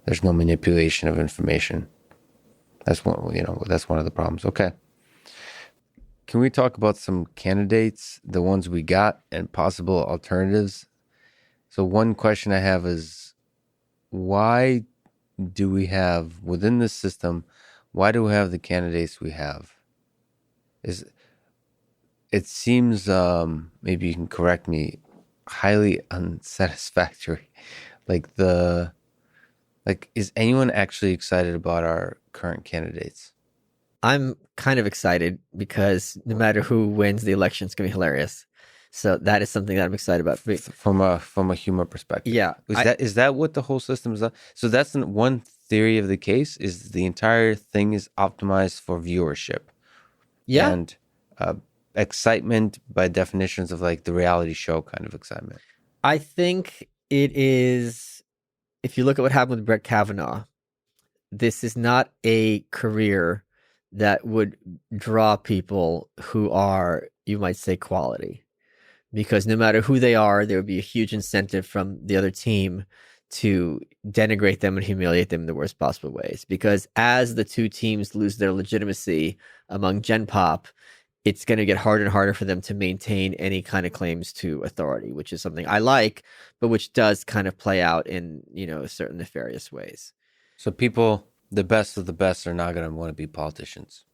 there's no manipulation of information. That's one of the problems. Okay. can we talk about some candidates, the ones we got, and possible alternatives? So one question I have is, why do we have within this system? Why do we have the candidates we have? It seems, maybe you can correct me, highly unsatisfactory. Is anyone actually excited about our current candidates? I'm kind of excited because no matter who wins the election, it's going to be hilarious. So that is something that I'm excited about. From a humor perspective. Yeah. Is that what the whole system is? So that's one theory of the case, is the entire thing is optimized for viewership. Yeah. And excitement by definitions of like the reality show kind of excitement. I think it is, if you look at what happened with Brett Kavanaugh, this is not a career that would draw people who are, you might say, quality. Because no matter who they are, there would be a huge incentive from the other team to denigrate them and humiliate them in the worst possible ways. Because as the two teams lose their legitimacy among Gen Pop, it's going to get harder and harder for them to maintain any kind of claims to authority, which is something I like, but which does kind of play out in, certain nefarious ways. So people, the best of the best, are not going to want to be politicians.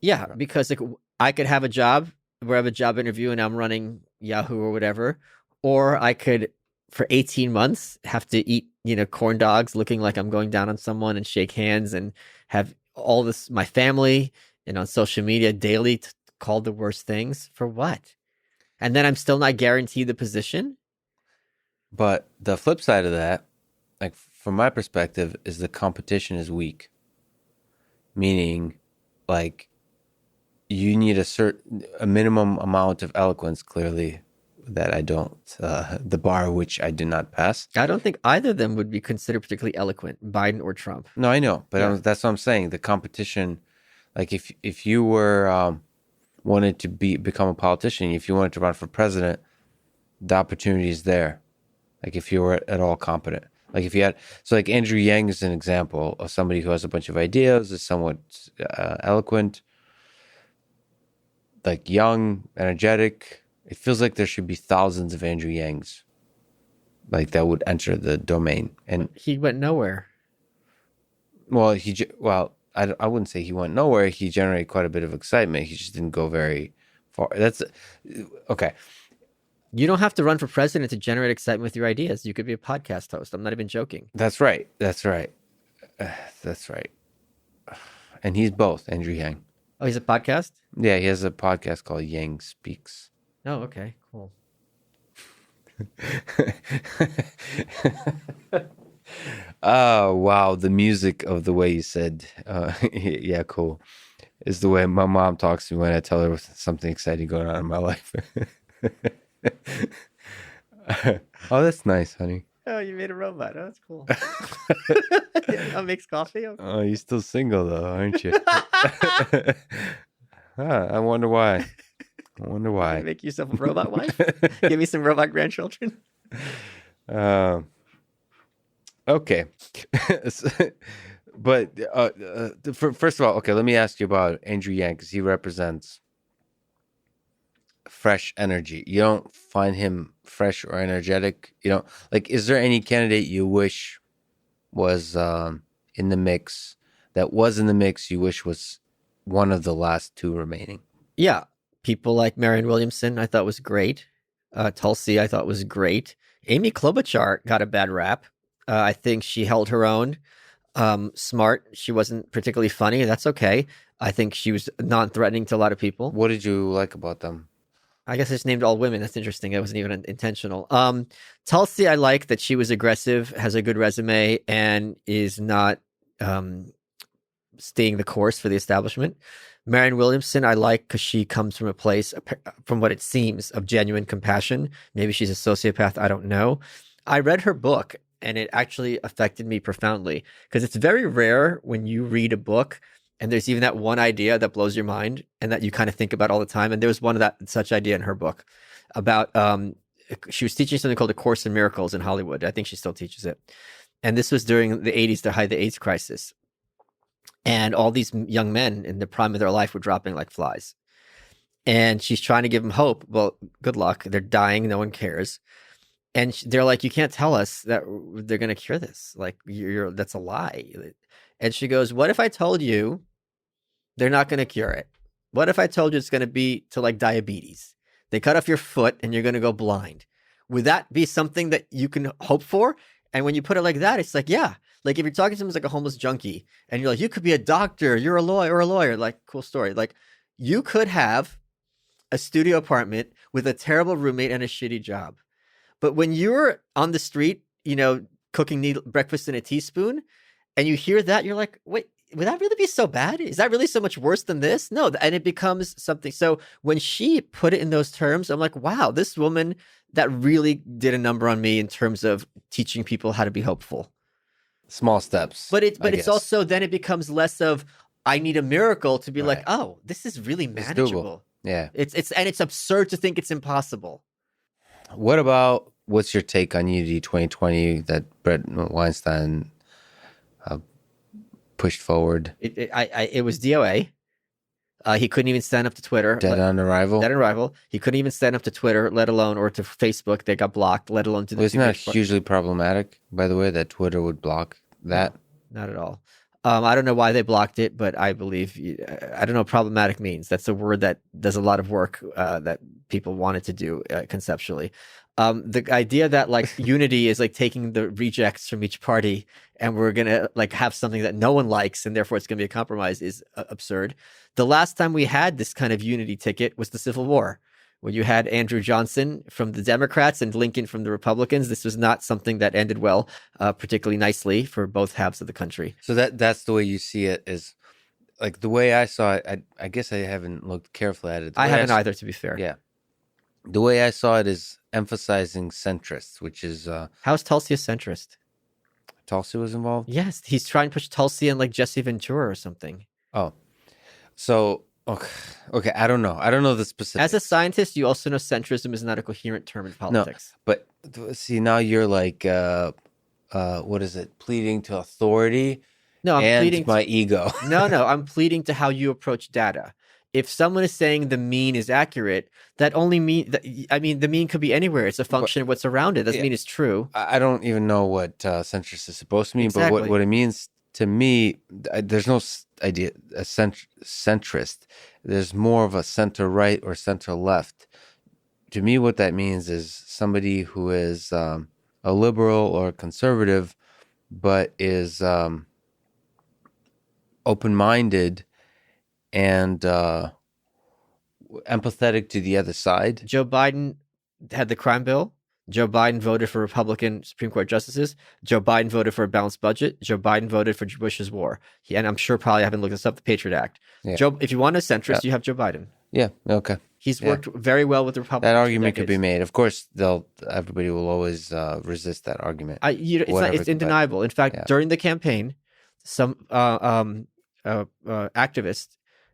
Yeah, because I could have a job where I have a job interview and I'm running Yahoo or whatever, or I could, for 18 months, have to eat, corn dogs looking like I'm going down on someone and shake hands and have all this, my family and on social media daily called the worst things. For what? And then I'm still not guaranteed the position. But the flip side of that, like from my perspective, is the competition is weak. Meaning, like, you need a minimum amount of eloquence, clearly, that I don't, the bar which I did not pass. I don't think either of them would be considered particularly eloquent, Biden or Trump. No, I know, but that's what I'm saying. The competition, like if you were wanted to become a politician, if you wanted to run for president, the opportunity is there. Like if you were at all competent. Like if you had, so like Andrew Yang is an example of somebody who has a bunch of ideas, is somewhat eloquent, like young, energetic. It feels like there should be thousands of Andrew Yangs, like that would enter the domain. And he went nowhere. Well, I wouldn't say he went nowhere. He generated quite a bit of excitement. He just didn't go very far. That's okay. You don't have to run for president to generate excitement with your ideas. You could be a podcast host. I'm not even joking. That's right. That's right. That's right. And he's both, Andrew Yang. Oh, he's a podcast? Yeah, he has a podcast called Yang Speaks. Oh, okay, cool. Oh, wow. The music of the way you said, yeah, cool, is the way my mom talks to me when I tell her something exciting going on in my life. Oh, that's nice, honey. Oh, you made a robot. Oh, that's cool. Yeah, makes coffee. Okay. Oh, you're still single, though, aren't you? I wonder why. Make yourself a robot wife? Give me some robot grandchildren. Okay. But first of all, okay, let me ask you about Andrew Yang, because he represents fresh energy. You don't find him fresh or energetic? You don't, like, is there any candidate you wish was in the mix, you wish was one of the last two remaining? Yeah. People like Marianne Williamson, I thought was great. Tulsi, I thought was great. Amy Klobuchar got a bad rap. I think she held her own. Smart. She wasn't particularly funny. That's okay. I think she was non-threatening to a lot of people. What did you like about them? I guess I just named all women. That's interesting. That wasn't even intentional. Tulsi, I like that she was aggressive, has a good resume, and is not staying the course for the establishment. Marianne Williamson, I like because she comes from a place, from what it seems, of genuine compassion. Maybe she's a sociopath. I don't know. I read her book, and it actually affected me profoundly, because it's very rare when you read a book and there's even that one idea that blows your mind and that you kind of think about all the time. And there was one of such idea in her book about, she was teaching something called A Course in Miracles in Hollywood. I think she still teaches it. And this was during the 80s, the height of the AIDS crisis. And all these young men in the prime of their life were dropping like flies. And she's trying to give them hope. Well, good luck. They're dying. No one cares. And they're like, you can't tell us that they're going to cure this. Like, that's a lie. And she goes, what if I told you they're not going to cure it? What if I told you it's going to be to like diabetes? They cut off your foot and you're going to go blind. Would that be something that you can hope for? And when you put it like that, it's like, yeah. Like if you're talking to someone who's like a homeless junkie and you're like, you could be a doctor, you're a lawyer, like cool story. Like you could have a studio apartment with a terrible roommate and a shitty job. But when you're on the street, cooking breakfast in a teaspoon and you hear that, you're like, wait, would that really be so bad? Is that really so much worse than this? No. And it becomes something. So when she put it in those terms, I'm like, wow, this woman that really did a number on me in terms of teaching people how to be hopeful. Small steps. But it's also, then it becomes less of, I need a miracle to be like, oh, this is really manageable. Yeah. It's absurd to think it's impossible. What's your take on Unity 2020 that Brett Weinstein pushed forward? It was DOA. He couldn't even stand up to Twitter. Dead on arrival. He couldn't even stand up to Twitter, let alone, or to Facebook. They got blocked, let alone to the. Isn't that hugely problematic, by the way, that Twitter would block that? No, not at all. I don't know why they blocked it, but I believe, I don't know what problematic means. That's a word that does a lot of work that people wanted to do conceptually. The idea that like unity is like taking the rejects from each party and we're going to like have something that no one likes and therefore it's going to be a compromise is absurd. The last time we had this kind of unity ticket was the Civil War, when you had Andrew Johnson from the Democrats and Lincoln from the Republicans. This was not something that ended well, particularly nicely for both halves of the country. So that's the way you see it, is like the way I saw it. I guess I haven't looked carefully at it. I haven't either, to be fair. Yeah. The way I saw it is emphasizing centrists, which is... How's Tulsi a centrist? Tulsi was involved? Yes, he's trying to push Tulsi and like Jesse Ventura or something. Oh. So, okay, I don't know. I don't know the specifics. As a scientist, you also know centrism is not a coherent term in politics. No, but see, now you're like, what is it? Pleading to authority pleading my ego. No, I'm pleading to how you approach data. If someone is saying the mean is accurate, that only the mean could be anywhere. It's a function of what's around it. Doesn't mean it's true. I don't even know what centrist is supposed to mean, exactly. But what it means to me, there's no idea a centrist. There's more of a center right or center left. To me, what that means is somebody who is a liberal or a conservative, but is open-minded and empathetic to the other side. Joe Biden had the crime bill. Joe Biden voted for Republican Supreme Court justices. Joe Biden voted for a balanced budget. Joe Biden voted for Bush's war. And I'm sure probably I haven't looked this up, the Patriot Act. Yeah. If you want a centrist, you have Joe Biden. Yeah, okay. He's worked very well with the Republicans. That argument could be made. Of course, everybody will always resist that argument. It's undeniable. In fact, during the campaign, some activists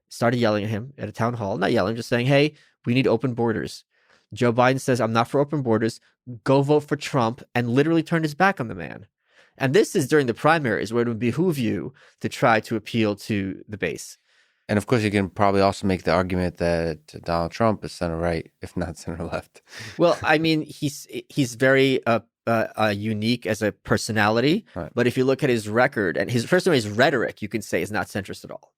started yelling at him at a town hall. Not yelling, just saying, hey, we need open borders. Joe Biden says, I'm not for open borders. Go vote for Trump, and literally turned his back on the man. And this is during the primaries, where it would behoove you to try to appeal to the base. And of course, you can probably also make the argument that Donald Trump is center right, if not center left. Well, I mean, he's very unique as a personality. Right. But if you look at his record and his rhetoric, you can say is not centrist at all.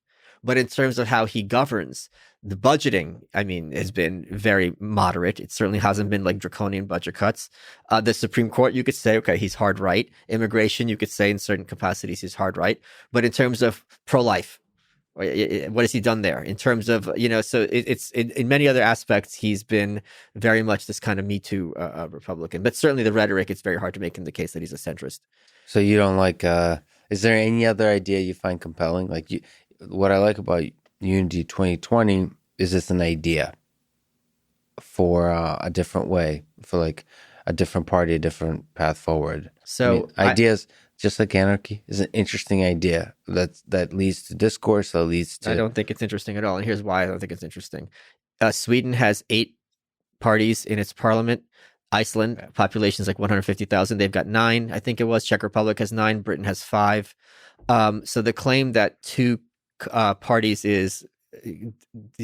But in terms of how he governs, the budgeting, I mean, has been very moderate. It certainly hasn't been like draconian budget cuts. The Supreme Court, you could say, okay, he's hard right. Immigration, you could say in certain capacities he's hard right. But in terms of pro-life, what has he done there? In terms of, so it's in many other aspects, he's been very much this kind of Me Too Republican. But certainly the rhetoric, it's very hard to make him the case that he's a centrist. So you don't like, is there any other idea you find compelling? Like what I like about Unity 2020 is it's an idea for a different way, for like a different party, a different path forward. So ideas, just like anarchy, is an interesting idea that leads to discourse, that leads to... I don't think it's interesting at all. And here's why I don't think it's interesting. Sweden has 8 parties in its parliament. Iceland, population is like 150,000. They've got 9, I think it was. Czech Republic has 9. Britain has 5. So the claim that 2 parties is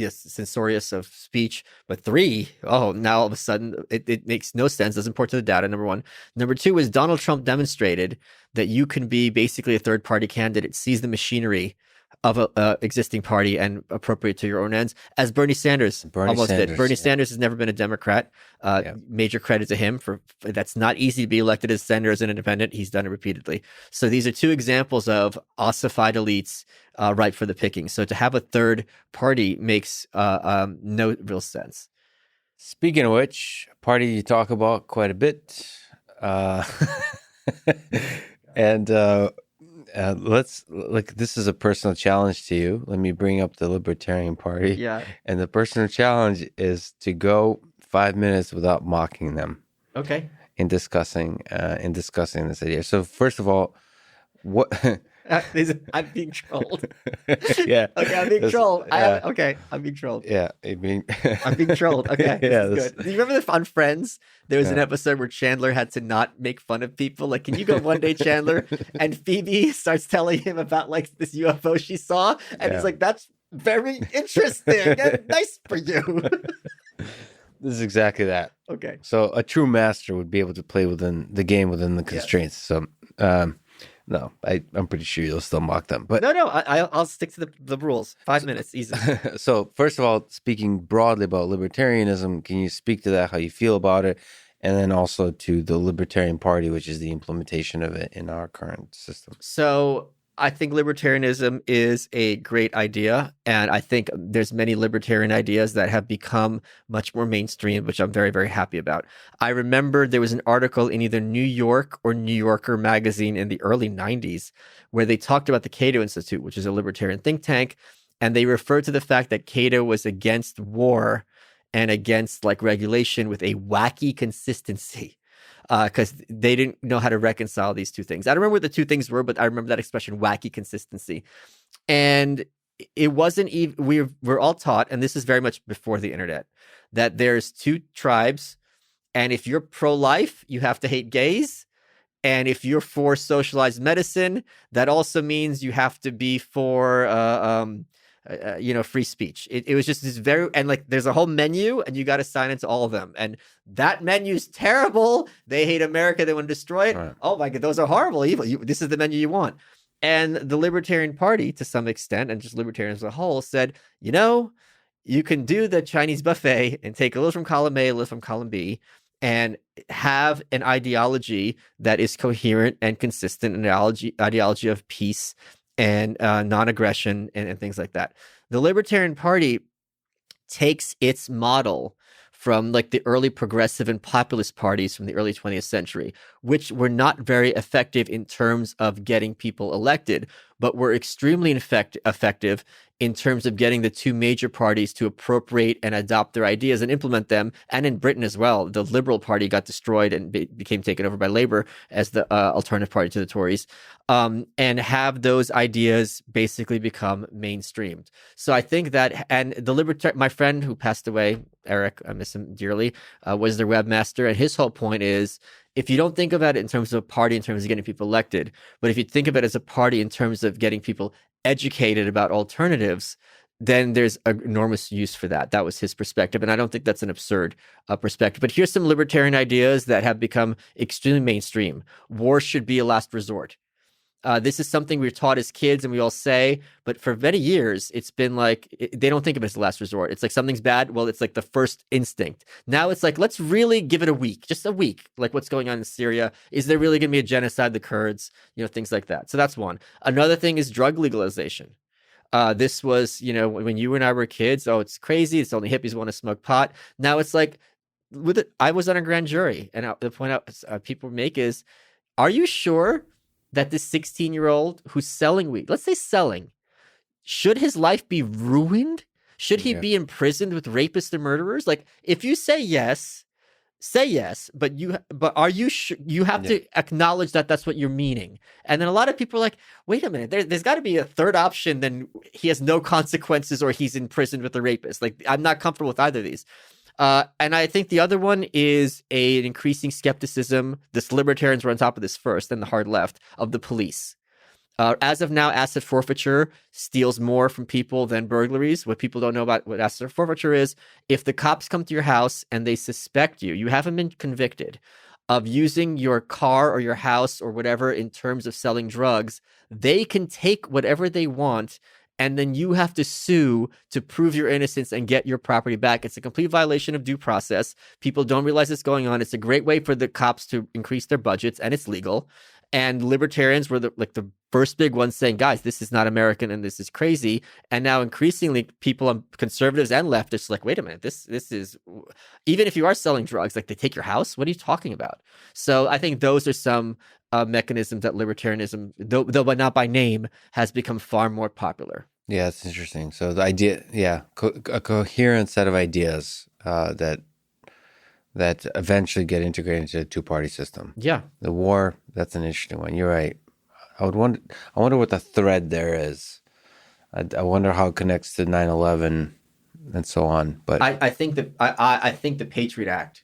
censorious of speech. But 3, now all of a sudden it makes no sense, doesn't port to the data, number 1. Number 2 is Donald Trump demonstrated that you can be basically a third party candidate, seize the machinery of a existing party and appropriate to your own ends, as Bernie Sanders did. Bernie Sanders has never been a Democrat. Major credit to him for that's not easy to be elected as senator as an independent. He's done it repeatedly. So these are 2 examples of ossified elites ripe for the picking. So to have a third party makes no real sense. Speaking of which, a party you talk about quite a bit, and let's this is a personal challenge to you. Let me bring up the Libertarian Party. Yeah. And the personal challenge is to go 5 minutes without mocking them. Okay. In discussing this idea. So first of all, what I'm being trolled. Yeah. Okay, I'm being trolled. I'm being trolled. Yeah, I'm being trolled. Okay, yeah, good. Do you remember on Friends? There was an episode where Chandler had to not make fun of people. Like, can you go one day, Chandler? And Phoebe starts telling him about like this UFO she saw, and he's like, "That's very interesting and nice for you." This is exactly that. Okay. So a true master would be able to play within the game within the constraints. Yes. So. No, I'm pretty sure you'll still mock them. But no, I'll stick to the rules. 5 minutes, easy. So first of all, speaking broadly about libertarianism, can you speak to that, how you feel about it, and then also to the Libertarian Party, which is the implementation of it in our current system? So I think libertarianism is a great idea, and I think there's many libertarian ideas that have become much more mainstream, which I'm very, very happy about. I remember there was an article in either New York or New Yorker magazine in the early 90s where they talked about the Cato Institute, which is a libertarian think tank, and they referred to the fact that Cato was against war and against like regulation with a wacky consistency. Because they didn't know how to reconcile these 2 things. I don't remember what the 2 things were, but I remember that expression, wacky consistency. And it wasn't even, we're all taught, and this is very much before the internet, that there's 2 tribes, and if you're pro-life, you have to hate gays, and if you're for socialized medicine, that also means you have to be for free speech. It was just this and like there's a whole menu and you got to sign into all of them. And that menu's terrible. They hate America. They want to destroy it. Right. Oh my God, those are horrible, evil. This is the menu you want. And the Libertarian Party, to some extent, and just libertarians as a whole, said, you can do the Chinese buffet and take a little from column A, a little from column B, and have an ideology that is coherent and consistent, an ideology of peace and non-aggression and things like that. The Libertarian Party takes its model from like the early progressive and populist parties from the early 20th century, which were not very effective in terms of getting people elected, but were extremely effective in terms of getting the 2 major parties to appropriate and adopt their ideas and implement them. And in Britain as well, the Liberal Party got destroyed and became taken over by Labour as the alternative party to the Tories, and have those ideas basically become mainstreamed. So I think that, and my friend who passed away, Eric, I miss him dearly, was their webmaster. And his whole point is, if you don't think about it in terms of a party, in terms of getting people elected, but if you think of it as a party in terms of getting people educated about alternatives, then there's enormous use for that. That was his perspective. And I don't think that's an absurd perspective. But here's some libertarian ideas that have become extremely mainstream. War should be a last resort. This is something we were taught as kids and we all say, but for many years, it's been like, they don't think of it as the last resort. It's like something's bad. Well, it's like the first instinct. Now it's like, let's really give it a week, just a week. Like what's going on in Syria. Is there really going to be a genocide of the Kurds? Things like that. So that's one. Another thing is drug legalization. This was, when you and I were kids, it's crazy. It's only hippies who want to smoke pot. Now it's like, I was on a grand jury, and the point out people make is, are you sure that this 16-year-old who's selling weed, let's say selling, should his life be ruined? Should he be imprisoned with rapists and murderers? Like, if you say yes, but are you sure? You have to acknowledge that that's what you're meaning. And then a lot of people are like, wait a minute, there's got to be a third option. Then he has no consequences or he's imprisoned with a rapist. Like, I'm not comfortable with either of these. And I think the other one is an increasing skepticism. The libertarians were on top of this first, then the hard left, of the police. As of now, asset forfeiture steals more from people than burglaries. What people don't know about what asset forfeiture is, if the cops come to your house and they suspect you haven't been convicted of using your car or your house or whatever in terms of selling drugs, they can take whatever they want, and then you have to sue to prove your innocence and get your property back. It's a complete violation of due process. People don't realize it's going on. It's a great way for the cops to increase their budgets, and it's legal. And libertarians were the first big ones saying, guys, this is not American and this is crazy. And now increasingly people, conservatives and leftists, like, wait a minute, this is, even if you are selling drugs, like they take your house. What are you talking about? So I think those are some mechanisms that libertarianism, though but not by name, has become far more popular. Yeah, it's interesting. So the idea, a coherent set of ideas that eventually get integrated into a two-party system. Yeah. The war, that's an interesting one. You're right. I wonder what the thread there is. I wonder how it connects to 9/11 and so on. But I think that I think the Patriot Act.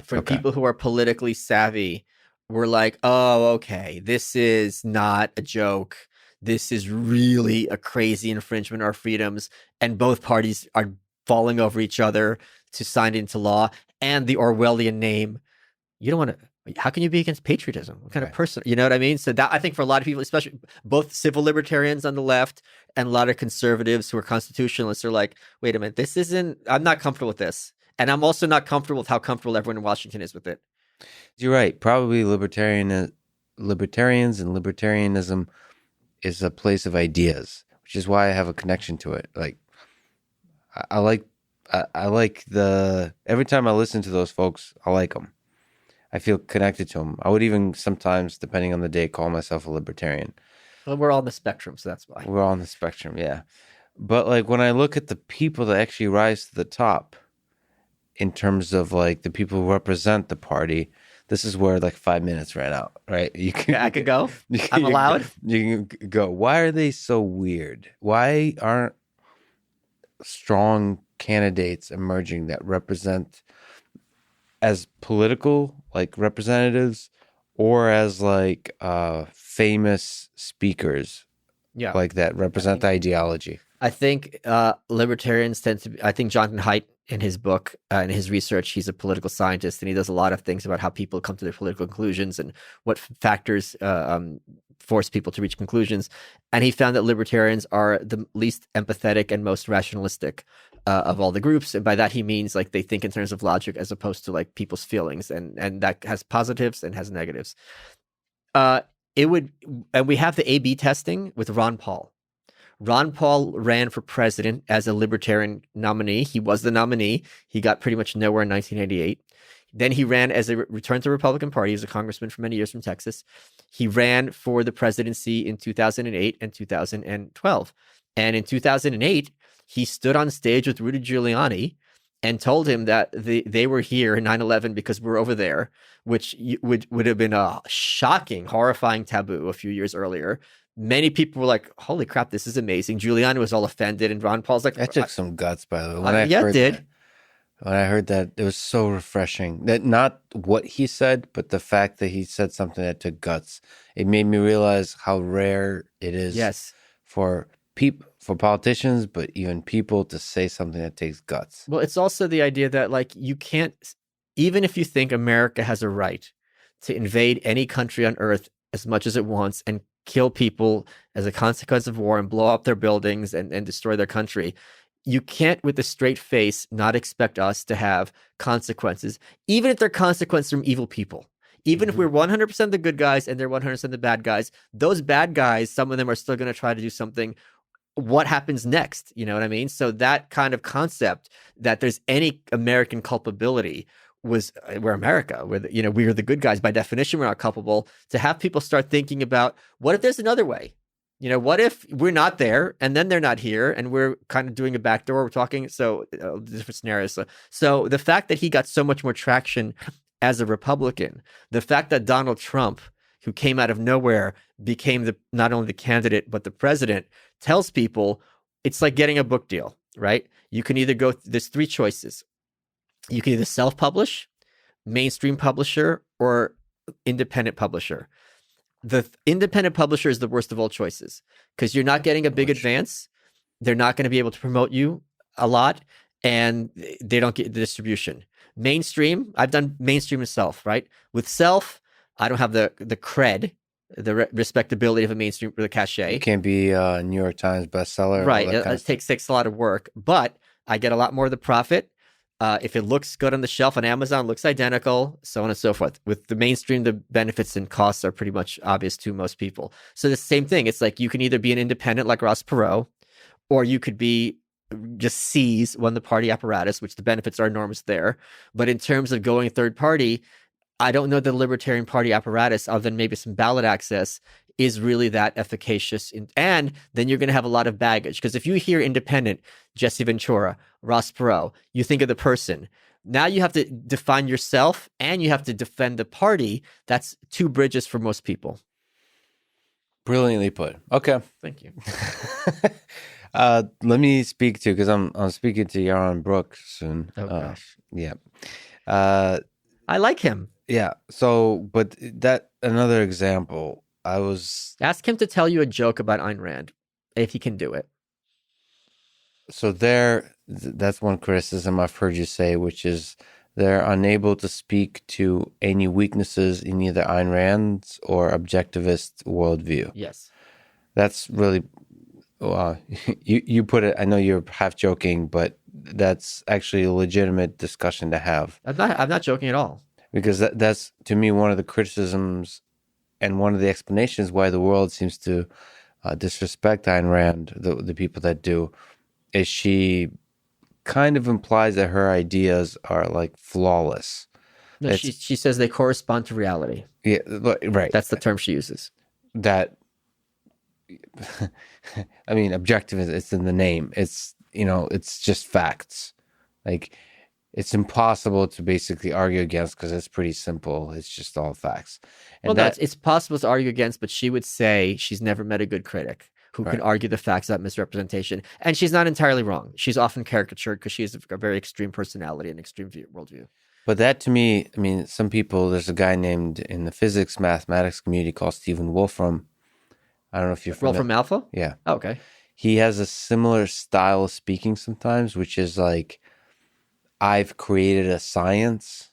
For people who are politically savvy, were like, oh, okay, this is not a joke. This is really a crazy infringement of our freedoms, and both parties are falling over each other to sign it into law. And the Orwellian name, you don't want to. How can you be against patriotism? What kind of person? You know what I mean? So that, I think, for a lot of people, especially both civil libertarians on the left and a lot of conservatives who are constitutionalists, are like, wait a minute, this isn't. I'm not comfortable with this, and I'm also not comfortable with how comfortable everyone in Washington is with it. You're right. Probably libertarians and libertarianism is a place of ideas, which is why I have a connection to it. Like, I like every time I listen to those folks, I like them. I feel connected to them. I would even sometimes, depending on the day, call myself a libertarian. Well, we're all on the spectrum, so that's why. We're all on the spectrum, yeah. But like when I look at the people that actually rise to the top in terms of like the people who represent the party, this is where like 5 minutes ran out, right? I could go. I'm allowed. You can go. Why are they so weird? Why aren't strong candidates emerging that represent as political like representatives or as like famous speakers, like that represent the ideology? I think libertarians tend to be, I think Jonathan Haidt in his book, in his research, he's a political scientist, and he does a lot of things about how people come to their political conclusions and what factors force people to reach conclusions. And he found that libertarians are the least empathetic and most rationalistic of all the groups. And by that, he means like they think in terms of logic as opposed to like people's feelings. And that has positives and has negatives. And we have the A/B testing with Ron Paul. Ron Paul ran for president as a libertarian nominee. He was the nominee. He got pretty much nowhere in 1988. Then he ran as a return to the Republican Party. He was a congressman for many years from Texas. He ran for the presidency in 2008 and 2012. And in 2008, he stood on stage with Rudy Giuliani and told him that they were here in 9/11 because we're over there, which would have been a shocking, horrifying taboo a few years earlier. Many people were like, holy crap, this is amazing. Giuliani was all offended, and Ron Paul's like... That took some guts, by the way. When I heard that, it was so refreshing. That not what he said, but the fact that he said something that took guts. It made me realize how rare it is for politicians, but even people to say something that takes guts. Well, it's also the idea that like you can't, even if you think America has a right to invade any country on earth as much as it wants and kill people as a consequence of war and blow up their buildings and destroy their country, you can't with a straight face not expect us to have consequences, even if they're consequences from evil people. Even if we're 100% the good guys and they're 100% the bad guys, those bad guys, some of them are still going to try to do something. What happens next? You know what I mean? So that kind of concept that there's any American culpability we're America, we're the good guys. By definition, we're not culpable. To have people start thinking about, what if there's another way? What if we're not there and then they're not here and we're kind of doing a backdoor? We're talking different scenarios. So the fact that he got so much more traction as a Republican, the fact that Donald Trump, who came out of nowhere, became not only the candidate but the president, tells people it's like getting a book deal, right? You can either there's three choices. You can either self-publish, mainstream publisher, or independent publisher. the independent publisher is the worst of all choices because you're not getting a big advance. They're not going to be able to promote you a lot, and they don't get the distribution. Mainstream, I've done mainstream myself, right? With self, I don't have the cred, the respectability of a mainstream, the cachet. You can't be a New York Times bestseller. Right. It takes a lot of work, but I get a lot more of the profit. If it looks good on the shelf on Amazon, looks identical, so on and so forth. With the mainstream, the benefits and costs are pretty much obvious to most people. So the same thing. It's like you can either be an independent like Ross Perot, or you could be just seize won the party apparatus, which the benefits are enormous there. But in terms of going third party, I don't know the Libertarian Party apparatus, other than maybe some ballot access, is really that efficacious. And then you're going to have a lot of baggage. Because if you hear independent, Jesse Ventura, Ross Perot, you think of the person. Now you have to define yourself and you have to defend the party. That's two bridges for most people. Brilliantly put. Okay. Thank you. Let me speak to, because I'm speaking to Yaron Brook soon. Oh, gosh. Yeah. I like him. Yeah. So, but that another example, I was... Ask him to tell you a joke about Ayn Rand, if he can do it. So that's one criticism I've heard you say, which is they're unable to speak to any weaknesses in either Ayn Rand's or objectivist worldview. Yes. That's really... you put it, I know you're half joking, but that's actually a legitimate discussion to have. I'm not joking at all. Because that's, to me, one of the criticisms and one of the explanations why the world seems to disrespect Ayn Rand, the people that do, is she kind of implies that her ideas are like flawless. No, she says they correspond to reality. Yeah, right. That's the term she uses. That, I mean, objectivism, it's in the name. It's, it's just facts. Like, it's impossible to basically argue against because it's pretty simple. It's just all facts. And it's possible to argue against, but she would say she's never met a good critic who can argue the facts about misrepresentation. And she's not entirely wrong. She's often caricatured because she has a very extreme personality and extreme worldview. But that, to me, I mean, some people, there's a guy named in the physics, mathematics community called Stephen Wolfram. I don't know if you're familiar. Wolfram Alpha? Yeah. Oh, okay. He has a similar style of speaking sometimes, which is like, I've created a science,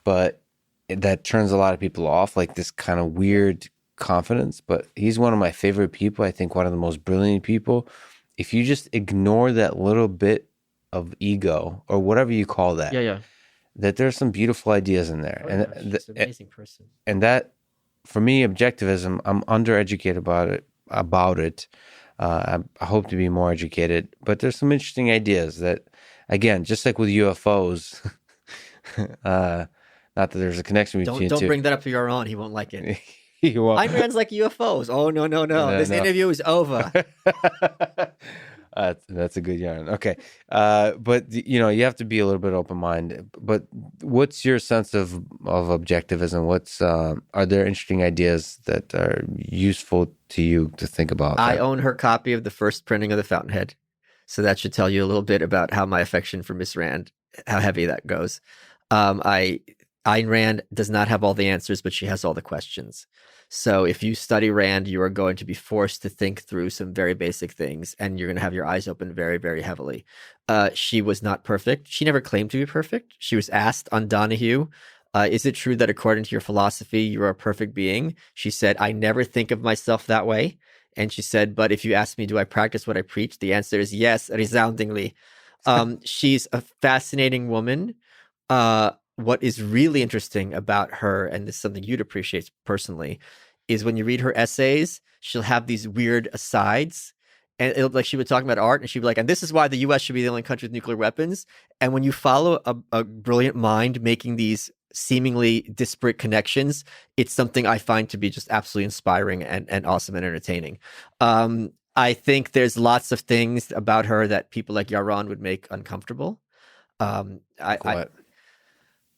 but that turns a lot of people off, like this kind of weird confidence. But he's one of my favorite people. I think one of the most brilliant people. If you just ignore that little bit of ego or whatever you call that, that there's some beautiful ideas in there. He's an amazing person. And that, for me, objectivism, I'm undereducated about it. I hope to be more educated, but there's some interesting ideas that, again, just like with UFOs, not that there's a connection between Don't two. bring that up to Yaron. He won't like it. He won't. Ayn Rand's like UFOs. Oh, no. This interview is over. That's a good yarn. Okay. But, you have to be a little bit open-minded. But what's your sense of objectivism? Are there interesting ideas that are useful to you to think about? I own her copy of the first printing of the Fountainhead. So that should tell you a little bit about how my affection for Miss Rand, how heavy that goes. Ayn Rand does not have all the answers, but she has all the questions. So if you study Rand, you are going to be forced to think through some very basic things, and you're going to have your eyes open very, very heavily. She was not perfect. She never claimed to be perfect. She was asked on Donahue, is it true that according to your philosophy, you are a perfect being? She said, I never think of myself that way. And she said, but if you ask me, do I practice what I preach? The answer is yes, resoundingly. She's a fascinating woman. What is really interesting about her, and this is something you'd appreciate personally, is when you read her essays, she'll have these weird asides. And it'll like she would talk about art, and she'd be like, and this is why the US should be the only country with nuclear weapons. And when you follow a brilliant mind making these seemingly disparate connections, it's something I find to be just absolutely inspiring and awesome and entertaining. I think there's lots of things about her that people like Yaron would make uncomfortable.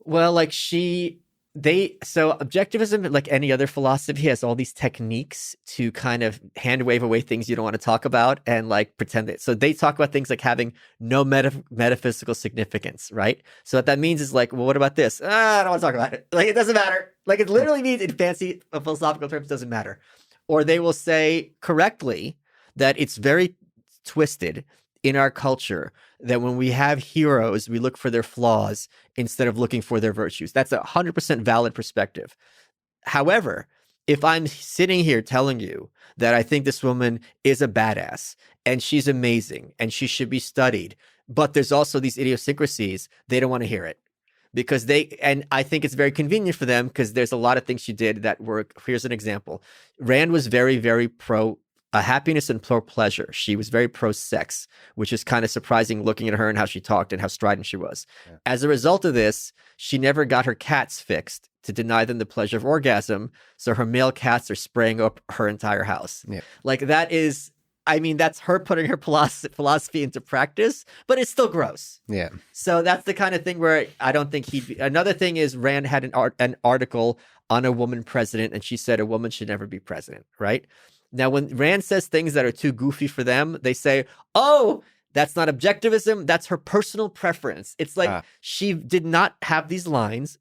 Well, like she So objectivism, like any other philosophy, has all these techniques to kind of hand wave away things you don't want to talk about and like pretend that. So they talk about things like having no metaphysical significance, right? So what that means is like, well, what about this? I don't want to talk about it. Like, it doesn't matter. Like, it literally means in fancy philosophical terms, doesn't matter. Or they will say correctly that it's very twisted in our culture that when we have heroes, we look for their flaws instead of looking for their virtues. That's 100% valid perspective. However, if I'm sitting here telling you that I think this woman is a badass and she's amazing and she should be studied, but there's also these idiosyncrasies, they don't want to hear it. Because and I think it's very convenient for them because there's a lot of things she did that were, here's an example. Rand was very, very pro happiness and pro pleasure. She was very pro sex, which is kind of surprising looking at her and how she talked and how strident she was. Yeah. As a result of this, she never got her cats fixed to deny them the pleasure of orgasm. So her male cats are spraying up her entire house. Yeah. Like that is, I mean, that's her putting her philosophy into practice, but it's still gross. Yeah. So that's the kind of thing where I don't think he'd be. Another thing is Rand had an article on a woman president, and she said a woman should never be president, right? Now, when Rand says things that are too goofy for them, they say, oh, that's not objectivism. That's her personal preference. It's like she did not have these lines.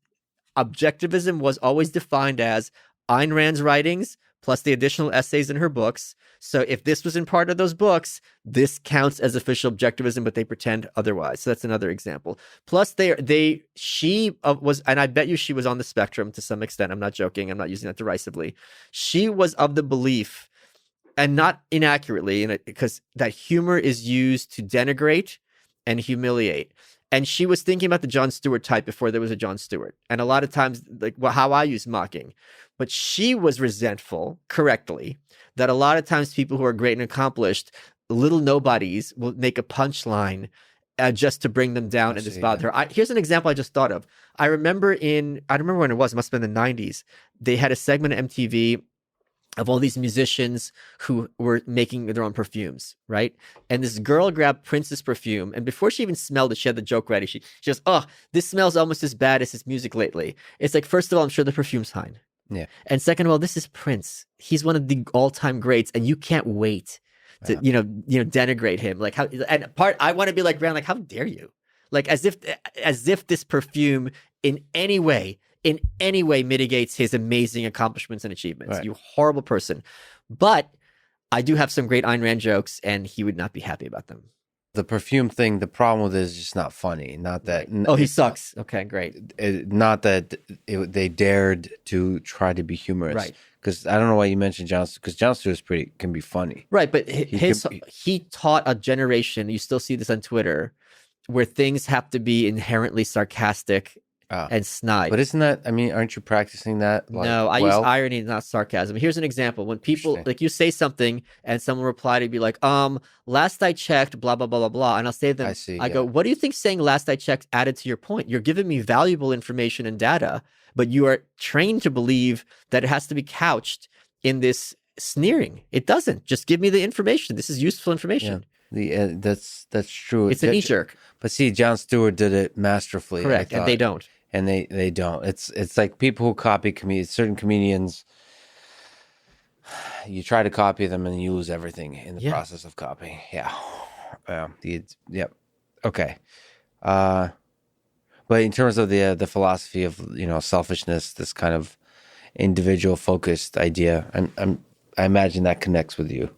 Objectivism was always defined as Ayn Rand's writings plus the additional essays in her books. So if this was in part of those books, this counts as official objectivism, but they pretend otherwise. So that's another example. Plus, she was, and I bet you she was on the spectrum to some extent. I'm not joking. I'm not using that derisively. She was of the belief, and not inaccurately, because that humor is used to denigrate and humiliate. And she was thinking about the Jon Stewart type before there was a Jon Stewart. And a lot of times, like how I use mocking. But she was resentful, correctly, that a lot of times people who are great and accomplished, little nobodies, will make a punchline just to bring them down and disbother her. Here's an example I just thought of. I remember when it must have been the 90s. They had a segment of MTV of all these musicians who were making their own perfumes, right? And this girl grabbed Prince's perfume, and before she even smelled it, she had the joke ready. She goes, oh, this smells almost as bad as his music lately. It's like, first of all, I'm sure the perfume's fine. Yeah. And second of all, this is Prince. He's one of the all-time greats, and you can't wait to, denigrate him. Like how, and I want to be like, Rand, like, how dare you? Like as if this perfume in any way mitigates his amazing accomplishments and achievements. Right. You horrible person. But I do have some great Ayn Rand jokes, and he would not be happy about them. The perfume thing, the problem with it is just not funny. Not that. Oh, he sucks. Okay, great. Not that they dared to try to be humorous. Right. Because I don't know why you mentioned Jon Stewart, because Jon Stewart can be funny. Right, but he taught a generation, you still see this on Twitter, where things have to be inherently sarcastic and snide. But isn't that, I mean, aren't you practicing that? No, I use irony, not sarcasm. Here's an example. When people, like you say something and someone reply to be like, last I checked, blah, blah, blah, blah, blah. And I'll say to them, I go, what do you think saying last I checked added to your point? You're giving me valuable information and data, but you are trained to believe that it has to be couched in this sneering. It doesn't. Just give me the information. This is useful information. Yeah. That's true. It's a knee jerk. But see, Jon Stewart did it masterfully. Correct, and they don't. And they don't. It's like people who copy certain comedians. You try to copy them and you lose everything in the process of copying. Yeah. Yep. Okay. But in terms of the philosophy of selfishness, this kind of individual focused idea, I imagine that connects with you.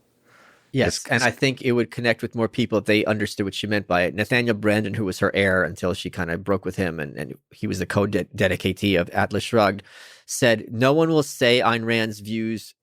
Yes, and I think it would connect with more people if they understood what she meant by it. Nathaniel Branden, who was her heir until she kind of broke with him, and he was the co-dedicatee of Atlas Shrugged, said, no one will say Ayn Rand's views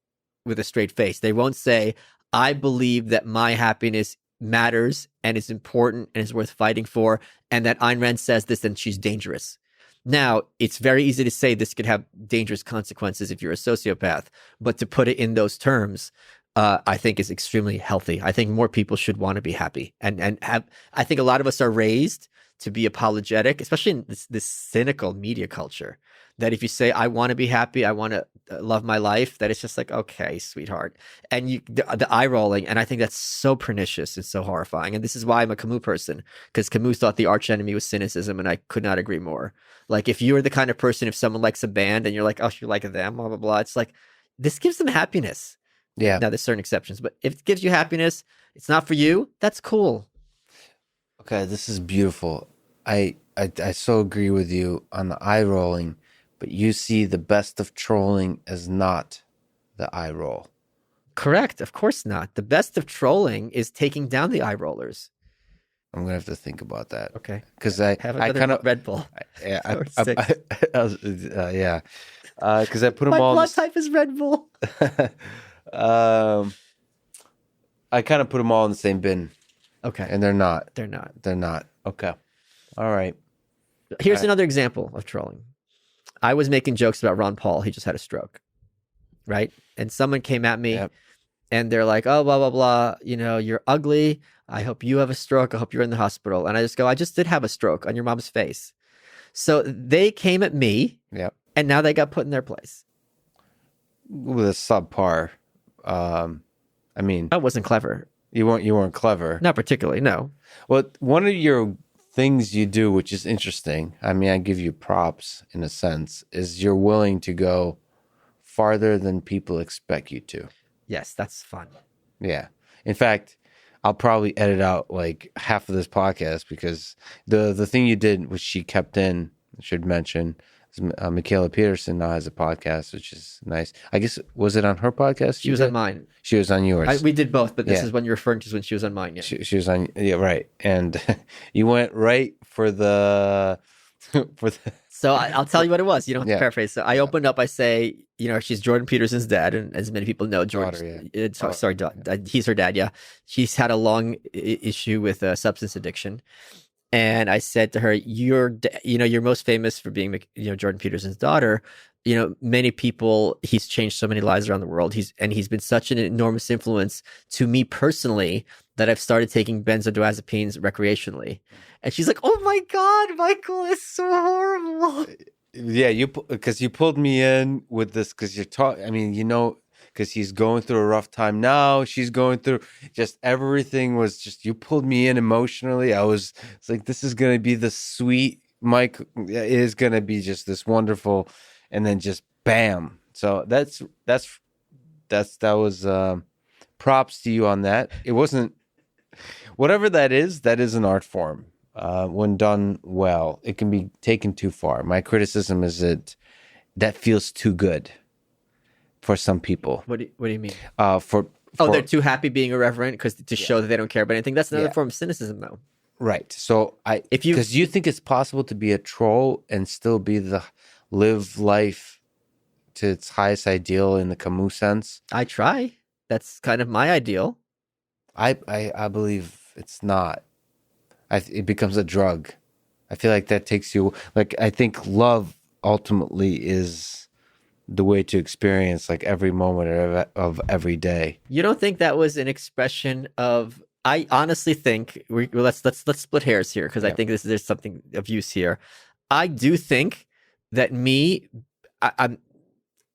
with a straight face. They won't say, I believe that my happiness matters and is important and is worth fighting for, and that Ayn Rand says this and she's dangerous. Now, it's very easy to say this could have dangerous consequences if you're a sociopath, but to put it in those terms, I think is extremely healthy. I think more people should want to be happy and have. I think a lot of us are raised to be apologetic, especially in this cynical media culture. that if you say, I want to be happy, I want to love my life, that it's just like, okay, sweetheart. And the eye rolling. And I think that's so pernicious and so horrifying. And this is why I'm a Camus person, because Camus thought the arch enemy was cynicism. And I could not agree more. Like, if you're the kind of person, if someone likes a band and you're like, oh, you like them, blah, blah, blah. It's like, this gives them happiness. Yeah. Now, there's certain exceptions, but if it gives you happiness, it's not for you, that's cool. Okay, this is beautiful. I so agree with you on the eye rolling, but you see the best of trolling as not the eye roll. Correct. Of course not. The best of trolling is taking down the eye rollers. I'm gonna have to think about that. Okay. Because Have another kind of Red Bull. yeah, Or six. yeah. Because I put them My all. blood type is Red Bull. I kind of put them all in the same bin, Okay. and they're not. They're not. They're not. Okay. All right. Here's another example of trolling. I was making jokes about Ron Paul. He just had a stroke, right? And someone came at me, and they're like, "Oh, blah blah blah. You know, you're ugly. I hope you have a stroke. I hope you're in the hospital." And I just go, "I just did have a stroke on your mom's face." So they came at me, and now they got put in their place with a subpar. I mean, I wasn't clever. You weren't clever. Not particularly. No. Well, one of your things you do, which is interesting, I mean, I give you props in a sense, is you're willing to go farther than people expect you to. Yes, that's fun. Yeah. In fact, I'll probably edit out like half of this podcast because the thing you did, which she kept in, I should mention, is Michaela Peterson now has a podcast, which is nice. I guess, was it on her podcast? She was on mine. She was on yours. We did both, but this is when you're referring to when she was on mine. Yeah. She was on, yeah, right. And you went right for the... So I'll tell you what it was. You don't have to paraphrase. So I opened up, I say, you know, she's Jordan Peterson's dad. And as many people know, he's her dad. Yeah. She's had a long issue with substance addiction. And I said to her, you're most famous for being, Jordan Peterson's daughter. You know, many people, he's changed so many lives around the world. He's been such an enormous influence to me personally that I've started taking benzodiazepines recreationally. And she's like, "Oh my God, Michael, it's so horrible." Yeah, because you pulled me in with this because you're talking. I mean, because he's going through a rough time now. She's going through just everything was just, you pulled me in emotionally. It's like, this is going to be the sweet, Mike is going to be just this wonderful, and then just bam. So that was props to you on that. It wasn't, whatever that is an art form. When done well, it can be taken too far. My criticism is that feels too good for some people. What do you mean? They're too happy being irreverent to show that they don't care about anything. That's another form of cynicism, though. Right. So because you think it's possible to be a troll and still live life to its highest ideal in the Camus sense. I try. That's kind of my ideal. I believe it's not. It becomes a drug. I feel like that takes you, like, I think love ultimately is the way to experience like every moment of every day. You don't think that was an expression of, I honestly think, let's split hairs here, because I think there's something of use here. I do think that me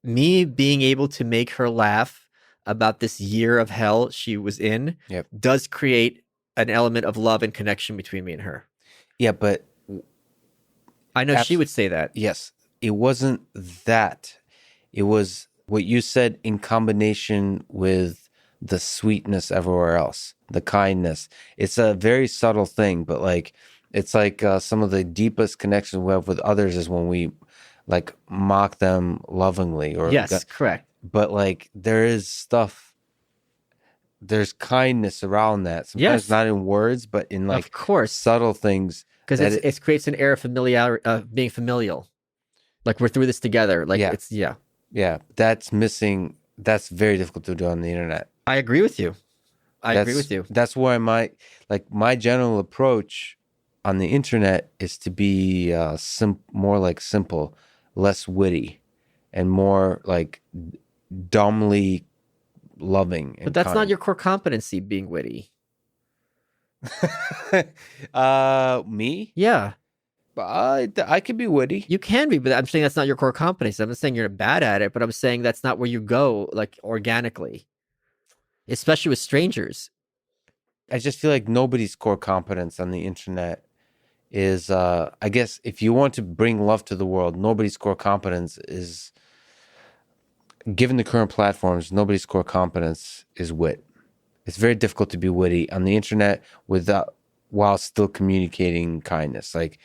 being able to make her laugh about this year of hell she was in does create an element of love and connection between me and her. Yeah, but I know she would say that. Yes, it wasn't that. It was what you said in combination with the sweetness everywhere else, the kindness. It's a very subtle thing, but like, it's like some of the deepest connections we have with others is when we like mock them lovingly. Correct. But like, there's kindness around that. Sometimes not in words, but in like, of course, subtle things. Because it creates an air of being familial. Like, we're through this together. Like, Yeah, that's missing. That's very difficult to do on the internet. I agree with you. That's why my general approach on the internet is to be more like simple, less witty, and more like dumbly loving. And but that's not your core competency, being witty. Me? Yeah. I could be witty. You can be, but I'm saying that's not your core competence. I'm not saying you're bad at it, but I'm saying that's not where you go like organically, especially with strangers. I just feel like nobody's core competence on the internet is, I guess, if you want to bring love to the world, nobody's core competence is, given the current platforms, nobody's core competence is wit. It's very difficult to be witty on the internet while still communicating kindness. Like,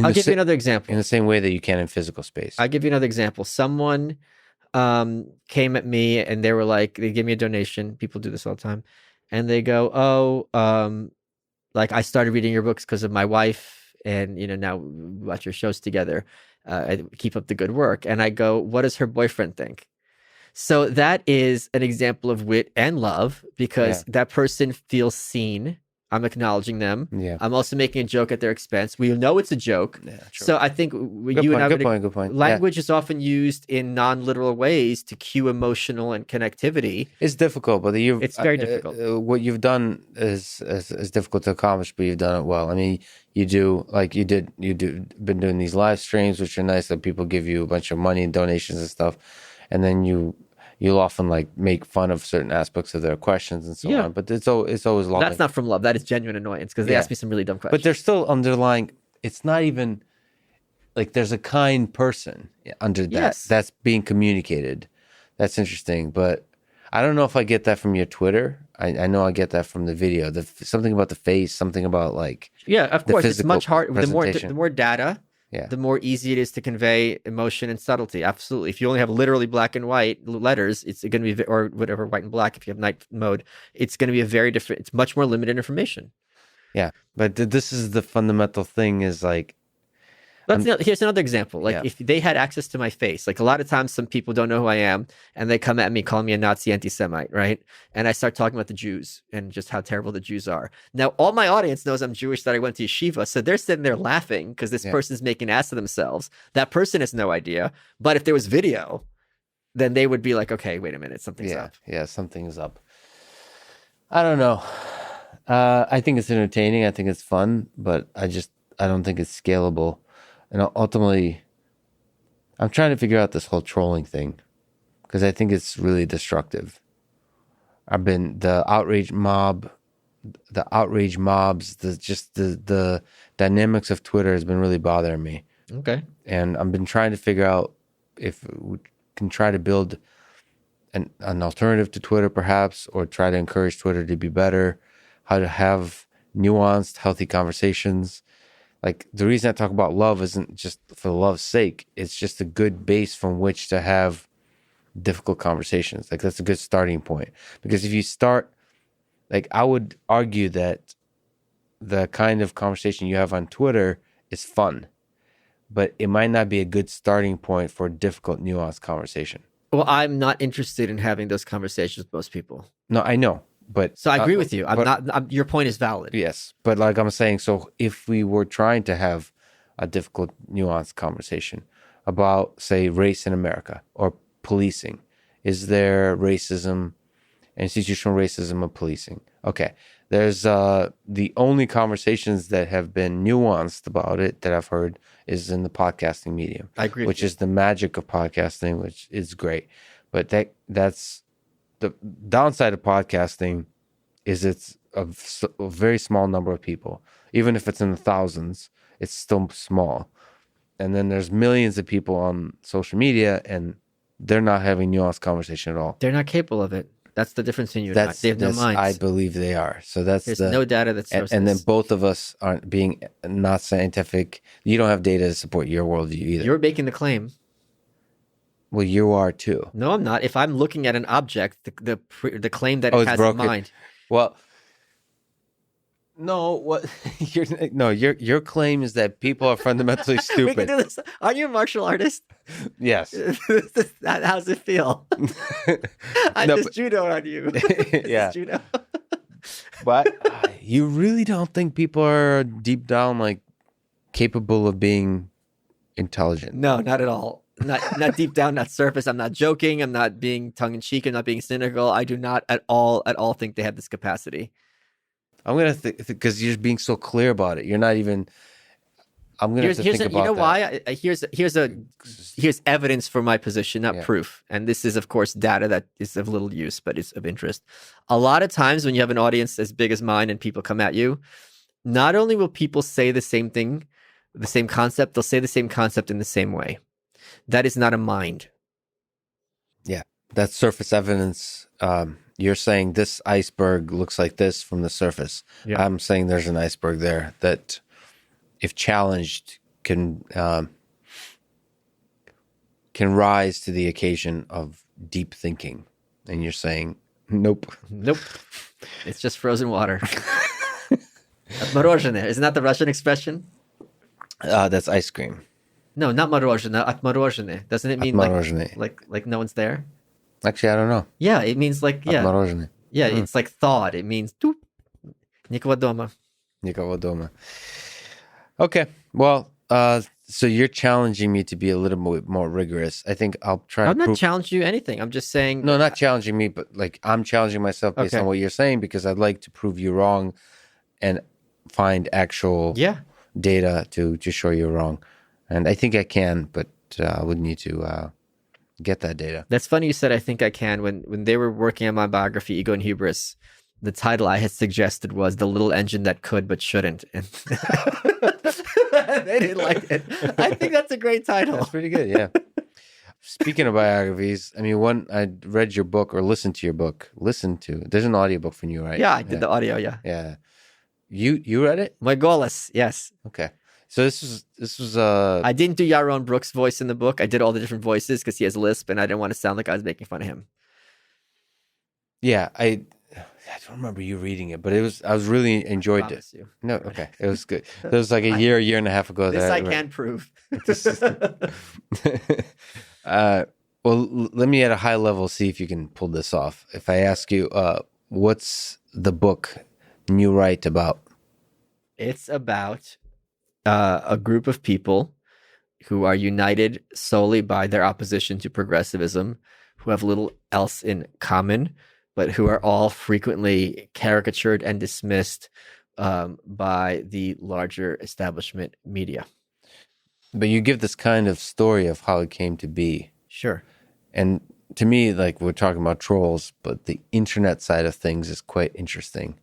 I'll give you another example. In the same way that you can in physical space. I'll give you another example. Someone came at me and they were like, they gave me a donation. People do this all the time. And they go, like, I started reading your books because of my wife, and now we watch your shows together. I keep up the good work. And I go, what does her boyfriend think? So that is an example of wit and love, because that person feels seen. I'm acknowledging them. Yeah. I'm also making a joke at their expense. We know it's a joke. Yeah, true. So I think Good point. Language is often used in non-literal ways to cue emotional and connectivity. It's difficult, but it's very difficult. What you've done is difficult to accomplish, but you've done it well. I mean, you've been doing these live streams, which are nice, that people give you a bunch of money and donations and stuff, and then you'll often like make fun of certain aspects of their questions and so on. But it's always long. That's not from love. That is genuine annoyance, because they ask me some really dumb questions. But there's still underlying. It's not even like there's a kind person under that. Yes. That's being communicated. That's interesting. But I don't know if I get that from your Twitter. I know I get that from the video. Something about the face. Something about like of course, it's much harder. The more data. Yeah. The more easy it is to convey emotion and subtlety. Absolutely. If you only have literally black and white letters, it's going to be, or whatever, white and black, if you have night mode, it's going to be it's much more limited information. Yeah. But this is the fundamental thing is like, here's another example. Like if they had access to my face, like a lot of times some people don't know who I am and they come at me, calling me a Nazi anti-Semite, right? And I start talking about the Jews and just how terrible the Jews are. Now, all my audience knows I'm Jewish, that I went to yeshiva. So they're sitting there laughing because this person's making an ass of themselves. That person has no idea. But if there was video, then they would be like, okay, wait a minute, something's up. Yeah, something's up. I don't know. I think it's entertaining. I think it's fun, but I don't think it's scalable. And ultimately, I'm trying to figure out this whole trolling thing, because I think it's really destructive. The outrage mobs, the dynamics of Twitter has been really bothering me. Okay. And I've been trying to figure out if we can try to build an alternative to Twitter, perhaps, or try to encourage Twitter to be better, how to have nuanced, healthy conversations. Like, the reason I talk about love isn't just for love's sake. It's just a good base from which to have difficult conversations. Like, that's a good starting point. Because if you start, like, I would argue that the kind of conversation you have on Twitter is fun, but it might not be a good starting point for a difficult, nuanced conversation. Well, I'm not interested in having those conversations with most people. No, I know. But so I agree with you. Your point is valid. Yes. But like I'm saying, so if we were trying to have a difficult, nuanced conversation about, say, race in America or policing, is there racism, institutional racism of policing? Okay. There's the only conversations that have been nuanced about it that I've heard is in the podcasting medium. I agree. Which is the magic of podcasting, which is great. But that's the downside of podcasting is it's a very small number of people. Even if it's in the thousands, it's still small. And then there's millions of people on social media, and they're not having nuanced conversation at all. They're not capable of it. That's the difference in you and I. They have no minds. I believe they are. So there's no data that shows and then both of us aren't being not scientific. You don't have data to support your worldview either. You're making the claim. Well, you are too. No, I'm not. If I'm looking at an object, the claim that it has broken. in mind. Well, no. What your claim is that people are fundamentally stupid. We can do this. Aren't you a martial artist? Yes. How's it feel? I just judo on you. Yeah. Judo. But you really don't think people are deep down like capable of being intelligent? No, not at all. Not deep down, not surface. I'm not joking. I'm not being tongue in cheek. I'm not being cynical. I do not at all think they have this capacity. I'm gonna because you're being so clear about it. You're not even. I'm gonna have to think about you know that. why? Here's evidence for my position, not Yeah. proof. And this is, of course, data that is of little use, but it's of interest. A lot of times when you have an audience as big as mine and people come at you, not only will people say the same thing, the same concept, they'll say the same concept in the same way. That is not a mind. Yeah, that's surface evidence. You're saying this iceberg looks like this from the surface. Yeah. I'm saying there's an iceberg there that, if challenged, can rise to the occasion of deep thinking. And you're saying, nope. Nope. It's just frozen water. Отмороженное. Isn't that the Russian expression? That's ice cream. No, not мороженое. Отмороженное. Doesn't it mean Отмороженное. like no one's there? Actually, I don't know. Yeah, it means like Отмороженное. Yeah, it's like thawed. It means никого дома. Никого дома. Okay, well, so you're challenging me to be a little bit more rigorous. I think I'll try I'm to not challenging you anything. I'm just saying. No, not challenging me, but like I'm challenging myself based on what you're saying, because I'd like to prove you wrong and find actual data to show you wrong. And I think I can, but I would need to get that data. That's funny you said I think I can. When they were working on my biography, Ego and Hubris, the title I had suggested was The Little Engine That Could But Shouldn't. And they didn't like it. I think that's a great title. That's pretty good, yeah. Speaking of biographies, I mean, I read your book or listened to your book. There's an audiobook from you, right? Yeah, I did the audio, yeah. Yeah. You read it? My golas, yes. Okay. So this was I didn't do Yaron Brooks' voice in the book. I did all the different voices because he has lisp, and I didn't want to sound like I was making fun of him. Yeah, I don't remember you reading it, but I was really enjoyed it. You. No, okay, it was good. It was like a year and a half ago. This I can prove. Well, let me at a high level see if you can pull this off. If I ask you, what's the book New Right about? It's about a group of people who are united solely by their opposition to progressivism, who have little else in common, but who are all frequently caricatured and dismissed by the larger establishment media. But you give this kind of story of how it came to be. Sure. And to me, like, we're talking about trolls, but the internet side of things is quite interesting.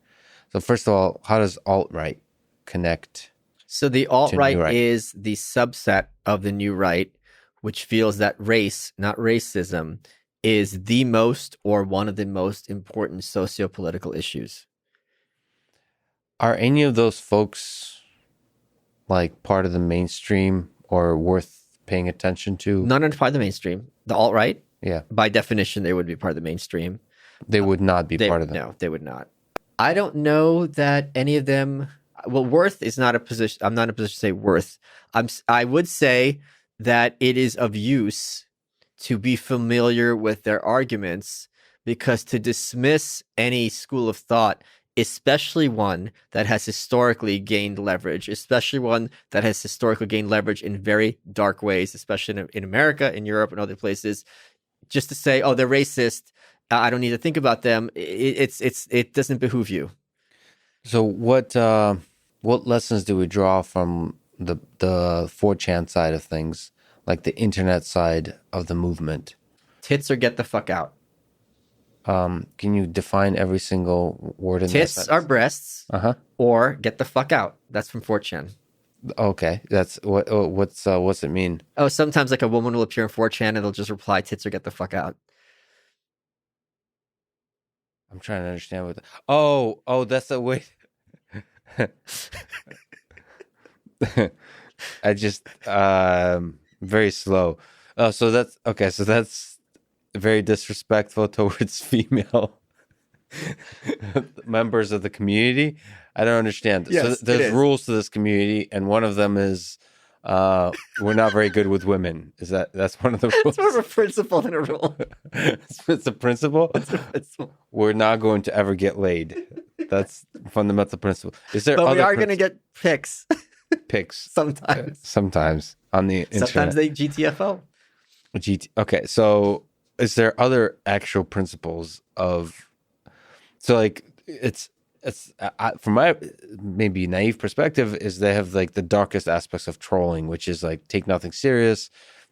So first of all, how does alt-right connect? So the alt-right is the subset of the new right, which feels that race, not racism, is the most or one of the most important socio-political issues. Are any of those folks like part of the mainstream or worth paying attention to? None are part of the mainstream. The alt-right, yeah, by definition, they would be part of the mainstream. They would not be part of them. No, they would not. I don't know that any of them. Well, worth is not a position. I'm not in a position to say worth. I would say that it is of use to be familiar with their arguments, because to dismiss any school of thought, especially one that has historically gained leverage, in very dark ways, especially in America, in Europe, and other places, just to say, oh, they're racist, I don't need to think about them, it doesn't behoove you. So what lessons do we draw from the 4chan side of things, like the internet side of the movement? Tits or get the fuck out. Can you define every single word in that Tits sentence? are breasts, or get the fuck out. That's from 4chan. Okay, that's what's it mean? Oh, sometimes like a woman will appear in 4chan and they'll just reply, tits or get the fuck out. I'm trying to understand what. Oh, that's the way. I just very slow. Oh, so that's okay. So that's very disrespectful towards female members of the community. I don't understand. Yes, so there's rules to this community, and one of them is we're not very good with women. That's one of the rules? It's more of a principle than a rule. It's a principle? We're not going to ever get laid. That's fundamental principle. Is there? But we are going to get pics. Pics. Sometimes on the internet. Sometimes they GTFO. Okay, so is there other actual principles of? So like it's it's from my maybe naive perspective is they have like the darkest aspects of trolling, which is like take nothing serious,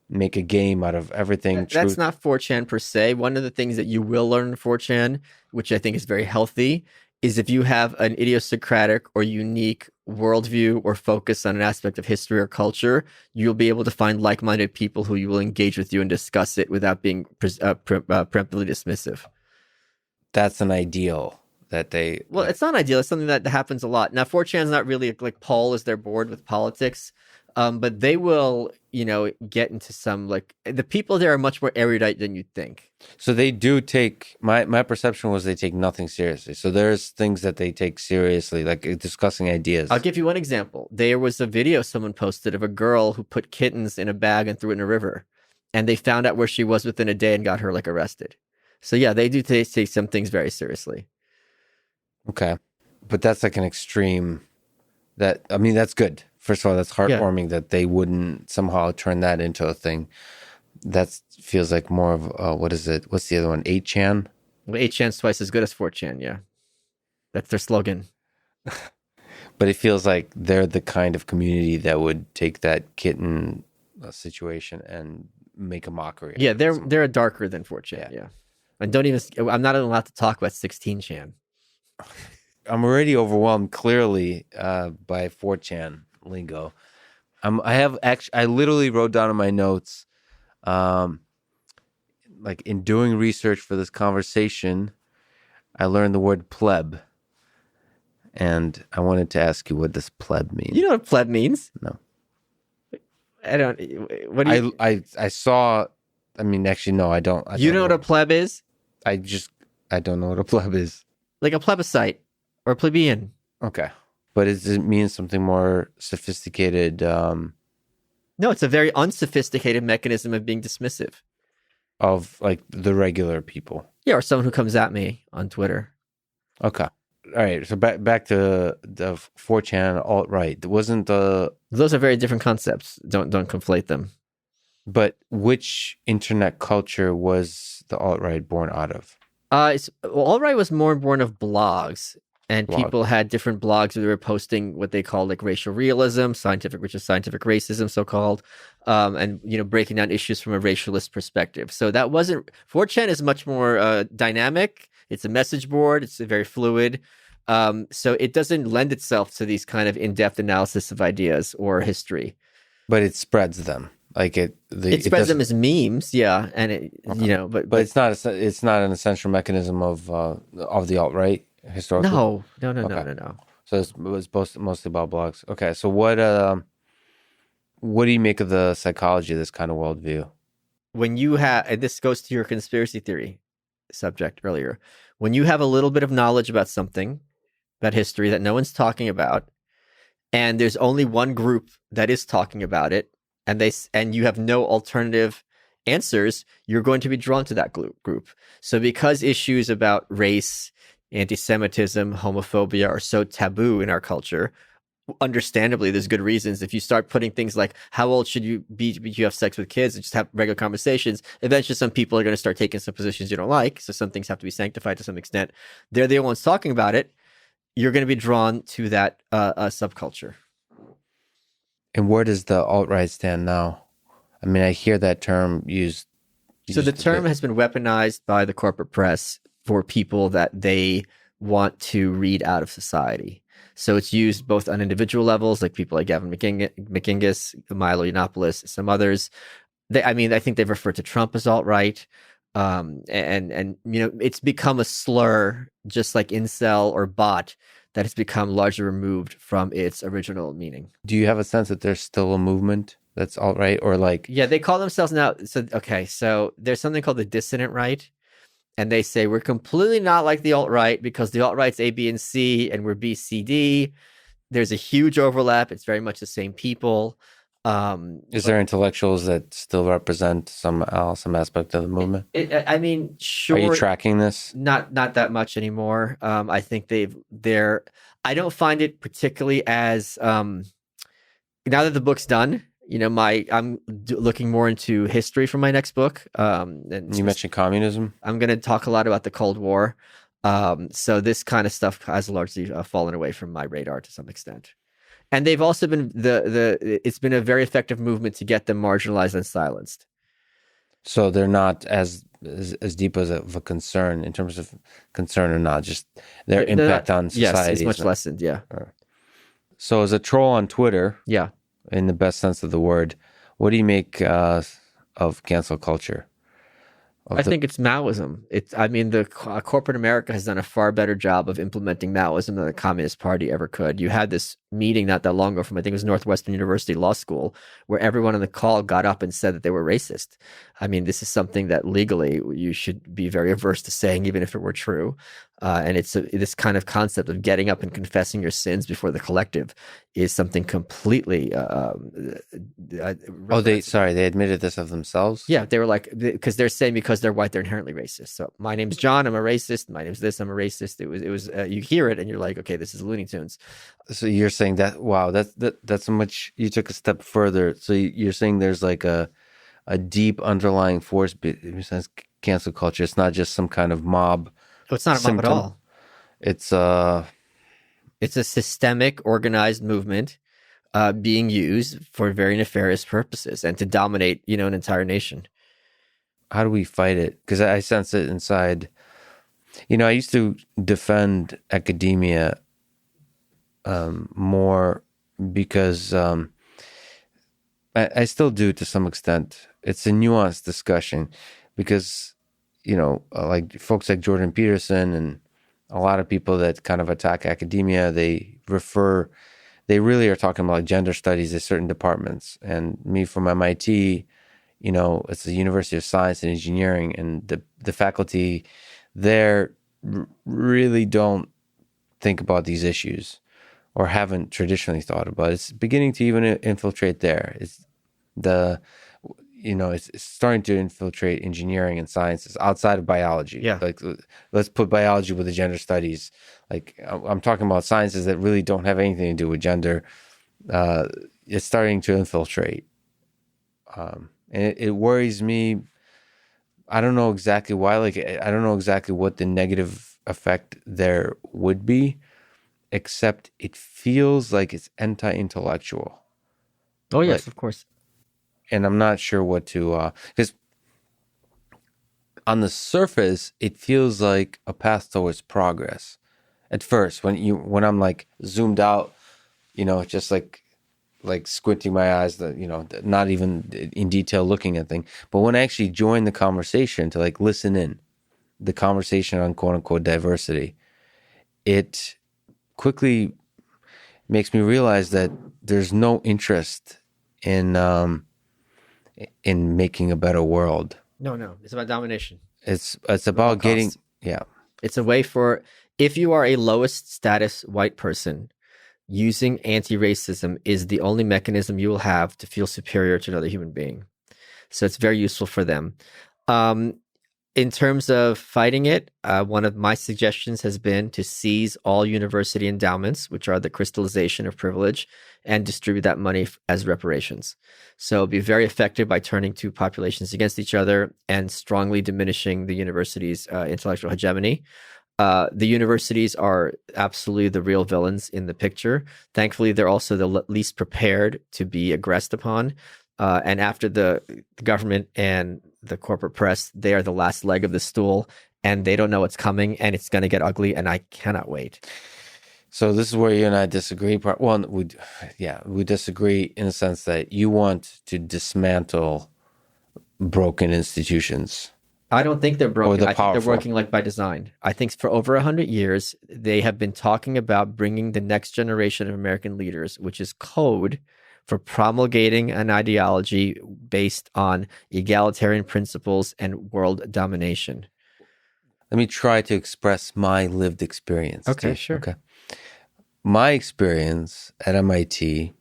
make a game out of everything. That's not 4chan per se. One of the things that you will learn in 4chan, which I think is very healthy, is if you have an idiosyncratic or unique worldview or focus on an aspect of history or culture, you'll be able to find like-minded people who you will engage with you and discuss it without being preemptively dismissive. That's an ideal that they... Well, it's not ideal. It's something that happens a lot. Now, 4chan's not really like Paul is their board with politics, but they will, get into some, like, the people there are much more erudite than you'd think. So they do take, my perception was they take nothing seriously. So there's things that they take seriously, like discussing ideas. I'll give you one example. There was a video someone posted of a girl who put kittens in a bag and threw it in a river. And they found out where she was within a day and got her, like, arrested. So yeah, they do take some things very seriously. Okay. But that's like an extreme that's good. First of all, that's heartwarming that they wouldn't somehow turn that into a thing. That feels like more of, what is it? What's the other one? 8chan? Well, 8chan's twice as good as 4chan, yeah. That's their slogan. But it feels like they're the kind of community that would take that kitten situation and make a mockery. Yeah, they're darker than 4chan, yeah. And I'm not allowed to talk about 16chan. I'm already overwhelmed clearly by 4chan lingo. I literally wrote down in my notes, like in doing research for this conversation, I learned the word pleb. And I wanted to ask you what does pleb mean? You know what pleb means? No. I don't. What do you? I saw. I mean, actually, no, I don't. You don't know what a pleb is? I don't know what a pleb is. Like a plebiscite or a plebeian. Okay. But does it mean something more sophisticated? No, it's a very unsophisticated mechanism of being dismissive. Of like the regular people. Yeah, or someone who comes at me on Twitter. Okay. All right. So back to the 4chan alt-right. Wasn't the... Those are very different concepts. Don't conflate them. But which internet culture was the alt-right born out of? Alt-right was more born of blogs. And people had different blogs where they were posting what they call like racial realism, which is scientific racism, so-called, and breaking down issues from a racialist perspective. So that wasn't 4chan is much more dynamic. It's a message board. It's very fluid. So it doesn't lend itself to these kind of in-depth analysis of ideas or history. But it spreads them. Like it spreads them as memes, yeah, and but it's not an essential mechanism of the alt-right. Historically? No. So it was mostly about blogs. Okay, so what do you make of the psychology of this kind of worldview? When you have, and this goes to your conspiracy theory subject earlier, when you have a little bit of knowledge about something, about history that no one's talking about, and there's only one group that is talking about it, and you have no alternative answers, you're going to be drawn to that group. So because issues about race, anti-Semitism, homophobia are so taboo in our culture, understandably, there's good reasons. If you start putting things like, how old should you be if you have sex with kids, and just have regular conversations, eventually some people are going to start taking some positions you don't like. So some things have to be sanctified to some extent. They're the ones talking about it. You're going to be drawn to that subculture. And where does the alt-right stand now? I mean, I hear that term used. So the term has been weaponized by the corporate press for people that they want to read out of society. So it's used both on individual levels, like people like Gavin McInnes, Milo Yiannopoulos, some others. I think they've referred to Trump as alt-right. And it's become a slur, just like incel or bot, that has become largely removed from its original meaning. Do you have a sense that there's still a movement that's alt-right, or like... Yeah, they call themselves now... So there's something called the dissident right. And they say, we're completely not like the alt-right because the alt-right's A, B, and C, and we're B, C, D. There's a huge overlap. It's very much the same people. Is there intellectuals that still represent some aspect of the movement? Sure. Are you tracking this? Not that much anymore. I think I don't find it particularly as, now that the book's done, I'm looking more into history for my next book. And you mentioned communism. I'm going to talk a lot about the Cold War. So this kind of stuff has largely fallen away from my radar to some extent. And they've also been it's been a very effective movement to get them marginalized and silenced. So they're not as deep as of a concern in terms of concern or not, just their impact on society. Yes, it's much lessened, yeah. So as a troll on Twitter, yeah, in the best sense of the word, what do you make of cancel culture? I think it's Maoism. The corporate America has done a far better job of implementing Maoism than the Communist Party ever could. You had this meeting not that long ago from, I think it was Northwestern University Law School, where everyone on the call got up and said that they were racist. This is something that legally you should be very averse to saying, even if it were true. And it's this kind of concept of getting up and confessing your sins before the collective is something completely. They admitted this of themselves? Yeah, they were like, because they're saying because they're white, they're inherently racist. So my name's John, I'm a racist. My name's this, I'm a racist. It was you hear it and you're like, okay, this is Looney Tunes. So you're saying that, wow, that's so much, you took a step further. So you're saying there's like a deep underlying force besides cancel culture. It's not just some kind of mob. Oh, it's not a mob at all. It's a systemic, organized movement being used for very nefarious purposes and to dominate, an entire nation. How do we fight it? Because I sense it inside. I used to defend academia more because I still do to some extent. It's a nuanced discussion because, like folks like Jordan Peterson and a lot of people that kind of attack academia, they really are talking about gender studies at certain departments. And me from MIT, it's the University of Science and Engineering, and the faculty there really don't think about these issues or haven't traditionally thought about it. It's beginning to even infiltrate there. It's starting to infiltrate engineering and sciences outside of biology. Yeah. Like, let's put biology with the gender studies. Like, I'm talking about sciences that really don't have anything to do with gender. It's starting to infiltrate. And it worries me. I don't know exactly why. Like, I don't know exactly what the negative effect there would be, except it feels like it's anti-intellectual. Oh, yes, of course. And I'm not sure what to, because on the surface, it feels like a path towards progress. At first, when I'm like zoomed out, just like squinting my eyes, not even in detail looking at things. But when I actually join the conversation to like listen in, the conversation on quote unquote diversity, it quickly makes me realize that there's no interest in making a better world. No, it's about domination. It's about getting, yeah. It's a way for, if you are a lowest status white person, using anti-racism is the only mechanism you will have to feel superior to another human being. So it's very useful for them. In terms of fighting it, one of my suggestions has been to seize all university endowments, which are the crystallization of privilege, and distribute that money as reparations. So be very effective by turning two populations against each other and strongly diminishing the university's intellectual hegemony. The universities are absolutely the real villains in the picture. Thankfully, they're also the least prepared to be aggressed upon. And after the government and the corporate press, they are the last leg of the stool, and they don't know what's coming, and it's going to get ugly, and I cannot wait. So this is where you and I disagree. We disagree in the sense that you want to dismantle broken institutions. I don't think they're broken. I think they're powerful. working like by design. I think for over 100 years, they have been talking about bringing the next generation of American leaders, which is code for promulgating an ideology based on egalitarian principles and world domination. Let me try to express my lived experience. Okay, sure. Okay. My experience at MIT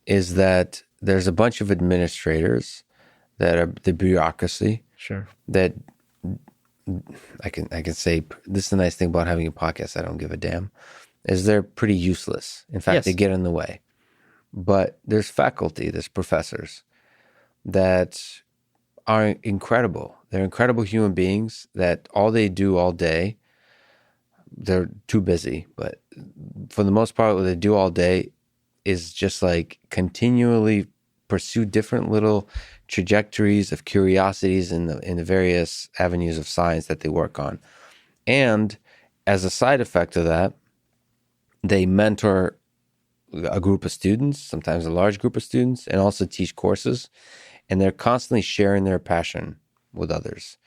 is that there's a bunch of administrators that are the bureaucracy. Sure. That I can say, this is the nice thing about having a podcast, I don't give a damn, is they're pretty useless. In fact, Yes. They get in the way. But there's faculty, there's professors that are incredible. They're incredible human beings that all they do all day they're too busy. But for the most part, what they do all day is just like continually pursue different little trajectories of curiosities in the various avenues of science that they work on. And as a side effect of that, they mentor a group of students, sometimes a large group of students, and also teach courses. And they're constantly sharing their passion with others.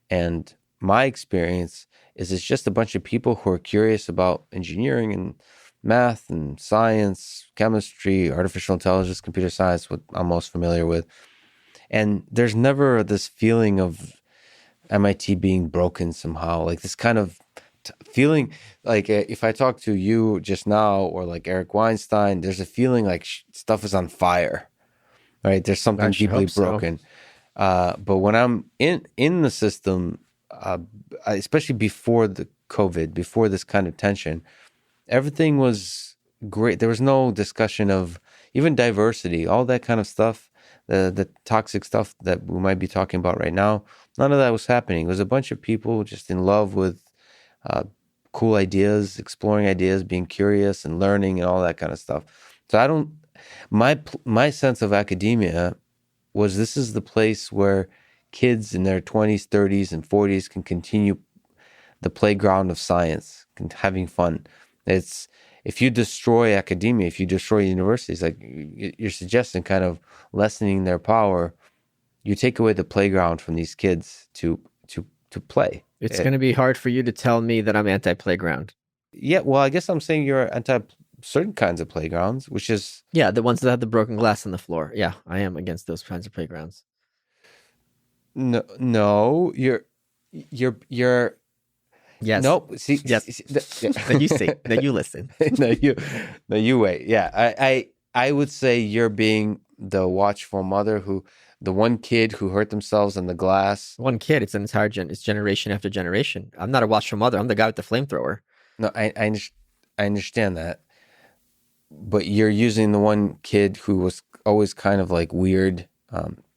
And my experience is it's just a bunch of people who are curious about engineering and math and science, chemistry, artificial intelligence, computer science, what I'm most familiar with. And there's never this feeling of MIT being broken somehow, like this kind of feeling like if I talk to you just now or like Eric Weinstein, there's a feeling like stuff is on fire, right? There's something deeply broken. But when I'm in the system, especially before the COVID, before this kind of tension, everything was great. There was no discussion of even diversity, all that kind of stuff, the toxic stuff that we might be talking about right now. None of that was happening. It was a bunch of people just in love with cool ideas, exploring ideas, being curious and learning and all that kind of stuff. So my sense of academia was this is the place where kids in their 20s, 30s, and 40s can continue the playground of science, having fun. It's if you destroy academia, if you destroy universities, like you're suggesting, kind of lessening their power, you take away the playground from these kids to play. It's going to be hard for you to tell me that I'm anti-playground. Yeah, well, I guess I'm saying you're anti certain kinds of playgrounds, which is the ones that have the broken glass on the floor. Yeah, I am against those kinds of playgrounds. No, you're yes. No, see, yes. Then you see. Then you listen. no, you wait. Yeah, I would say you're being the watchful mother the one kid who hurt themselves on the glass. One kid, it's an entire it's generation after generation. I'm not a watchful mother. I'm the guy with the flamethrower. No, I understand that. But you're using the one kid who was always kind of like weird,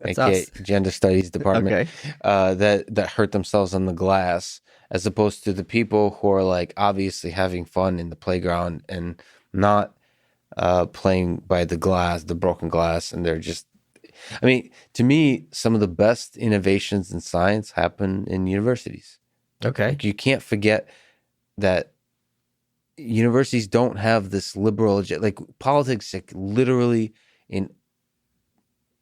aka gender studies department, okay. That hurt themselves on the glass, as opposed to the people who are like obviously having fun in the playground and not playing by the glass, the broken glass, and they're just. I mean, to me, some of the best innovations in science happen in universities. Okay. Like you can't forget that universities don't have this liberal, like politics, like literally in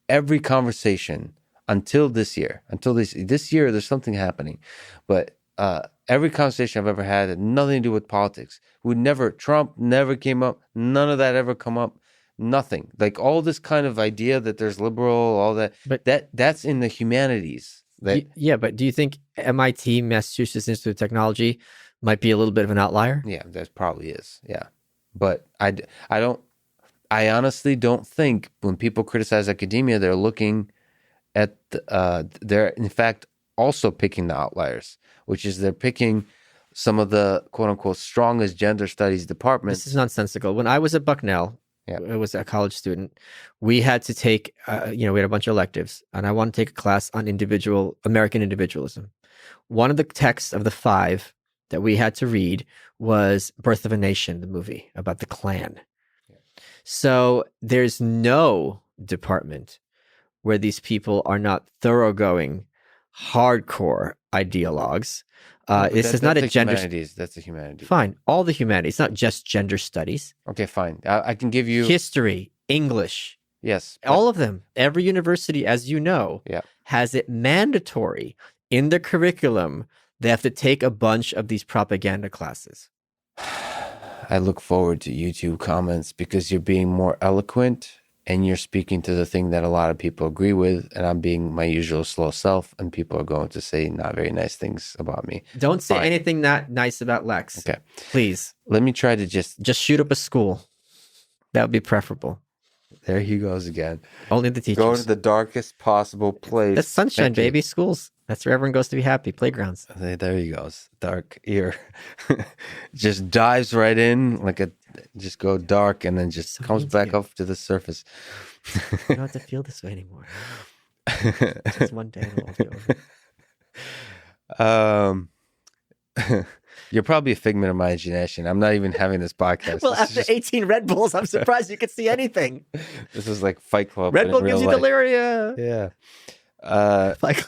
every conversation until this year, this year, there's something happening. But every conversation I've ever had nothing to do with politics. Trump never came up. None of that ever come up. Nothing. Like all this kind of idea that there's liberal, all that, but that's in the humanities. But do you think MIT, Massachusetts Institute of Technology, might be a little bit of an outlier? Yeah, that probably is. Yeah. But I honestly don't think when people criticize academia, they're looking at, they're in fact also picking the outliers, which is they're picking some of the quote unquote strongest gender studies departments. This is nonsensical. When I was at Bucknell, I was a college student, we had to take, we had a bunch of electives, and I wanted to take a class on American individualism. One of the texts of the 5 that we had to read was Birth of a Nation, the movie about the Klan. Yeah. So there's no department where these people are not thoroughgoing, hardcore ideologues. This is not a gender. That's a humanities. Fine, all the humanities, not just gender studies. Okay, fine. I can give you history, English. Yes, all of them. Every university, as you know, has it mandatory in the curriculum. They have to take a bunch of these propaganda classes. I look forward to YouTube comments because you're being more eloquent and you're speaking to the thing that a lot of people agree with, and I'm being my usual slow self, and people are going to say not very nice things about me. Don't say anything not nice about Lex. Okay. Please. Let me try to just shoot up a school. That would be preferable. There he goes again. Only the teachers. Go to the darkest possible place. That's sunshine, baby. Schools. That's where everyone goes to be happy. Playgrounds. There he goes. Dark ear. Just dives right in just go dark and then just comes back up to the surface. You don't have to feel this way anymore. Just one day and it'll all be over. You're probably a figment of my imagination. I'm not even having this podcast. Well, This is after 18 Red Bulls, I'm surprised you could see anything. This is like Fight Club. Red in Bull real gives you life. deliria. Yeah. Like,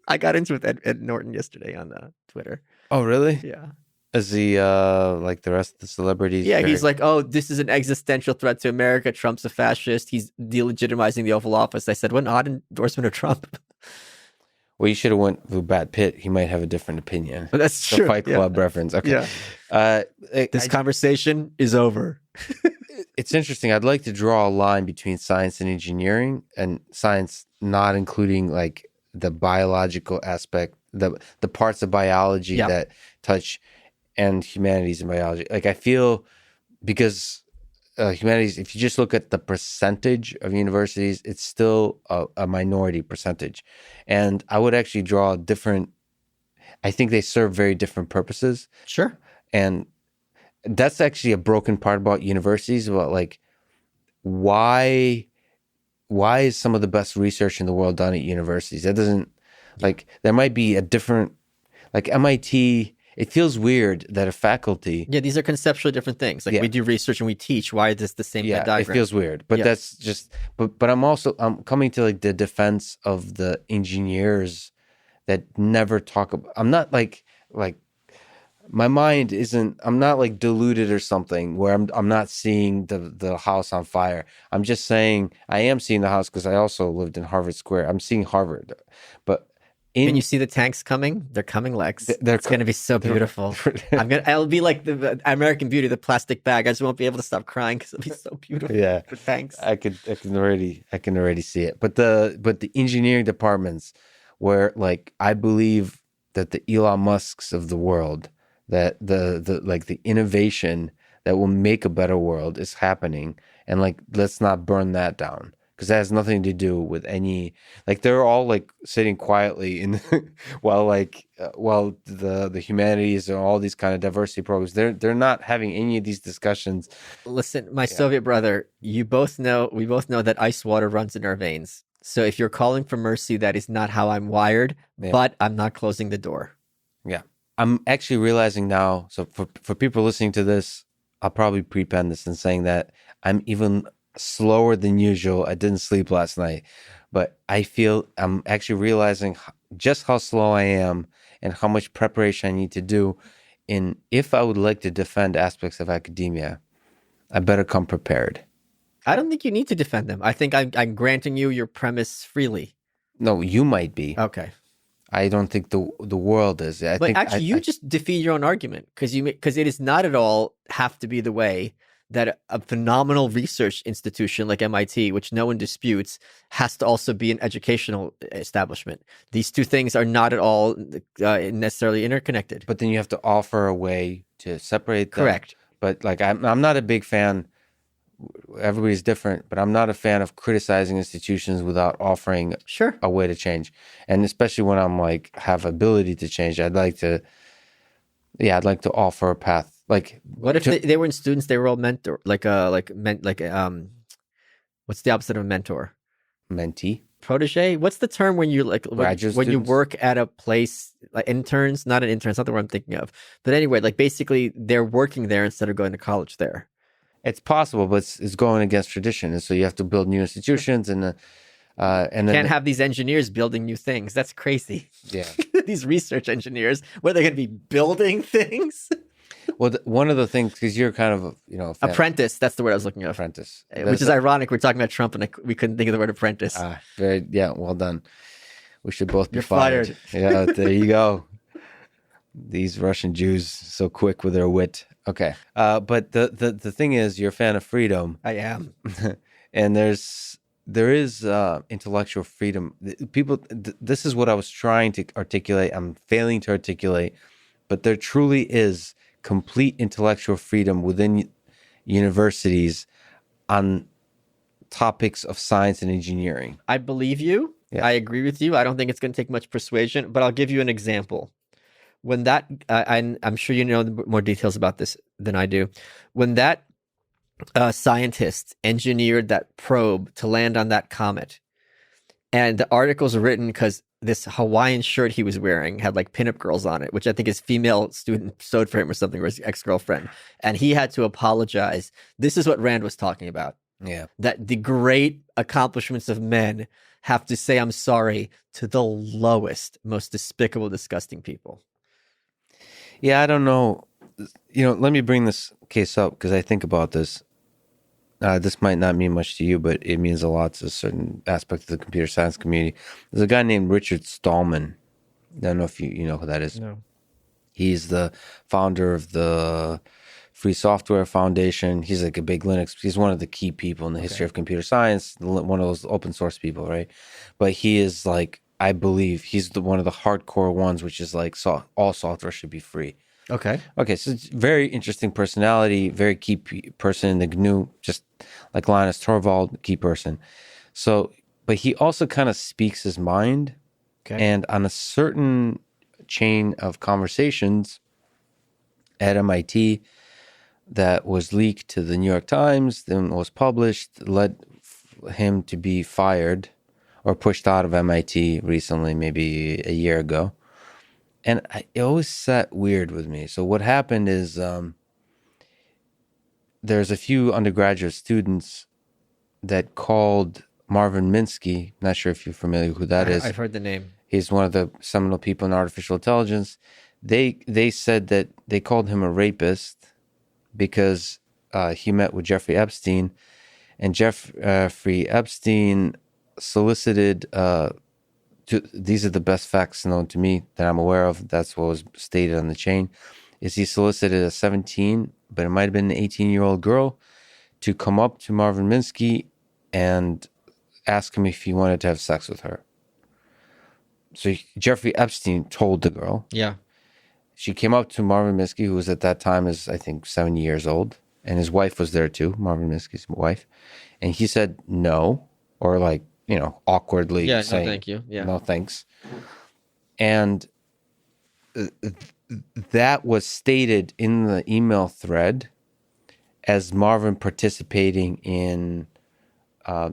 I got into it with Ed Norton yesterday on Twitter. Oh, really? Yeah. Is he like the rest of the celebrities? Yeah, he's like, oh, this is an existential threat to America. Trump's a fascist. He's delegitimizing the Oval Office. I said, what an odd endorsement of Trump. Well, you should have went with Brad Pitt. He might have a different opinion. But that's The true. Fight Club reference. Okay. Yeah. This conversation is over. It's interesting. I'd like to draw a line between science and engineering, and science not including like the biological aspect, the parts of biology that touch, and humanities and biology. Like I feel because humanities, if you just look at the percentage of universities, it's still a minority percentage. And I would actually draw a different, I think they serve very different purposes. Sure. And that's actually a broken part about universities, about like why is some of the best research in the world done at universities? That doesn't, like, there might be a different, like MIT, it feels weird that a faculty. Yeah, these are conceptually different things. Like we do research and we teach. Why is this the same diagram? It feels weird. But that's just, but I'm coming to like the defense of the engineers that never talk about, I'm not like my mind isn't, I'm not like deluded or something where I'm not seeing the house on fire. I'm just saying I am seeing the house because I also lived in Harvard Square. I'm seeing Harvard. But when you see the tanks coming, they're coming, Lex. It's going to be so beautiful. I'll be like the American Beauty, the plastic bag. I just won't be able to stop crying because it'll be so beautiful. Yeah. The tanks. I can already see it. But the engineering departments where like I believe that the Elon Musks of the world, that the like the innovation that will make a better world is happening, and like let's not burn that down because that has nothing to do with any, like they're all like sitting quietly in while the humanities and all these kind of diversity programs, they're not having any of these discussions. Listen, my Soviet brother, we both know that ice water runs in our veins. So if you're calling for mercy, that is not how I'm wired, but I'm not closing the door. Yeah. I'm actually realizing now, so for people listening to this, I'll probably prepend this in saying that I'm even slower than usual. I didn't sleep last night, but I feel I'm actually realizing just how slow I am and how much preparation I need to do. And if I would like to defend aspects of academia, I better come prepared. I don't think you need to defend them. I think I'm granting you your premise freely. No, you might be. Okay. I don't think the world is. You just defeat your own argument because it is not at all have to be the way that a phenomenal research institution like MIT, which no one disputes, has to also be an educational establishment. These two things are not at all necessarily interconnected. But then you have to offer a way to separate them. Correct. But like I'm not a big fan. Everybody's different, but I'm not a fan of criticizing institutions without offering a way to change. And especially when I'm like have ability to change, I'd like to offer a path. Like, what if they weren't students? They were all mentor, what's the opposite of a mentor? Mentee, protege. What's the term when you when you work at a place like interns? Not an intern. It's not the word I'm thinking of. But anyway, like basically they're working there instead of going to college there. It's possible, but it's going against tradition, and so you have to build new institutions and can't have these engineers building new things. That's crazy. Yeah, these research engineers, what are they going to be building things? Well, one of the things, because you're kind of apprentice. That's the word I was looking at. Apprentice, which is ironic. We're talking about Trump, and we couldn't think of the word apprentice. Well done. We should both be You're fired. Yeah, there you go. These Russian Jews so quick with their wit. Okay, but the thing is, you're a fan of freedom. I am, and there is intellectual freedom. People, this is what I was trying to articulate. I'm failing to articulate, but there truly is complete intellectual freedom within universities on topics of science and engineering. I believe you. Yeah. I agree with you. I don't think it's going to take much persuasion, but I'll give you an example. When that, I'm sure you know more details about this than I do. When that scientist engineered that probe to land on that comet, And the articles were written because this Hawaiian shirt he was wearing had like pinup girls on it, which I think his female student sewed for him or something, or his ex-girlfriend. And he had to apologize. This is what Rand was talking about. Yeah. That the great accomplishments of men have to say I'm sorry to the lowest, most despicable, disgusting people. Yeah, I don't know. Let me bring this case up because I think about this. This might not mean much to you, but it means a lot to a certain aspect of the computer science community. There's a guy named Richard Stallman. I don't know if you know who that is. No. He's the founder of the Free Software Foundation. He's like a big Linux. He's one of the key people in the history of computer science, one of those open source people, right? But he is like, I believe he's one of the hardcore ones, which is like all software should be free. Okay. So it's very interesting personality, very key person in the GNU, just like Linus Torvald, key person. So, but he also kind of speaks his mind. Okay. And on a certain chain of conversations at MIT that was leaked to the New York Times, then was published, led him to be fired or pushed out of MIT recently, maybe a year ago. And it always sat weird with me. So what happened is there's a few undergraduate students that called Marvin Minsky. Not sure if you're familiar with who that is. I've heard the name. He's one of the seminal people in artificial intelligence. They said that they called him a rapist because he met with Jeffrey Epstein, and Jeffrey Epstein solicited. These are the best facts known to me that I'm aware of. That's what was stated on the chain. Is he solicited a 17, but it might have been an 18-year-old girl, to come up to Marvin Minsky and ask him if he wanted to have sex with her. So Jeffrey Epstein told the girl. Yeah. She came up to Marvin Minsky, who was at that time I think 7 years old, and his wife was there too, Marvin Minsky's wife, and he said no, or like, awkwardly saying, no, thank you. Yeah. No, thanks. And that was stated in the email thread as Marvin participating in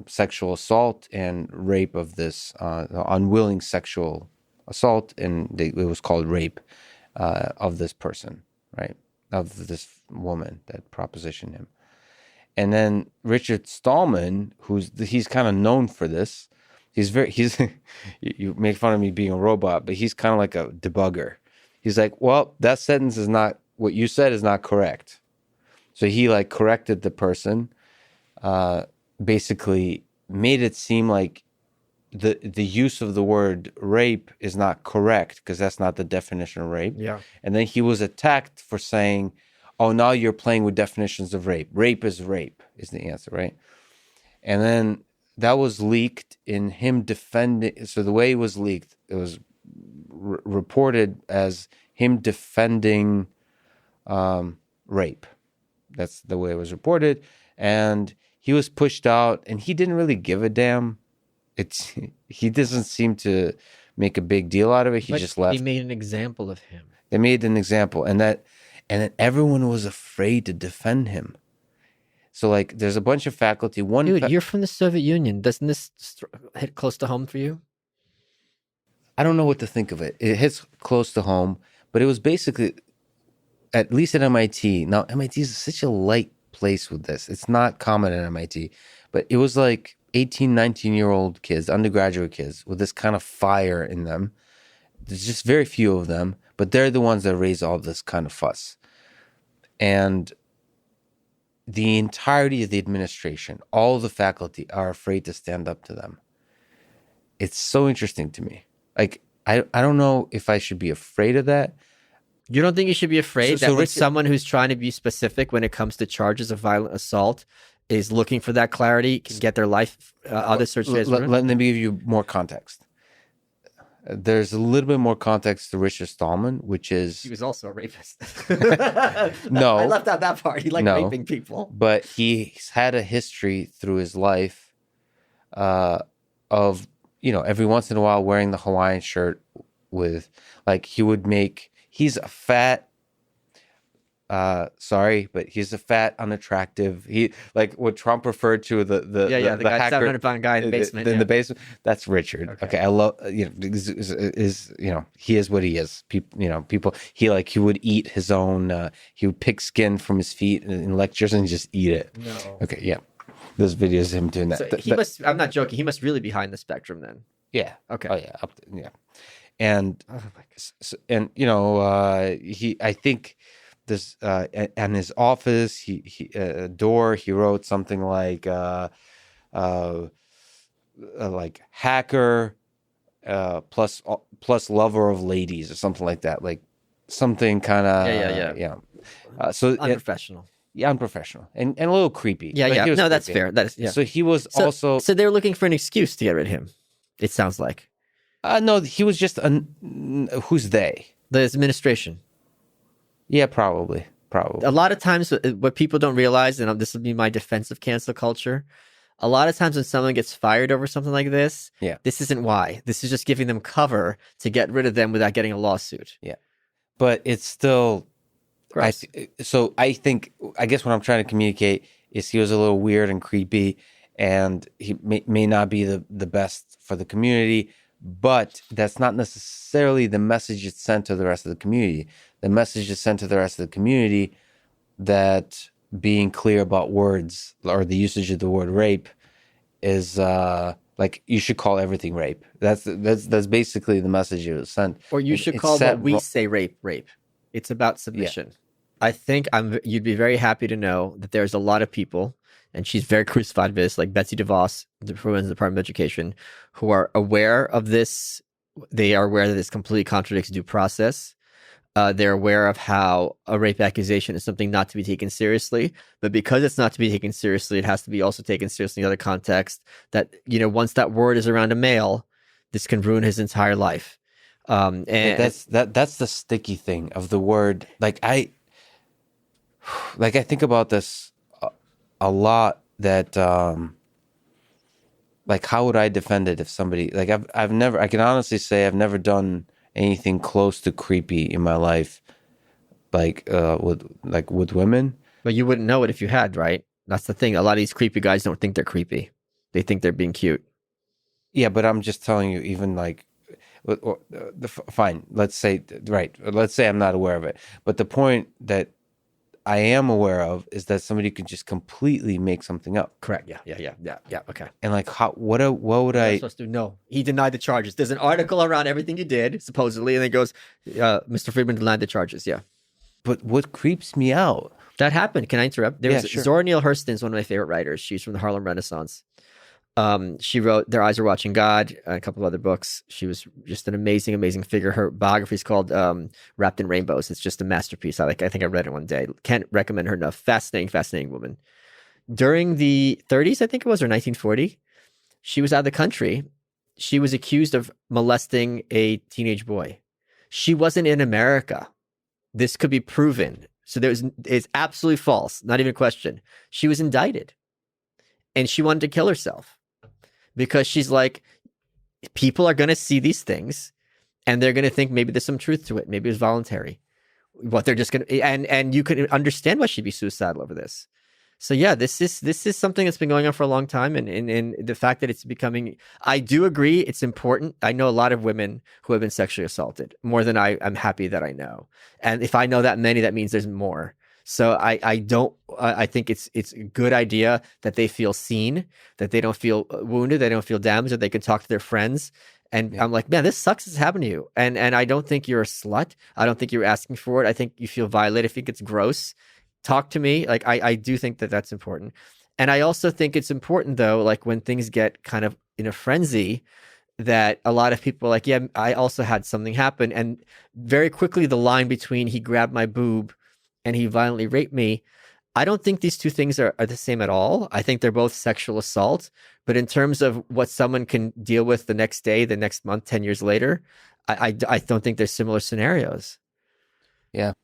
sexual assault and rape of this unwilling sexual assault, and it was called rape of this person, right? Of this woman that propositioned him. And then Richard Stallman, he's kind of known for this. You make fun of me being a robot, but he's kind of like a debugger. He's like, well, that sentence is not, what you said is not correct. So he like corrected the person, basically made it seem like the use of the word rape is not correct because that's not the definition of rape. Yeah. And then he was attacked for saying, oh, now you're playing with definitions of rape. Rape is the answer, right? And then that was leaked in him defending. So the way it was leaked, it was reported as him defending rape. That's the way it was reported. And he was pushed out, and he didn't really give a damn. He doesn't seem to make a big deal out of it. He just left. He made an example of him. They made an example, and then everyone was afraid to defend him. So, like, there's a bunch of faculty. Dude, you're from the Soviet Union. Doesn't this hit close to home for you? I don't know what to think of it. It hits close to home, but it was basically, at least at MIT. Now, MIT is such a light place with this. It's not common at MIT, but it was like 18, 19-year-old kids, undergraduate kids, with this kind of fire in them. There's just very few of them, but they're the ones that raise all this kind of fuss. And the entirety of the administration, all of the faculty are afraid to stand up to them. It's so interesting to me. Like, I don't know if I should be afraid of that. You don't think you should be afraid that when someone who's trying to be specific when it comes to charges of violent assault is looking for that clarity, can get their life, other search days? Let me give you more context. There's a little bit more context to Richard Stallman, which is... He was also a rapist. No. I left out that part. He liked raping people. But he's had a history through his life of, every once in a while wearing the Hawaiian shirt with, like, he would make... He's a fat, sorry, but he's a fat, unattractive. He like what Trump referred to the the guy, hacker 700-pound guy in the basement. in the basement. That's Richard. Okay, I love he is what he is. People he would eat his own. He would pick skin from his feet in lectures and just eat it. No. Okay, yeah. There's videos of him doing that. So he must. I'm not joking. He must really be behind the spectrum then. Yeah. Okay. Oh yeah. Yeah. And I think this and his office he door he wrote something like hacker plus lover of ladies or something like that, like something kind of so unprofessional. Yeah, unprofessional and a little creepy. Yeah, like, no, that's fair. That is, yeah. So he was also. So they were looking for an excuse to get rid of him. It sounds like. No, he was just who's they? The administration. Yeah, probably. A lot of times, what people don't realize, and this will be my defense of cancel culture. A lot of times when someone gets fired over something like this, this isn't why. This is just giving them cover to get rid of them without getting a lawsuit. Yeah, but it's still. I guess what I'm trying to communicate is he was a little weird and creepy, and he may not be the best for the community, but that's not necessarily the message it's sent to the rest of the community. The message is sent to the rest of the community that being clear about words or the usage of the word rape is you should call everything rape. That's basically the message it was sent. Or you should call what we say rape. It's about submission. Yeah. I think you'd be very happy to know that there's a lot of people, and she's very crucified by this, like Betsy DeVos, the Women's Department of Education, who are aware of this. They are aware that this completely contradicts due process. They're aware of how a rape accusation is something not to be taken seriously, but because it's not to be taken seriously, it has to be also taken seriously in other context. That once that word is around a male, this can ruin his entire life. And that's the sticky thing of the word. I think about this a lot. That how would I defend it if somebody I can honestly say I've never done anything close to creepy in my life, with women. But you wouldn't know it if you had, right? That's the thing. A lot of these creepy guys don't think they're creepy; they think they're being cute. Yeah, but I'm just telling you, even fine. Let's say I'm not aware of it, but the point that I am aware of is that somebody could just completely make something up. Correct. Yeah. Okay. And what would I supposed to? No, he denied the charges. There's an article around everything you did, supposedly, and it goes, Mr. Friedman denied the charges. Yeah. But what creeps me out? That happened. Can I interrupt? Sure. Zora Neale Hurston's one of my favorite writers. She's from the Harlem Renaissance. She wrote Their Eyes Are Watching God and a couple of other books. She was just an amazing, amazing figure. Her biography is called Wrapped in Rainbows. It's just a masterpiece. I think I read it one day. Can't recommend her enough. Fascinating woman. During the 30s, I think it was, or 1940, she was out of the country. She was accused of molesting a teenage boy. She wasn't in America. This could be proven. So it's absolutely false. Not even a question. She was indicted. And she wanted to kill herself. Because she's like, people are going to see these things and they're going to think maybe there's some truth to it. Maybe it was voluntary. What they're just going to, and you could understand why she'd be suicidal over this. So yeah, this is something that's been going on for a long time. And the fact that it's becoming, I do agree it's important. I know a lot of women who have been sexually assaulted, more than I'm happy that I know. And if I know that many, that means there's more. So I think it's a good idea that they feel seen, that they don't feel wounded, they don't feel damaged, that they can talk to their friends. And I'm like, man, this sucks. This happened to you. And I don't think you're a slut. I don't think you're asking for it. I think you feel violated. I think it's gross. Talk to me. I do think that that's important. And I also think it's important though, when things get kind of in a frenzy, that a lot of people are like, yeah, I also had something happen. And very quickly the line between he grabbed my boob and he violently raped me, I don't think these two things are the same at all. I think they're both sexual assault. But in terms of what someone can deal with the next day, the next month, 10 years later, I don't think there's similar scenarios. Yeah.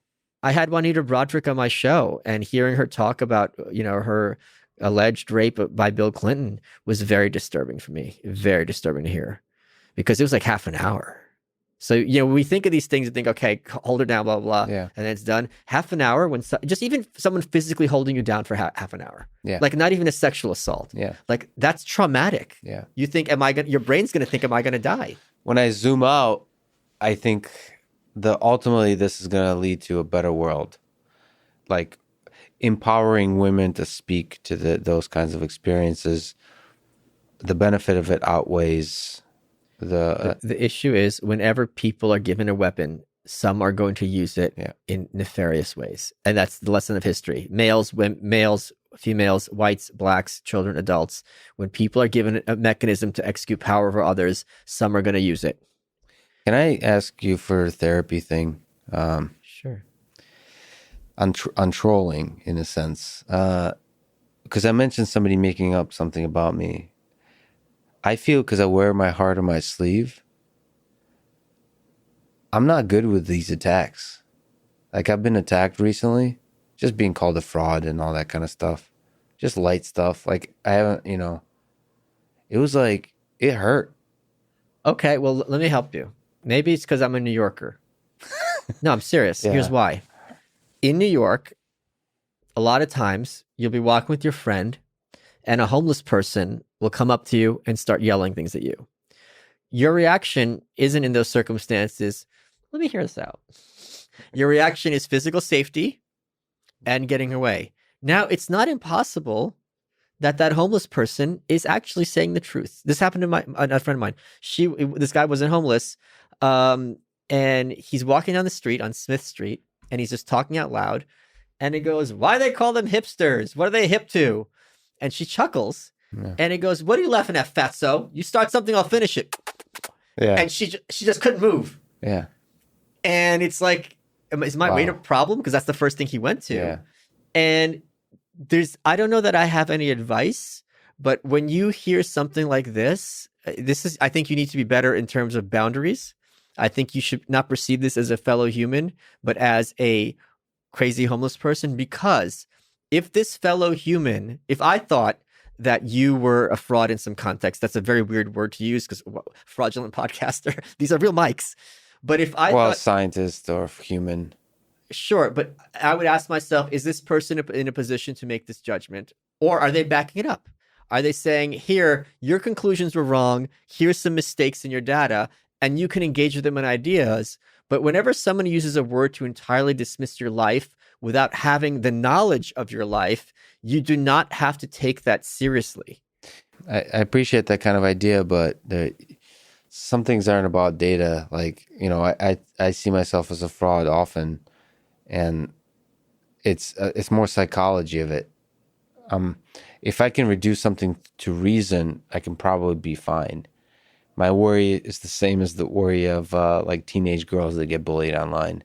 I had Juanita Broderick on my show, and hearing her talk about, her alleged rape by Bill Clinton was very disturbing for me. Very disturbing to hear, because it was like half an hour. So, we think of these things and think, okay, hold her down, blah, blah, blah, Yeah. and then it's done. Half an hour when just even someone physically holding you down for half an hour. Yeah. Like not even a sexual assault. Yeah. Like that's traumatic. Yeah. You think, your brain's going to think, am I going to die? When I zoom out, I think ultimately this is going to lead to a better world. Like empowering women to speak to those kinds of experiences, the benefit of it outweighs the issue is whenever people are given a weapon, some are going to use it in nefarious ways. And that's the lesson of history. Males, females, whites, blacks, children, adults. When people are given a mechanism to execute power over others, some are going to use it. Can I ask you for a therapy thing? Sure. On trolling, in a sense. Because I mentioned somebody making up something about me. I feel because I wear my heart on my sleeve, I'm not good with these attacks. Like I've been attacked recently, just being called a fraud and all that kind of stuff. Just light stuff. Like I haven't, it was like, it hurt. Okay, well, let me help you. Maybe it's because I'm a New Yorker. No, I'm serious. Yeah. Here's why. In New York, a lot of times you'll be walking with your friend and a homeless person will come up to you and start yelling things at you. Your reaction isn't in those circumstances, let me hear this out. Your reaction is physical safety and getting away. Now, it's not impossible that homeless person is actually saying the truth. This happened to a friend of mine. This guy wasn't homeless, and he's walking down the street on Smith Street, and he's just talking out loud, and he goes, "Why do they call them hipsters? What are they hip to?" And she chuckles, and he goes, "What are you laughing at, fatso? You start something, I'll finish it." Yeah. And she just couldn't move. Yeah. And it's like, is my weight a problem? Because that's the first thing he went to. Yeah. And I don't know that I have any advice, but when you hear something like this, I think you need to be better in terms of boundaries. I think you should not perceive this as a fellow human, but as a crazy homeless person, because if I thought that you were a fraud in some context, that's a very weird word to use because fraudulent podcaster, these are real mics. But if I thought scientist or human. Sure, but I would ask myself, is this person in a position to make this judgment? Or are they backing it up? Are they saying, here, your conclusions were wrong, here's some mistakes in your data, and you can engage with them in ideas? But whenever someone uses a word to entirely dismiss your life without having the knowledge of your life, you do not have to take that seriously. I appreciate that kind of idea, but some things aren't about data. Like, I see myself as a fraud often, and it's more psychology of it. If I can reduce something to reason, I can probably be fine. My worry is the same as the worry of like teenage girls that get bullied online.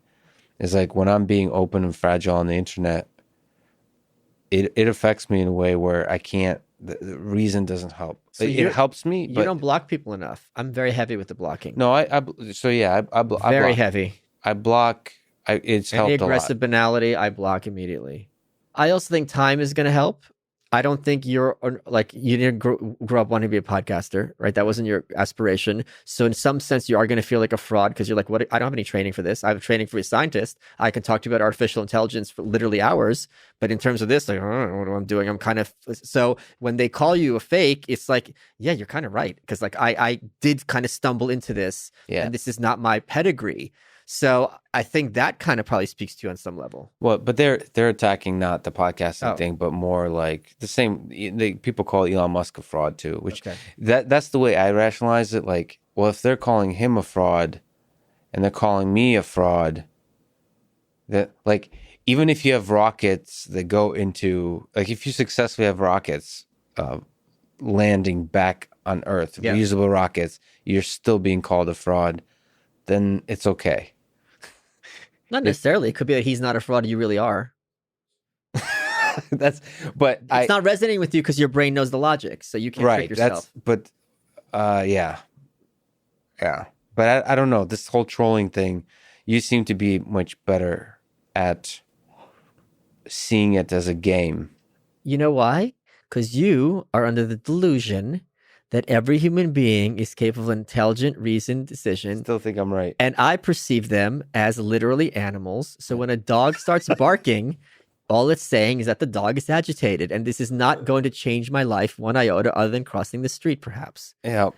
It's like when I'm being open and fragile on the internet, it affects me in a way where I can't. The reason doesn't help. So it helps me. You don't block people enough. I'm very heavy with the blocking. No, I very heavy. I block. It's helped a lot. Any aggressive banality, I block immediately. I also think time is going to help. I don't think you didn't grow up wanting to be a podcaster, right? That wasn't your aspiration. So in some sense, you are going to feel like a fraud because you're like, what? I don't have any training for this. I have training for a scientist. I can talk to you about artificial intelligence for literally hours. But in terms of this, like, I don't know what I'm doing. I'm kind of, so when they call you a fake, it's like, yeah, you're kind of right. Because like, I did kind of stumble into this, and this is not my pedigree. So I think that kind of probably speaks to you on some level. Well, but they're attacking not the podcasting thing, but more like the same. People call Elon Musk a fraud too, which that's the way I rationalize it. Like, well, if they're calling him a fraud, and they're calling me a fraud, that like even if you have rockets that go into like if you successfully have rockets landing back on Earth, reusable rockets, you're still being called a fraud. Then it's okay. Not necessarily. It could be that he's not a fraud. You really are. It's not resonating with you because your brain knows the logic, so you can't trick yourself. But But I don't know. This whole trolling thing, you seem to be much better at seeing it as a game. You know why? Because you are under the delusion that every human being is capable of intelligent, reasoned decision. Still think I'm right. And I perceive them as literally animals. So when a dog starts barking, all it's saying is that the dog is agitated. And this is not going to change my life one iota other than crossing the street, perhaps. Yeah.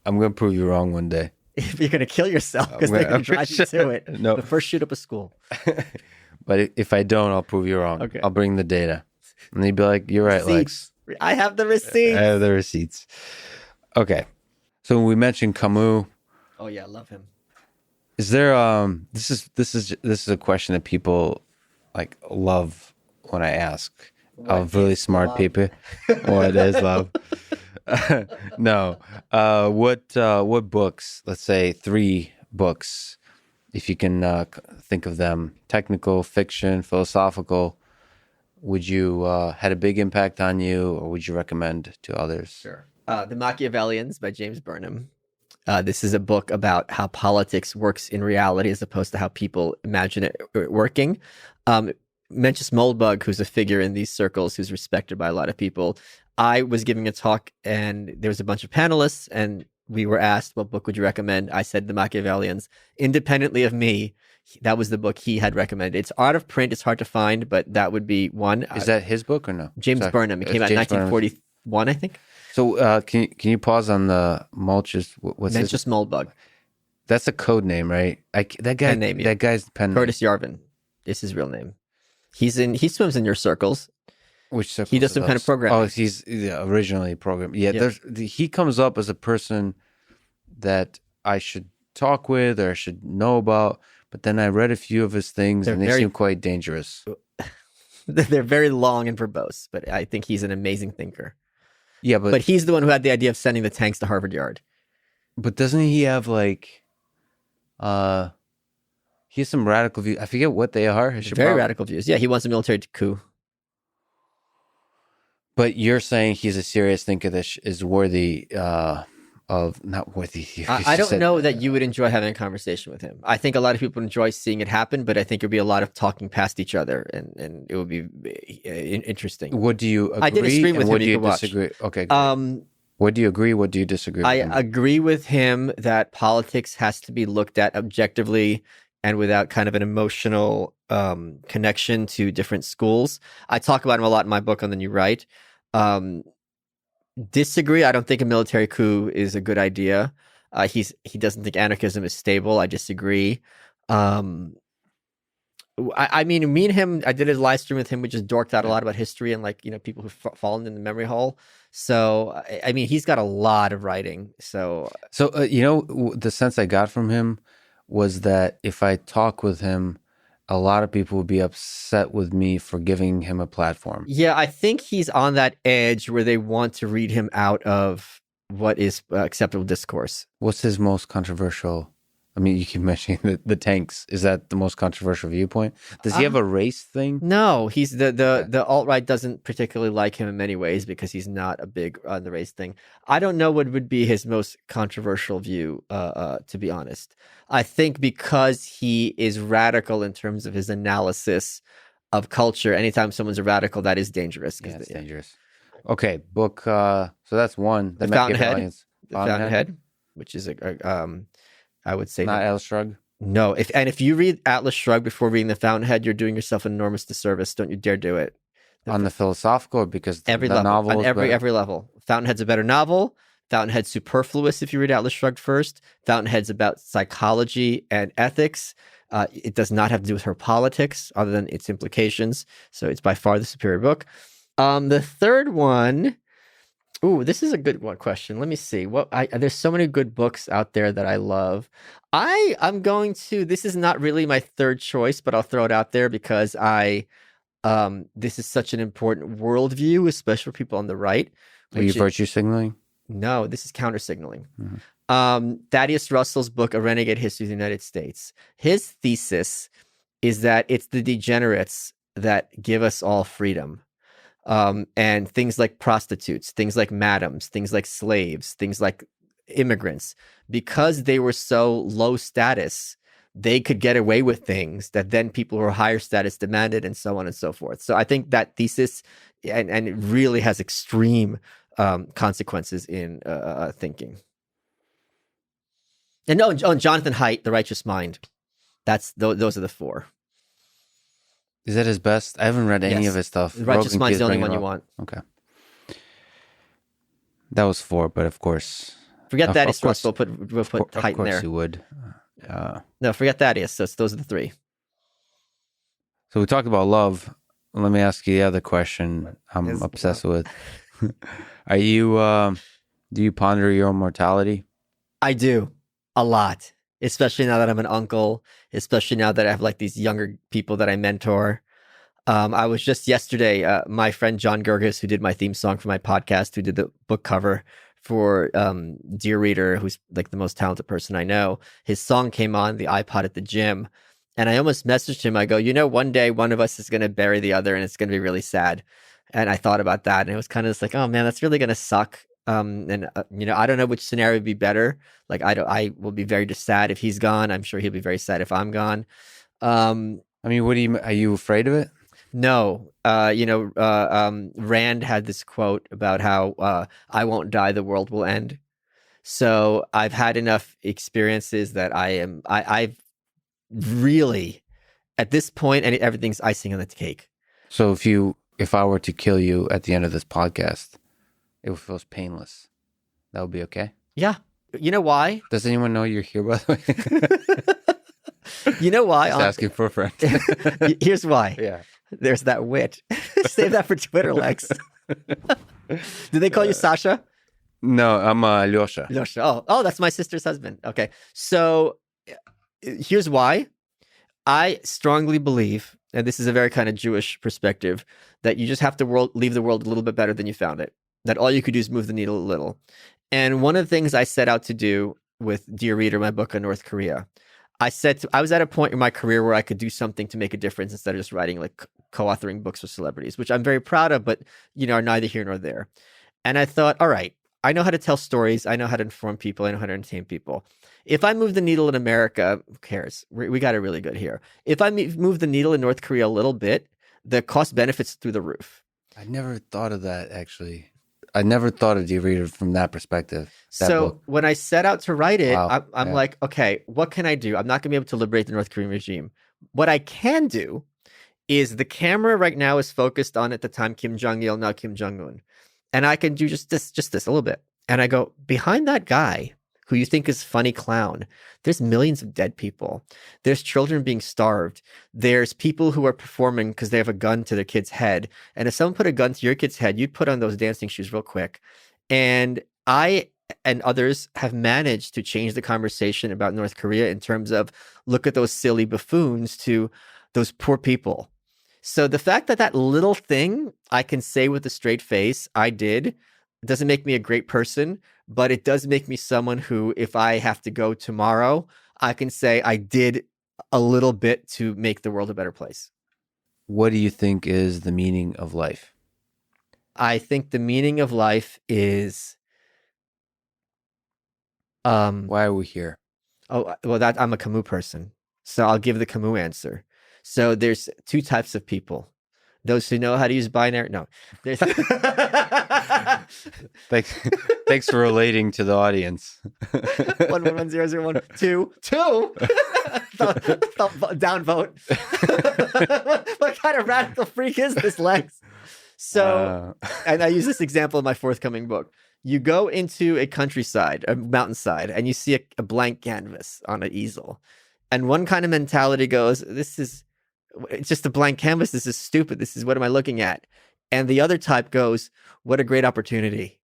I'm going to prove you wrong one day. If you're going to kill yourself because they're going to drive you to it. No. But first shoot up a school. But if I don't, I'll prove you wrong. Okay. I'll bring the data. And they'd be like, you're right, Lex. I have the receipts. I have the receipts. Okay. So we mentioned Camus. Oh yeah, I love him. Is there this is a question that people like love when I ask of really smart people. What is love? No. What books, let's say 3 books, if you can think of them, technical, fiction, philosophical, would you had a big impact on you, or would you recommend to others? Sure. The Machiavellians by James Burnham. This is a book about how politics works in reality as opposed to how people imagine it working. Mencius Moldbug, who's a figure in these circles who's respected by a lot of people. I was giving a talk and there was a bunch of panelists and we were asked, what book would you recommend? I said The Machiavellians. Independently of me, that was the book he had recommended. It's out of print. It's hard to find, but that would be one. Is that his book or no? James Burnham. It came out in 1941, I think. So can you pause on the Mulches? What's Mencius Moldbug. That's a code name, right? That guy. Pen name, yeah. That guy's pen. Curtis Yarvin is his real name. He swims in your circles. Which circles? He does some kind of programming. Oh, he's originally programmed. Yeah. He comes up as a person that I should talk with or I should know about. But then I read a few of his things and they seem quite dangerous. They're very long and verbose, but I think he's an amazing thinker. Yeah, but he's the one who had the idea of sending the tanks to Harvard Yard. But doesn't he have like, he has some radical views. I forget what they are. Very radical views. Yeah, he wants a military coup. But you're saying he's a serious thinker that is worthy of, not worthy. I don't know that you would enjoy having a conversation with him. I think a lot of people enjoy seeing it happen, but I think it would be a lot of talking past each other, and it would be interesting. What do you agree? I did a stream with him. What do you disagree? Okay. What do you agree? What do you disagree with? I agree with him that politics has to be looked at objectively and without kind of an emotional connection to different schools. I talk about him a lot in my book on the New Right. Disagree. I don't think a military coup is a good idea. He doesn't think anarchism is stable. I disagree. I mean, me and him, I did a live stream with him. We just dorked out a lot about history and people who've fallen in the memory hole. So, I mean, he's got a lot of writing. So the sense I got from him was that if I talk with him, a lot of people would be upset with me for giving him a platform. Yeah, I think he's on that edge where they want to read him out of what is acceptable discourse. What's his most controversial? I mean, you keep mentioning the tanks. Is that the most controversial viewpoint? Does he have a race thing? No, he's the alt-right doesn't particularly like him in many ways because he's not a big on the race thing. I don't know what would be his most controversial view, to be honest. I think because he is radical in terms of his analysis of culture, anytime someone's a radical, that is dangerous. Yeah, it's dangerous. Okay, book. So that's one. The Fountainhead, which is I would say not Atlas Shrugged. No, if you read Atlas Shrugged before reading The Fountainhead, you're doing yourself an enormous disservice. Don't you dare do it. On the philosophical, because every the level, novel on every level. Fountainhead's a better novel. Fountainhead's superfluous if you read Atlas Shrugged first. Fountainhead's about psychology and ethics. It does not have to do with her politics, other than its implications. So it's by far the superior book. The third one. Ooh, this is a good question. Let me see. There's so many good books out there that I love. I'm going to. This is not really my third choice, but I'll throw it out there because this is such an important worldview, especially for people on the right. Are you virtue signaling? No, this is counter signaling. Mm-hmm. Thaddeus Russell's book, A Renegade History of the United States. His thesis is that it's the degenerates that give us all freedom. And things like prostitutes, things like madams, things like slaves, things like immigrants, because they were so low status, they could get away with things that then people who are higher status demanded, and so on and so forth. So I think that thesis and it really has extreme consequences in thinking. And no, Jonathan Haidt, The Righteous Mind. Those are the four. Is that his best? I haven't read any of his stuff. The Righteous Mind's the only one you want. Okay. That was four, but of course. Forget Thaddeus Ross. We'll put Haidt in there. Of course you would. No, forget Thaddeus. So those are the three. So we talked about love. Let me ask you the other question I'm obsessed with. Are you, do you ponder your own mortality? I do. A lot. Especially now that I'm an uncle. Especially now that I have like these younger people that I mentor. I was just yesterday, my friend John Gerges, who did my theme song for my podcast, who did the book cover for Dear Reader, who's like the most talented person I know. His song came on the iPod at the gym. And I almost messaged him. I go, one day one of us is going to bury the other and it's going to be really sad. And I thought about that. And it was kind of just like, oh man, that's really going to suck. I don't know which scenario would be better. Like, I will be very sad if he's gone. I'm sure he'll be very sad if I'm gone. I mean, are you afraid of it? No. Rand had this quote about how I won't die, the world will end. So I've had enough experiences that I've really, at this point, and everything's icing on the cake. So if I were to kill you at the end of this podcast, it would feel painless. That would be okay? Yeah. You know why? Does anyone know you're here, by the way? You know why? Just asking for a friend. Here's why. Yeah. There's that wit. Save that for Twitter, Lex. Do they call you Sasha? No, I'm Lyosha. Lyosha. Oh, that's my sister's husband. Okay. So here's why. I strongly believe, and this is a very kind of Jewish perspective, that you just have to leave the world a little bit better than you found it. That all you could do is move the needle a little. And one of the things I set out to do with Dear Reader, my book on North Korea, I was at a point in my career where I could do something to make a difference instead of just writing like co-authoring books with celebrities, which I'm very proud of, but are neither here nor there. And I thought, all right, I know how to tell stories. I know how to inform people. I know how to entertain people. If I move the needle in America, who cares? We got it really good here. If I move the needle in North Korea a little bit, the cost benefits through the roof. I never thought of that, actually. I never thought of Dear Reader from that perspective. When I set out to write it, wow. I'm like, okay, what can I do? I'm not going to be able to liberate the North Korean regime. What I can do is the camera right now is focused on, at the time, Kim Jong-il, now Kim Jong-un. And I can do just this a little bit. And I go, behind that guy who you think is funny clown, there's millions of dead people. There's children being starved. There's people who are performing because they have a gun to their kid's head. And if someone put a gun to your kid's head, you'd put on those dancing shoes real quick. And I and others have managed to change the conversation about North Korea in terms of look at those silly buffoons to those poor people. So the fact that little thing I can say with a straight face, I did, doesn't make me a great person, but it does make me someone who, if I have to go tomorrow, I can say I did a little bit to make the world a better place. What do you think is the meaning of life? I think the meaning of life is... why are we here? Oh, well, I'm a Camus person, so I'll give the Camus answer. So there's two types of people. Those who know how to use binary. No. Thanks for relating to the audience. 1110012. Downvote. What kind of radical freak is this, Lex? So, and I use this example in my forthcoming book. You go into a countryside, a mountainside, and you see a blank canvas on an easel. And one kind of mentality goes, it's just a blank canvas. This is stupid. What am I looking at? And the other type goes, what a great opportunity.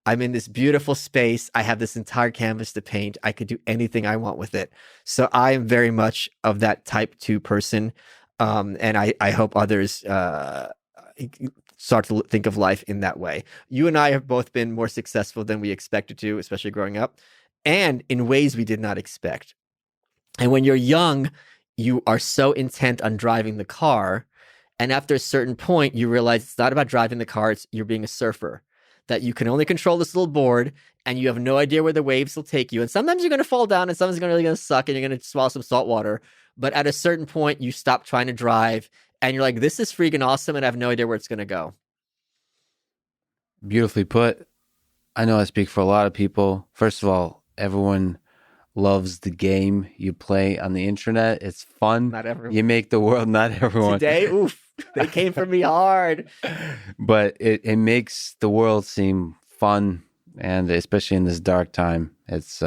I'm in this beautiful space. I have this entire canvas to paint. I could do anything I want with it. So I am very much of that type 2 person. And I hope others start to think of life in that way. You and I have both been more successful than we expected to, especially growing up, and in ways we did not expect. And when you're young, you are so intent on driving the car. And after a certain point, you realize it's not about driving the car. You're being a surfer, that you can only control this little board and you have no idea where the waves will take you. And sometimes you're going to fall down and sometimes it's really going to suck and you're going to swallow some salt water. But at a certain point, you stop trying to drive and you're like, this is freaking awesome. And I have no idea where it's going to go. Beautifully put. I know I speak for a lot of people. First of all, everyone loves the game you play on the internet. It's fun. Not everyone. You make the world, not everyone. Today, oof, they came for me hard. But it makes the world seem fun, and especially in this dark time, it's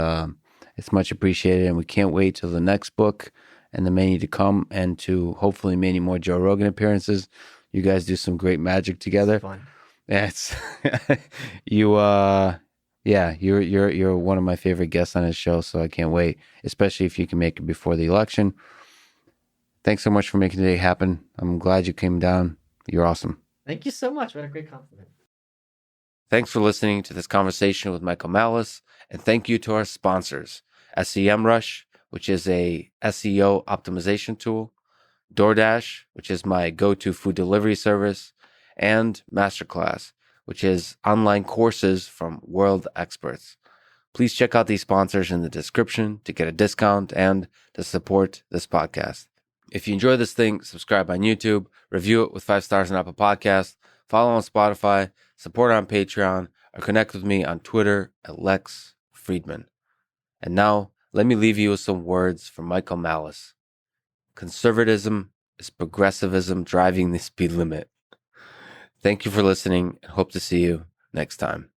much appreciated, and we can't wait till the next book and the many to come, and to hopefully many more Joe Rogan appearances. You guys do some great magic together. It's fun. Yeah, it's you're one of my favorite guests on his show, so I can't wait, especially if you can make it before the election. Thanks so much for making today happen. I'm glad you came down. You're awesome. Thank you so much. What a great compliment. Thanks for listening to this conversation with Michael Malice, and thank you to our sponsors, SEMrush, which is a SEO optimization tool, DoorDash, which is my go-to food delivery service, and Masterclass, which is online courses from world experts. Please check out these sponsors in the description to get a discount and to support this podcast. If you enjoy this thing, subscribe on YouTube, review it with 5 stars on Apple Podcasts, follow on Spotify, support on Patreon, or connect with me on Twitter at Lex Friedman. And now, let me leave you with some words from Michael Malice. Conservatism is progressivism driving the speed limit. Thank you for listening, and hope to see you next time.